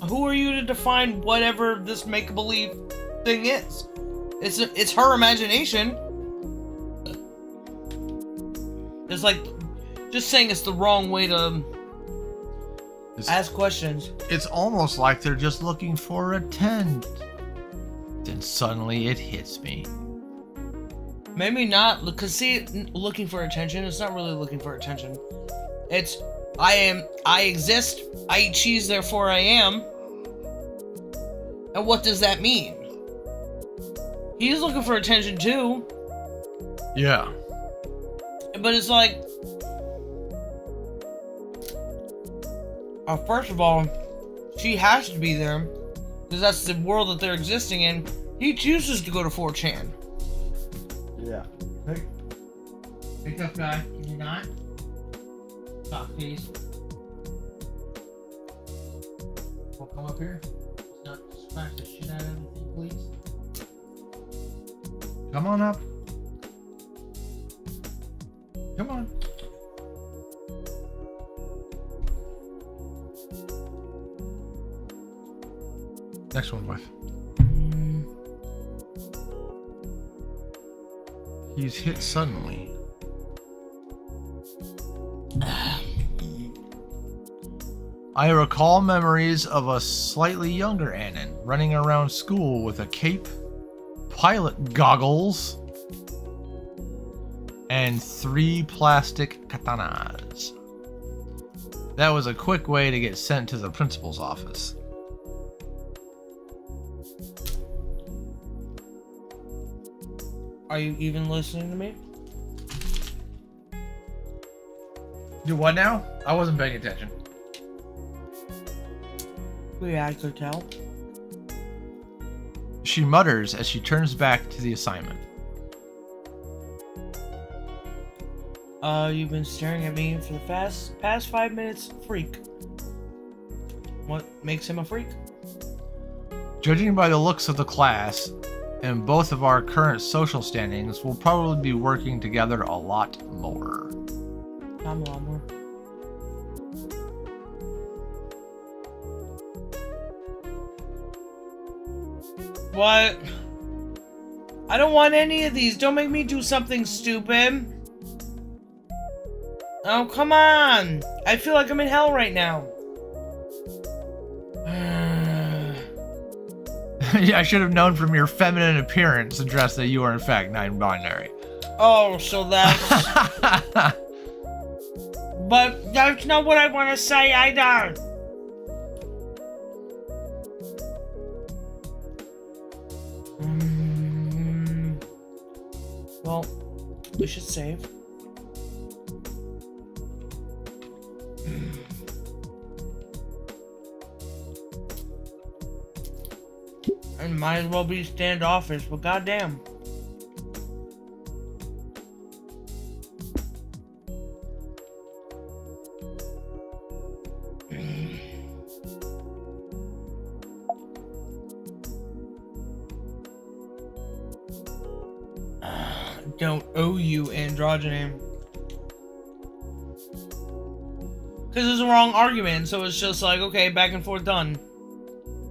Who are you to define whatever this make-believe thing is? It's her imagination. It's like just saying it's the wrong way to ask questions. It's almost like they're just looking for attention. Then suddenly it hits me. Maybe not, because see, looking for attention, it's not really looking for attention. It's, I exist, I eat cheese, therefore I am. And what does that mean? He's looking for attention too. Yeah. But it's like, first of all, she has to be there, because that's the world that they're existing in. He chooses to go to 4chan. Yeah. Hey, tough guy, can you not? Stop, please. We'll come up here. Let's not smash the shit out of everything, please. Come on up. Come on. Next one, wife. He's hit suddenly. I recall memories of a slightly younger Annan running around school with a cape, pilot goggles, and 3 plastic katanas. That was a quick way to get sent to the principal's office. Are you even listening to me? Do what now? I wasn't paying attention. Yeah, I could tell. She mutters as she turns back to the assignment. You've been staring at me for the past 5 minutes, freak. What makes him a freak? Judging by the looks of the class and both of our current social standings, we'll probably be working together a lot more. I'm a lot more. What? I don't want any of these. Don't make me do something stupid. Oh, come on. I feel like I'm in hell right now. I should have known from your feminine appearance and dress that you are in fact non-binary. Oh, so that's... But that's not what I want to say either. Well, we should save. And might as well be standoffish, but goddamn. Don't owe you androgyny. Because it's a wrong argument, so it's just like, okay, back and forth, done.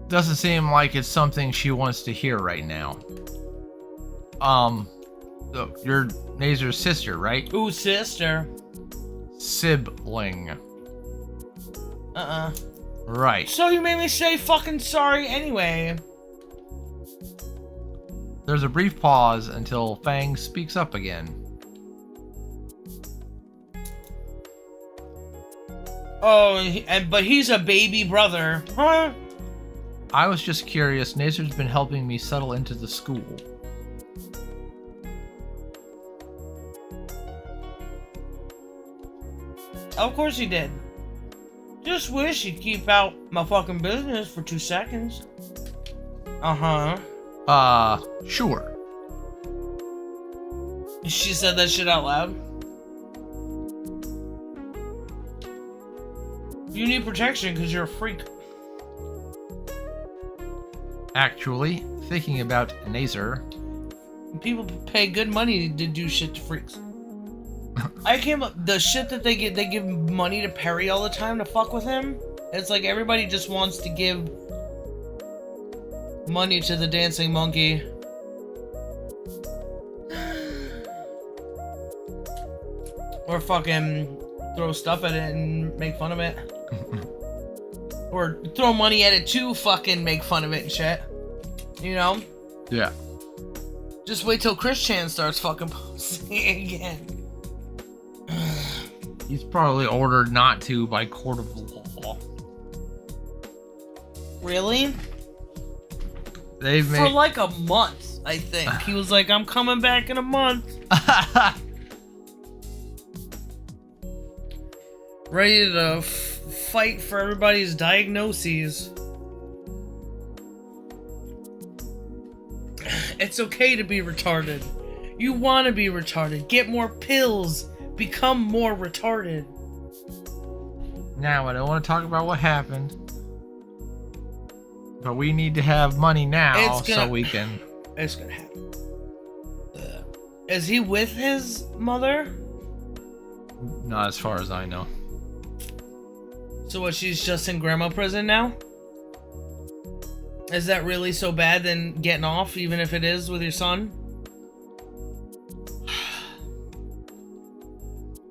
Doesn't seem like it's something she wants to hear right now. You're Nazer's sister, right? Ooh, sister. Sibling. Uh-uh. Right. So you made me say fucking sorry anyway. There's a brief pause until Fang speaks up again. Oh, but he's a baby brother. Huh? I was just curious. Nazer's been helping me settle into the school. Of course he did. Just wish he'd keep out my fucking business for 2 seconds. Uh-huh. Sure. She said that shit out loud. You need protection because you're a freak. Actually, thinking about Nazer. People pay good money to do shit to freaks. I came up, the shit that they give money to Perry all the time to fuck with him. It's like everybody just wants to give money to the dancing monkey. Or fucking throw stuff at it and make fun of it. Or throw money at it to fucking make fun of it and shit. You know? Yeah. Just wait till Chris Chan starts fucking posting again. He's probably ordered not to by court of law. Really? They've made... For like a month, I think. He was like, I'm coming back in a month. Ready to fight for everybody's diagnoses. It's okay to be retarded. You want to be retarded. Get more pills. Become more retarded. Now, I don't want to talk about what happened. But we need to have money now so we can... It's gonna happen. Is he with his mother? Not as far as I know. So what, she's just in grandma prison now? Is that really so bad than getting off, even if it is with your son?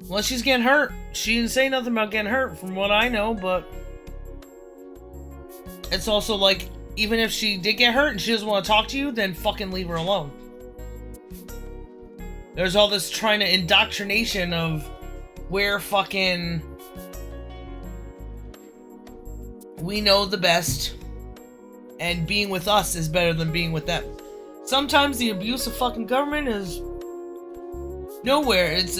Well, she's getting hurt. She didn't say nothing about getting hurt from what I know, but... It's also like, even if she did get hurt and she doesn't want to talk to you, then fucking leave her alone. There's all this trying to indoctrination of where fucking... we know the best, and being with us is better than being with them. Sometimes the abuse of fucking government is nowhere. It's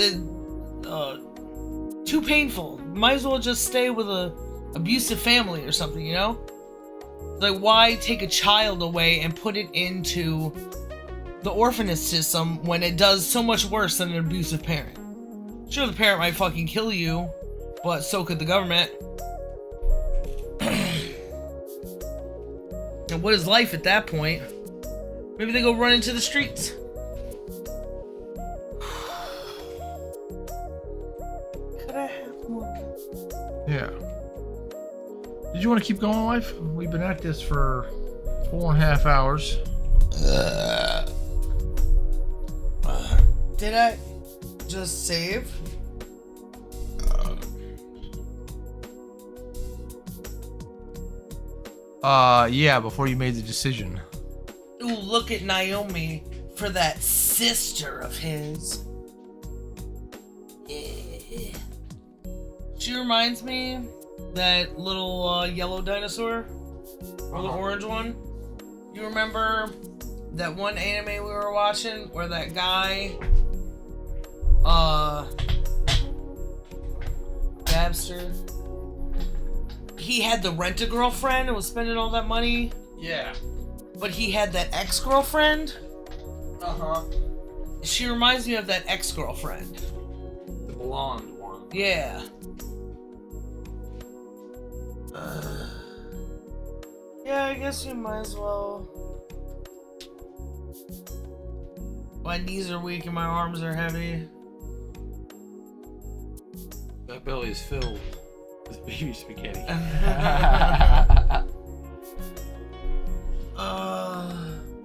too painful. Might as well just stay with a abusive family or something, you know? Like, why take a child away and put it into the orphanage system when it does so much worse than an abusive parent? Sure, the parent might fucking kill you, but so could the government. And what is life at that point? Maybe they go run into the streets. Could I have more? Yeah. Did you want to keep going, wife? We've been at this for 4.5 hours. Did I just save? Yeah, before you made the decision. Ooh, look at Naomi for that sister of his. She reminds me that little yellow dinosaur, or the orange one. You remember that one anime we were watching where that guy, Babster, he had the rent-a-girlfriend and was spending all that money, Yeah. but he had that ex-girlfriend? Uh-huh. She reminds me of that ex-girlfriend. The blonde one. Yeah. Yeah, I guess you might as well. My knees are weak and my arms are heavy. That belly is filled with baby spaghetti.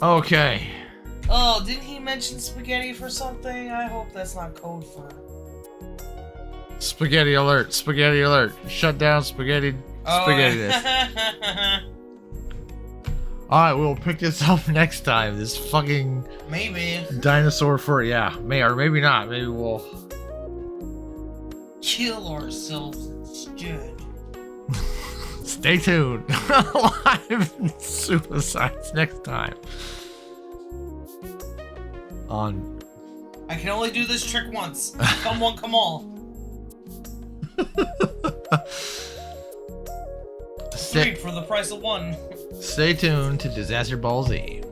Okay. Oh, didn't he mention spaghetti for something? I hope that's not code for... Spaghetti alert. Spaghetti alert. Shut down spaghetti. Spaghetti this. Alright, we'll pick this up next time. This fucking Maybe. dinosaur fur. Yeah, may or maybe not. Maybe we'll Kill ourselves instead. stay tuned. Live suicides next time. On I can only do this trick once. Come one, come all. Three for the price of one. Stay tuned to Disaster Ball Z.